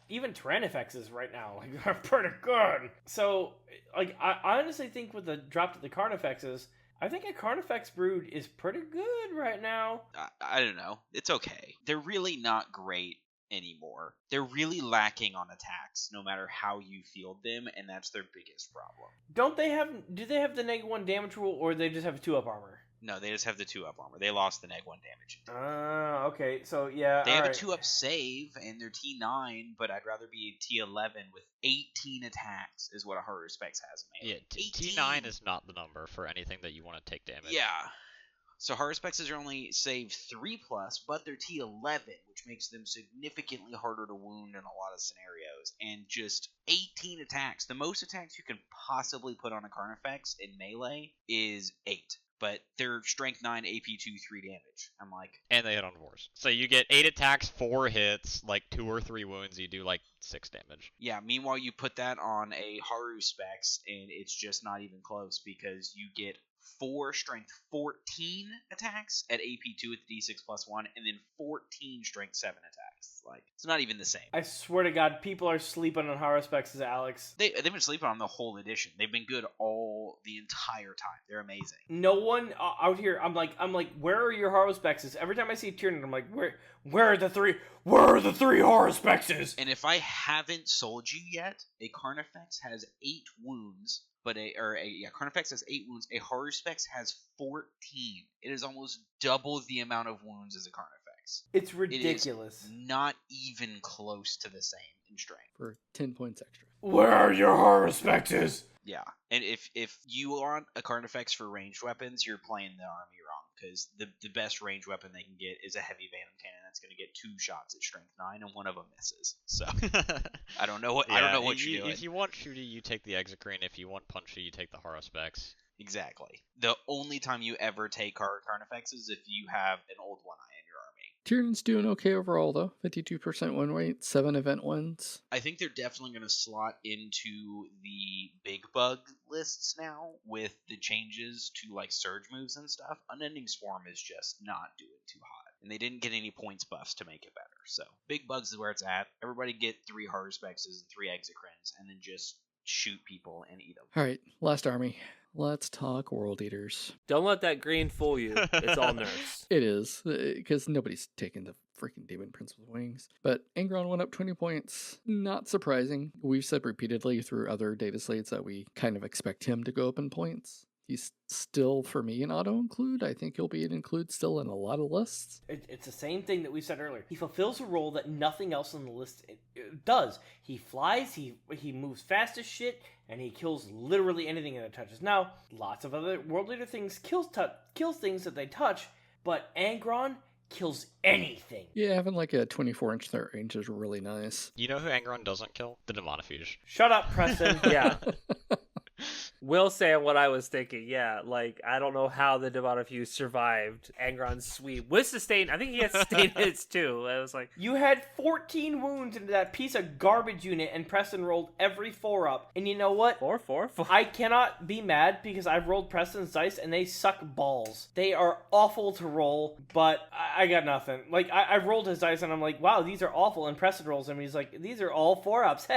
even Tyrannifexes right now, like, are pretty good. So, like, I honestly think with the drop to the Carnifexes, I think a Carnifex brood is pretty good right now. I don't know. It's okay. They're really not great anymore. They're really lacking on attacks, no matter how you field them, and that's their biggest problem. Do they have the -1 damage rule, or they just have 2-up armor? No, they just have the 2-up armor. They lost the -1 damage. Okay, so yeah. They have a 2-up save, and they're T9, but I'd rather be T11 with 18 attacks, is what a Heart Specs has. Yeah, T9 is not the number for anything that you want to take damage. Yeah. So Heart Specs are only save 3+, but they're T11, which makes them significantly harder to wound in a lot of scenarios. And just 18 attacks. The most attacks you can possibly put on a Carnifex in melee is 8. But they're strength 9, AP 2, 3 damage. I'm like... And they hit on force. So you get 8 attacks, 4 hits, like 2 or 3 wounds, you do like 6 damage. Yeah, meanwhile you put that on a Haru Specs, and it's just not even close, because you get 4 strength 14 attacks at AP2 with the D6 +1, and then 14 strength 7 attacks. Like, it's not even the same. I swear to God, people are sleeping on Harospexes, Alex. They've been sleeping on the whole edition. They've been good all the entire time. They're amazing. No one out here. I'm like, where are your Harospexes? Every time I see a Tyranid, I'm like, where are the 3 Harospexes? And if I haven't sold you yet, a Carnifex has 8 wounds. But Carnifex has 8 wounds. A Haruspec has 14. It is almost double the amount of wounds as a Carnifex. It's ridiculous. It is not even close to the same in strength. For 10 points extra. Where are your Haruspexes? Yeah, and if you want a Carnifex for ranged weapons, you're playing the army wrong, because the best ranged weapon they can get is a heavy Venom Cannon that's going to get 2 shots at strength 9, and one of them misses. So I don't know what you're doing. If you want shooty, you take the Exocrine. If you want punchy, you take the Harospec. Exactly. The only time you ever take Carnifex is if you have an old One Eye in your army. Tyranids doing okay overall, though. 52% win rate, 7 event wins. I think they're definitely going to slot into the big bug lists now with the changes to, like, surge moves and stuff. Unending Swarm is just not doing too hot. And they didn't get any points buffs to make it better. So, big bugs is where it's at. Everybody get 3 Haruspexes and 3 Exocrines, and then just shoot people and eat them. Alright, last army. Let's talk World Eaters. Don't let that green fool you. It's all nerfs. It is, because nobody's taking the freaking Demon Prince with wings. But Angron went up 20 points. Not surprising. We've said repeatedly through other data slates that we kind of expect him to go up in points. He's still, for me, an auto-include. I think he'll be an include still in a lot of lists. It's the same thing that we said earlier. He fulfills a role that nothing else on the list does. He flies, he moves fast as shit, and he kills literally anything that touches. Now, lots of other World Leader things kills things that they touch, but Angron kills anything. Yeah, having like a 24-inch threat range is really nice. You know who Angron doesn't kill? The Demonofuge. Shut up, Preston. Yeah. Will say what I was thinking. Yeah, like, I don't know how the Demonofuge survived Angron's sweep with sustain. I think he had sustained hits too. I was like, you had 14 wounds into that piece of garbage unit, and Preston rolled every 4-up. And you know what? 4. I cannot be mad because I've rolled Preston's dice and they suck balls. They are awful to roll, but I got nothing. Like, I rolled his dice and I'm like, wow, these are awful. And Preston rolls them and he's like, these are all 4-ups.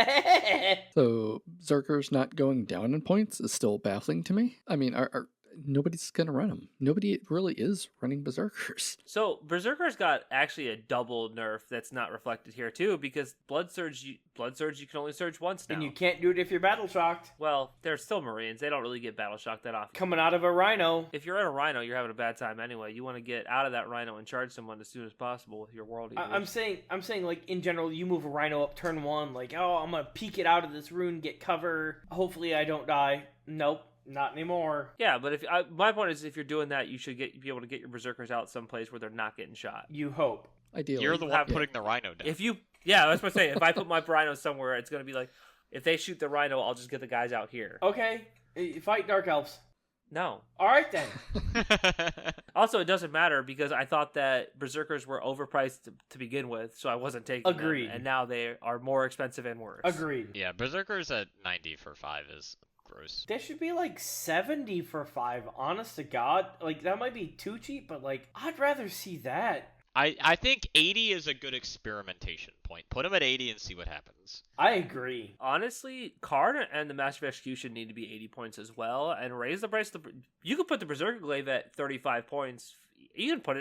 So Zerker's not going down in points is still baffling to me. I mean, nobody's going to run them. Nobody really is running Berserkers. So Berserker's got actually a double nerf that's not reflected here too, because Blood Surge you can only surge once now. And you can't do it if you're battle shocked. Well, they're still Marines. They don't really get battle shocked that often. Coming out of a Rhino. If you're in a Rhino, you're having a bad time anyway. You want to get out of that Rhino and charge someone as soon as possible with your World Eaters. I'm saying like in general, you move a Rhino up turn 1, like, oh, I'm gonna peek it out of this rune, get cover. Hopefully I don't die. Nope. Not anymore. Yeah, but my point is, if you're doing that, you should be able to get your Berserkers out someplace where they're not getting shot. You hope. Ideally. You're the one putting the Rhino down. That's what I'm saying. If I put my Rhino somewhere, it's going to be like, if they shoot the Rhino, I'll just get the guys out here. Okay, fight Dark Elves. No. All right then. Also, it doesn't matter because I thought that Berserkers were overpriced to begin with, so I wasn't taking Agreed. them. And now they are more expensive and worse. Agreed. Yeah, Berserkers at 90 for 5 is gross. They should be like 70 for 5, honest to God. Like, that might be too cheap, but like, I'd rather see that. I think 80 is a good experimentation point. Put them at 80 and see what happens. I agree. Honestly, Card and the Master of Execution need to be 80 points as well, and raise the price. You could put the Berserker Glaive at 35 points. You can put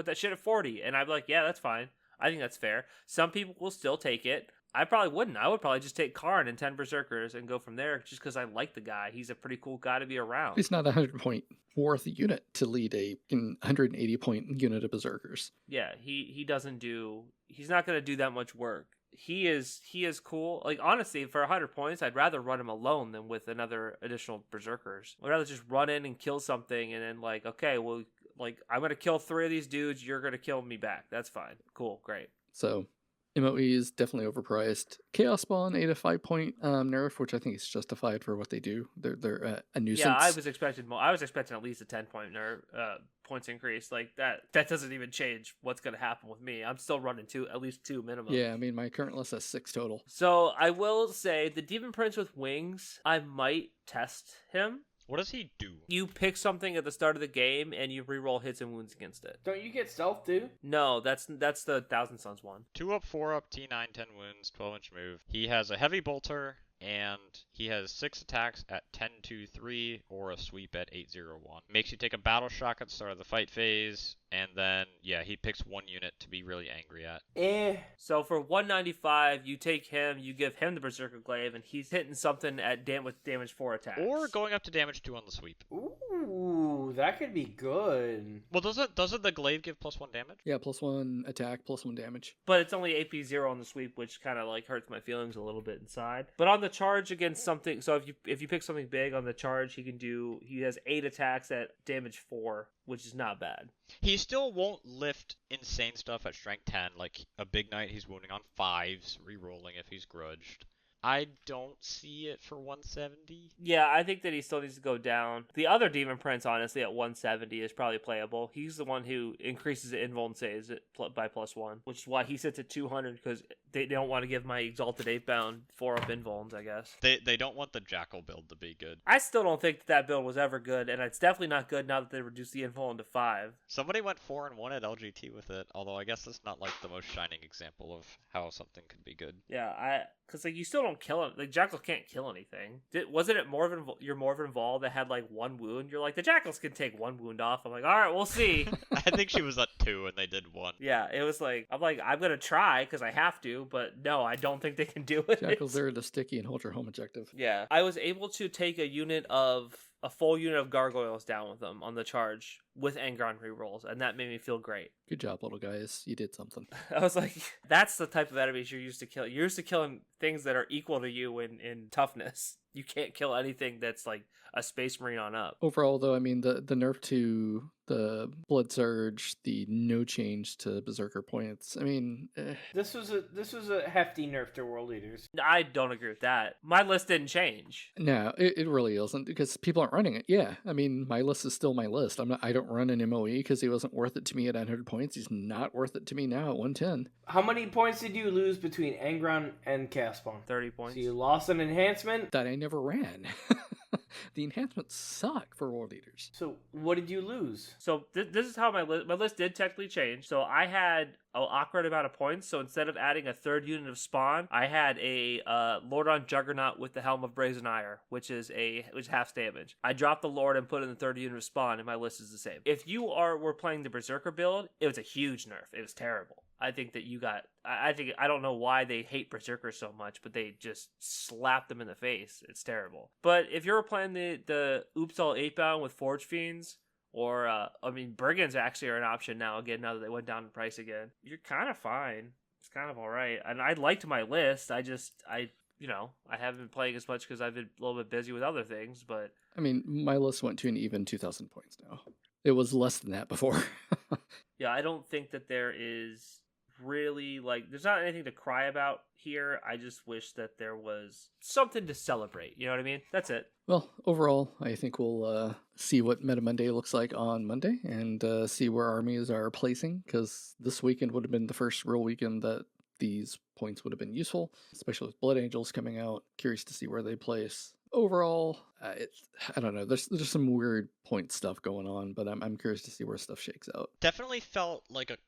that shit at 40, and I'd be like, yeah, that's fine. I think that's fair. Some people will still take it. I probably wouldn't. I would probably just take Karn and 10 Berserkers and go from there just because I like the guy. He's a pretty cool guy to be around. He's not a 100-point worth unit to lead a 180-point unit of Berserkers. Yeah, he's not going to do that much work. He is cool. Like, honestly, for 100 points, I'd rather run him alone than with another additional Berserkers. I'd rather just run in and kill something and then, like, okay, well, like, I'm going to kill 3 of these dudes. You're going to kill me back. That's fine. Cool. Great. So MOE is definitely overpriced. Chaos Spawn 8 a 5-point nerf, which I think is justified for what they do. They're a nuisance. Yeah, I was expecting more. I was expecting at least a 10-point nerf points increase. Like that doesn't even change what's going to happen with me. I'm still running at least 2 minimum. Yeah, I mean my current list has 6 total. So I will say the Demon Prince with wings, I might test him. What does he do? You pick something at the start of the game and you reroll hits and wounds against it. Don't you get stealth too? No, that's the Thousand Suns one. 2 up, 4 up, T9, 10 wounds, 12-inch move. He has a heavy bolter, and he has 6 attacks at 10-2-3 or a sweep at 8-0-1. Makes you take a battle shock at the start of the fight phase, and then, yeah, he picks 1 unit to be really angry at. So for 195, you take him, you give him the Berserker Glaive, and he's hitting something with damage 4 attacks. Or going up to damage 2 on the sweep. Ooh, that could be good. Well, doesn't the glaive give +1 damage? Yeah, +1 attack, +1 damage. But it's only AP0 on the sweep, which kind of like hurts my feelings a little bit inside. But on the charge against something, so if you pick something big on the charge, he has 8 attacks at damage 4, which is not bad. He still won't lift insane stuff at strength 10, like a big knight he's wounding on 5s, re-rolling if he's grudged. I don't see it for 170. Yeah, I think that he still needs to go down. The other Demon Prince, honestly, at 170 is probably playable. He's the one who increases the invuln saves by +1, which is why he sits at 200, because they don't want to give my Exalted 8-bound 4-up invulns, I guess. They don't want the Jackal build to be good. I still don't think that build was ever good, and it's definitely not good now that they reduced the invuln to 5. Somebody went 4-1 at LGT with it, although I guess that's not like the most shining example of how something could be good. Yeah, because like you still don't kill him. Like Jackal can't kill anything. Wasn't it your Morven Vol that had like 1 wound? You're like, the Jackals can take 1 wound off. I'm like, all right, we'll see. I think she was at 2 and they did 1. Yeah, it was like, I'm gonna try because I have to, but no, I don't think they can do it. Jackals are the sticky and hold your home objective. Yeah, I was able to take a full unit of gargoyles down with them on the charge with Angron rerolls, and that made me feel great. Good job, little guys. You did something. I was like, that's the type of enemies you're used to killing. You're used to killing things that are equal to you in toughness. You can't kill anything that's like a Space Marine on up. Overall, though, I mean, the nerf to the Blood Surge, the no change to Berserker points. I mean, This was a hefty nerf to World Eaters. I don't agree with that. My list didn't change. no, it really isn't because people aren't running it. Yeah, I mean, my list is still my list. I don't run an MOE because he wasn't worth it to me at 100 points. He's not worth it to me now at 110. How many points did you lose between Angron and Chaos Spawn? 30 points. So you lost an enhancement? That I never ran. The enhancements suck for World Eaters. So what did you lose? So this is how my list did technically change. So I had an awkward amount of points. So instead of adding a third unit of spawn, I had a Lord on Juggernaut with the Helm of Brazen Ire, which half damage. I dropped the Lord and put in the third unit of spawn, and my list is the same. If you were playing the Berserker build, it was a huge nerf. It was terrible. I think that I don't know why they hate Berserkers so much, but they just slapped them in the face. It's terrible. But if you're playing the Oops All 8-bound with Forge Fiends, or, Brigands actually are an option now again, now that they went down in price again, you're kind of fine. It's kind of alright. And I liked my list. I haven't been playing as much because I've been a little bit busy with other things, but... I mean, my list went to an even 2,000 points now. It was less than that before. Yeah, I don't think that there is... really there's not anything to cry about here. I just wish that there was something to celebrate, you know what I mean? That's it. Well, overall, I think we'll see what Meta Monday looks like on Monday and see where armies are placing, because this weekend would have been the first real weekend that these points would have been useful, especially with Blood Angels coming out. Curious to see where they place. Overall, I don't know. There's some weird point stuff going on, but I'm curious to see where stuff shakes out. Definitely felt like a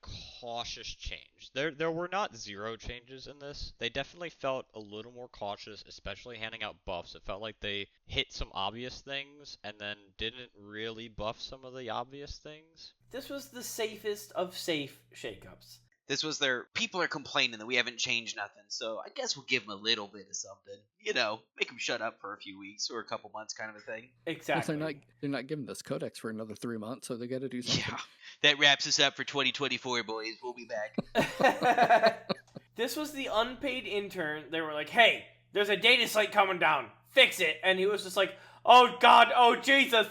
cautious change. There were not zero changes in this. They definitely felt a little more cautious, especially handing out buffs. It felt like they hit some obvious things and then didn't really buff some of the obvious things. This was the safest of safe shakeups. This was people are complaining that we haven't changed nothing, so I guess we'll give them a little bit of something. Make them shut up for a few weeks or a couple months kind of a thing. Exactly. They're not giving this codex for another 3 months, so they got to do something. Yeah, that wraps us up for 2024, boys. We'll be back. This was the unpaid intern. They were like, hey, there's a data slate coming down. Fix it. And he was just like, oh, God, oh, Jesus.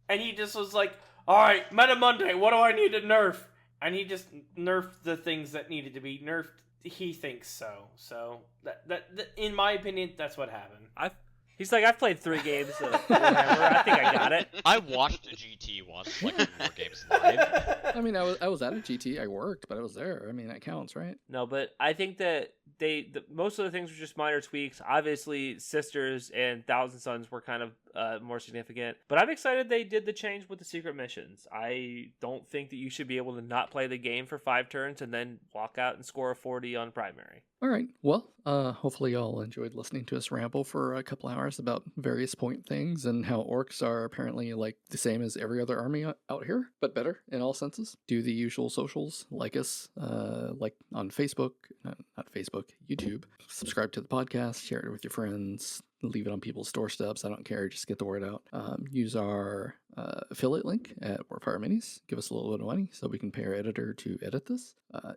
And he just was like, all right, Meta Monday, what do I need to nerf? And he just nerfed the things that needed to be nerfed. He thinks so. So that in my opinion, that's what happened. He's like, I've played 3 games. Whatever. I think I got it. I watched a GT once, like in more games live. I mean, I was at a GT. I worked, but I was there. I mean, that counts, right? No, but I think that most of the things were just minor tweaks. Obviously, Sisters and Thousand Suns were kind of more significant. But I'm excited they did the change with the secret missions. I don't think that you should be able to not play the game for 5 turns and then walk out and score a 40 on primary. All right. Well, hopefully y'all enjoyed listening to us ramble for a couple hours about various point things and how orcs are apparently like the same as every other army out here, but better in all senses. Do the usual socials, like us, like on Facebook, not Facebook, YouTube. Subscribe to the podcast, share it with your friends, leave it on people's doorsteps. I don't care. Just get the word out. Use our affiliate link at Warfire Minis. Give us a little bit of money so we can pay our editor to edit this.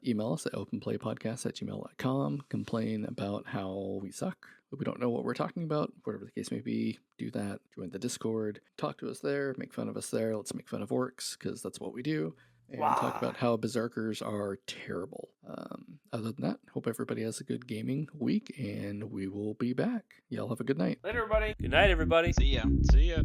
Email us at openplaypodcast@gmail.com. Complain about how we suck. We don't know what we're talking about. Whatever the case may be, do that. Join the Discord. Talk to us there. Make fun of us there. Let's make fun of orcs because that's what we do. And talk about how berserkers are terrible. Other than that, hope everybody has a good gaming week, and we will be back. Y'all have a good night. Later, everybody. Good night, everybody. See ya. See ya.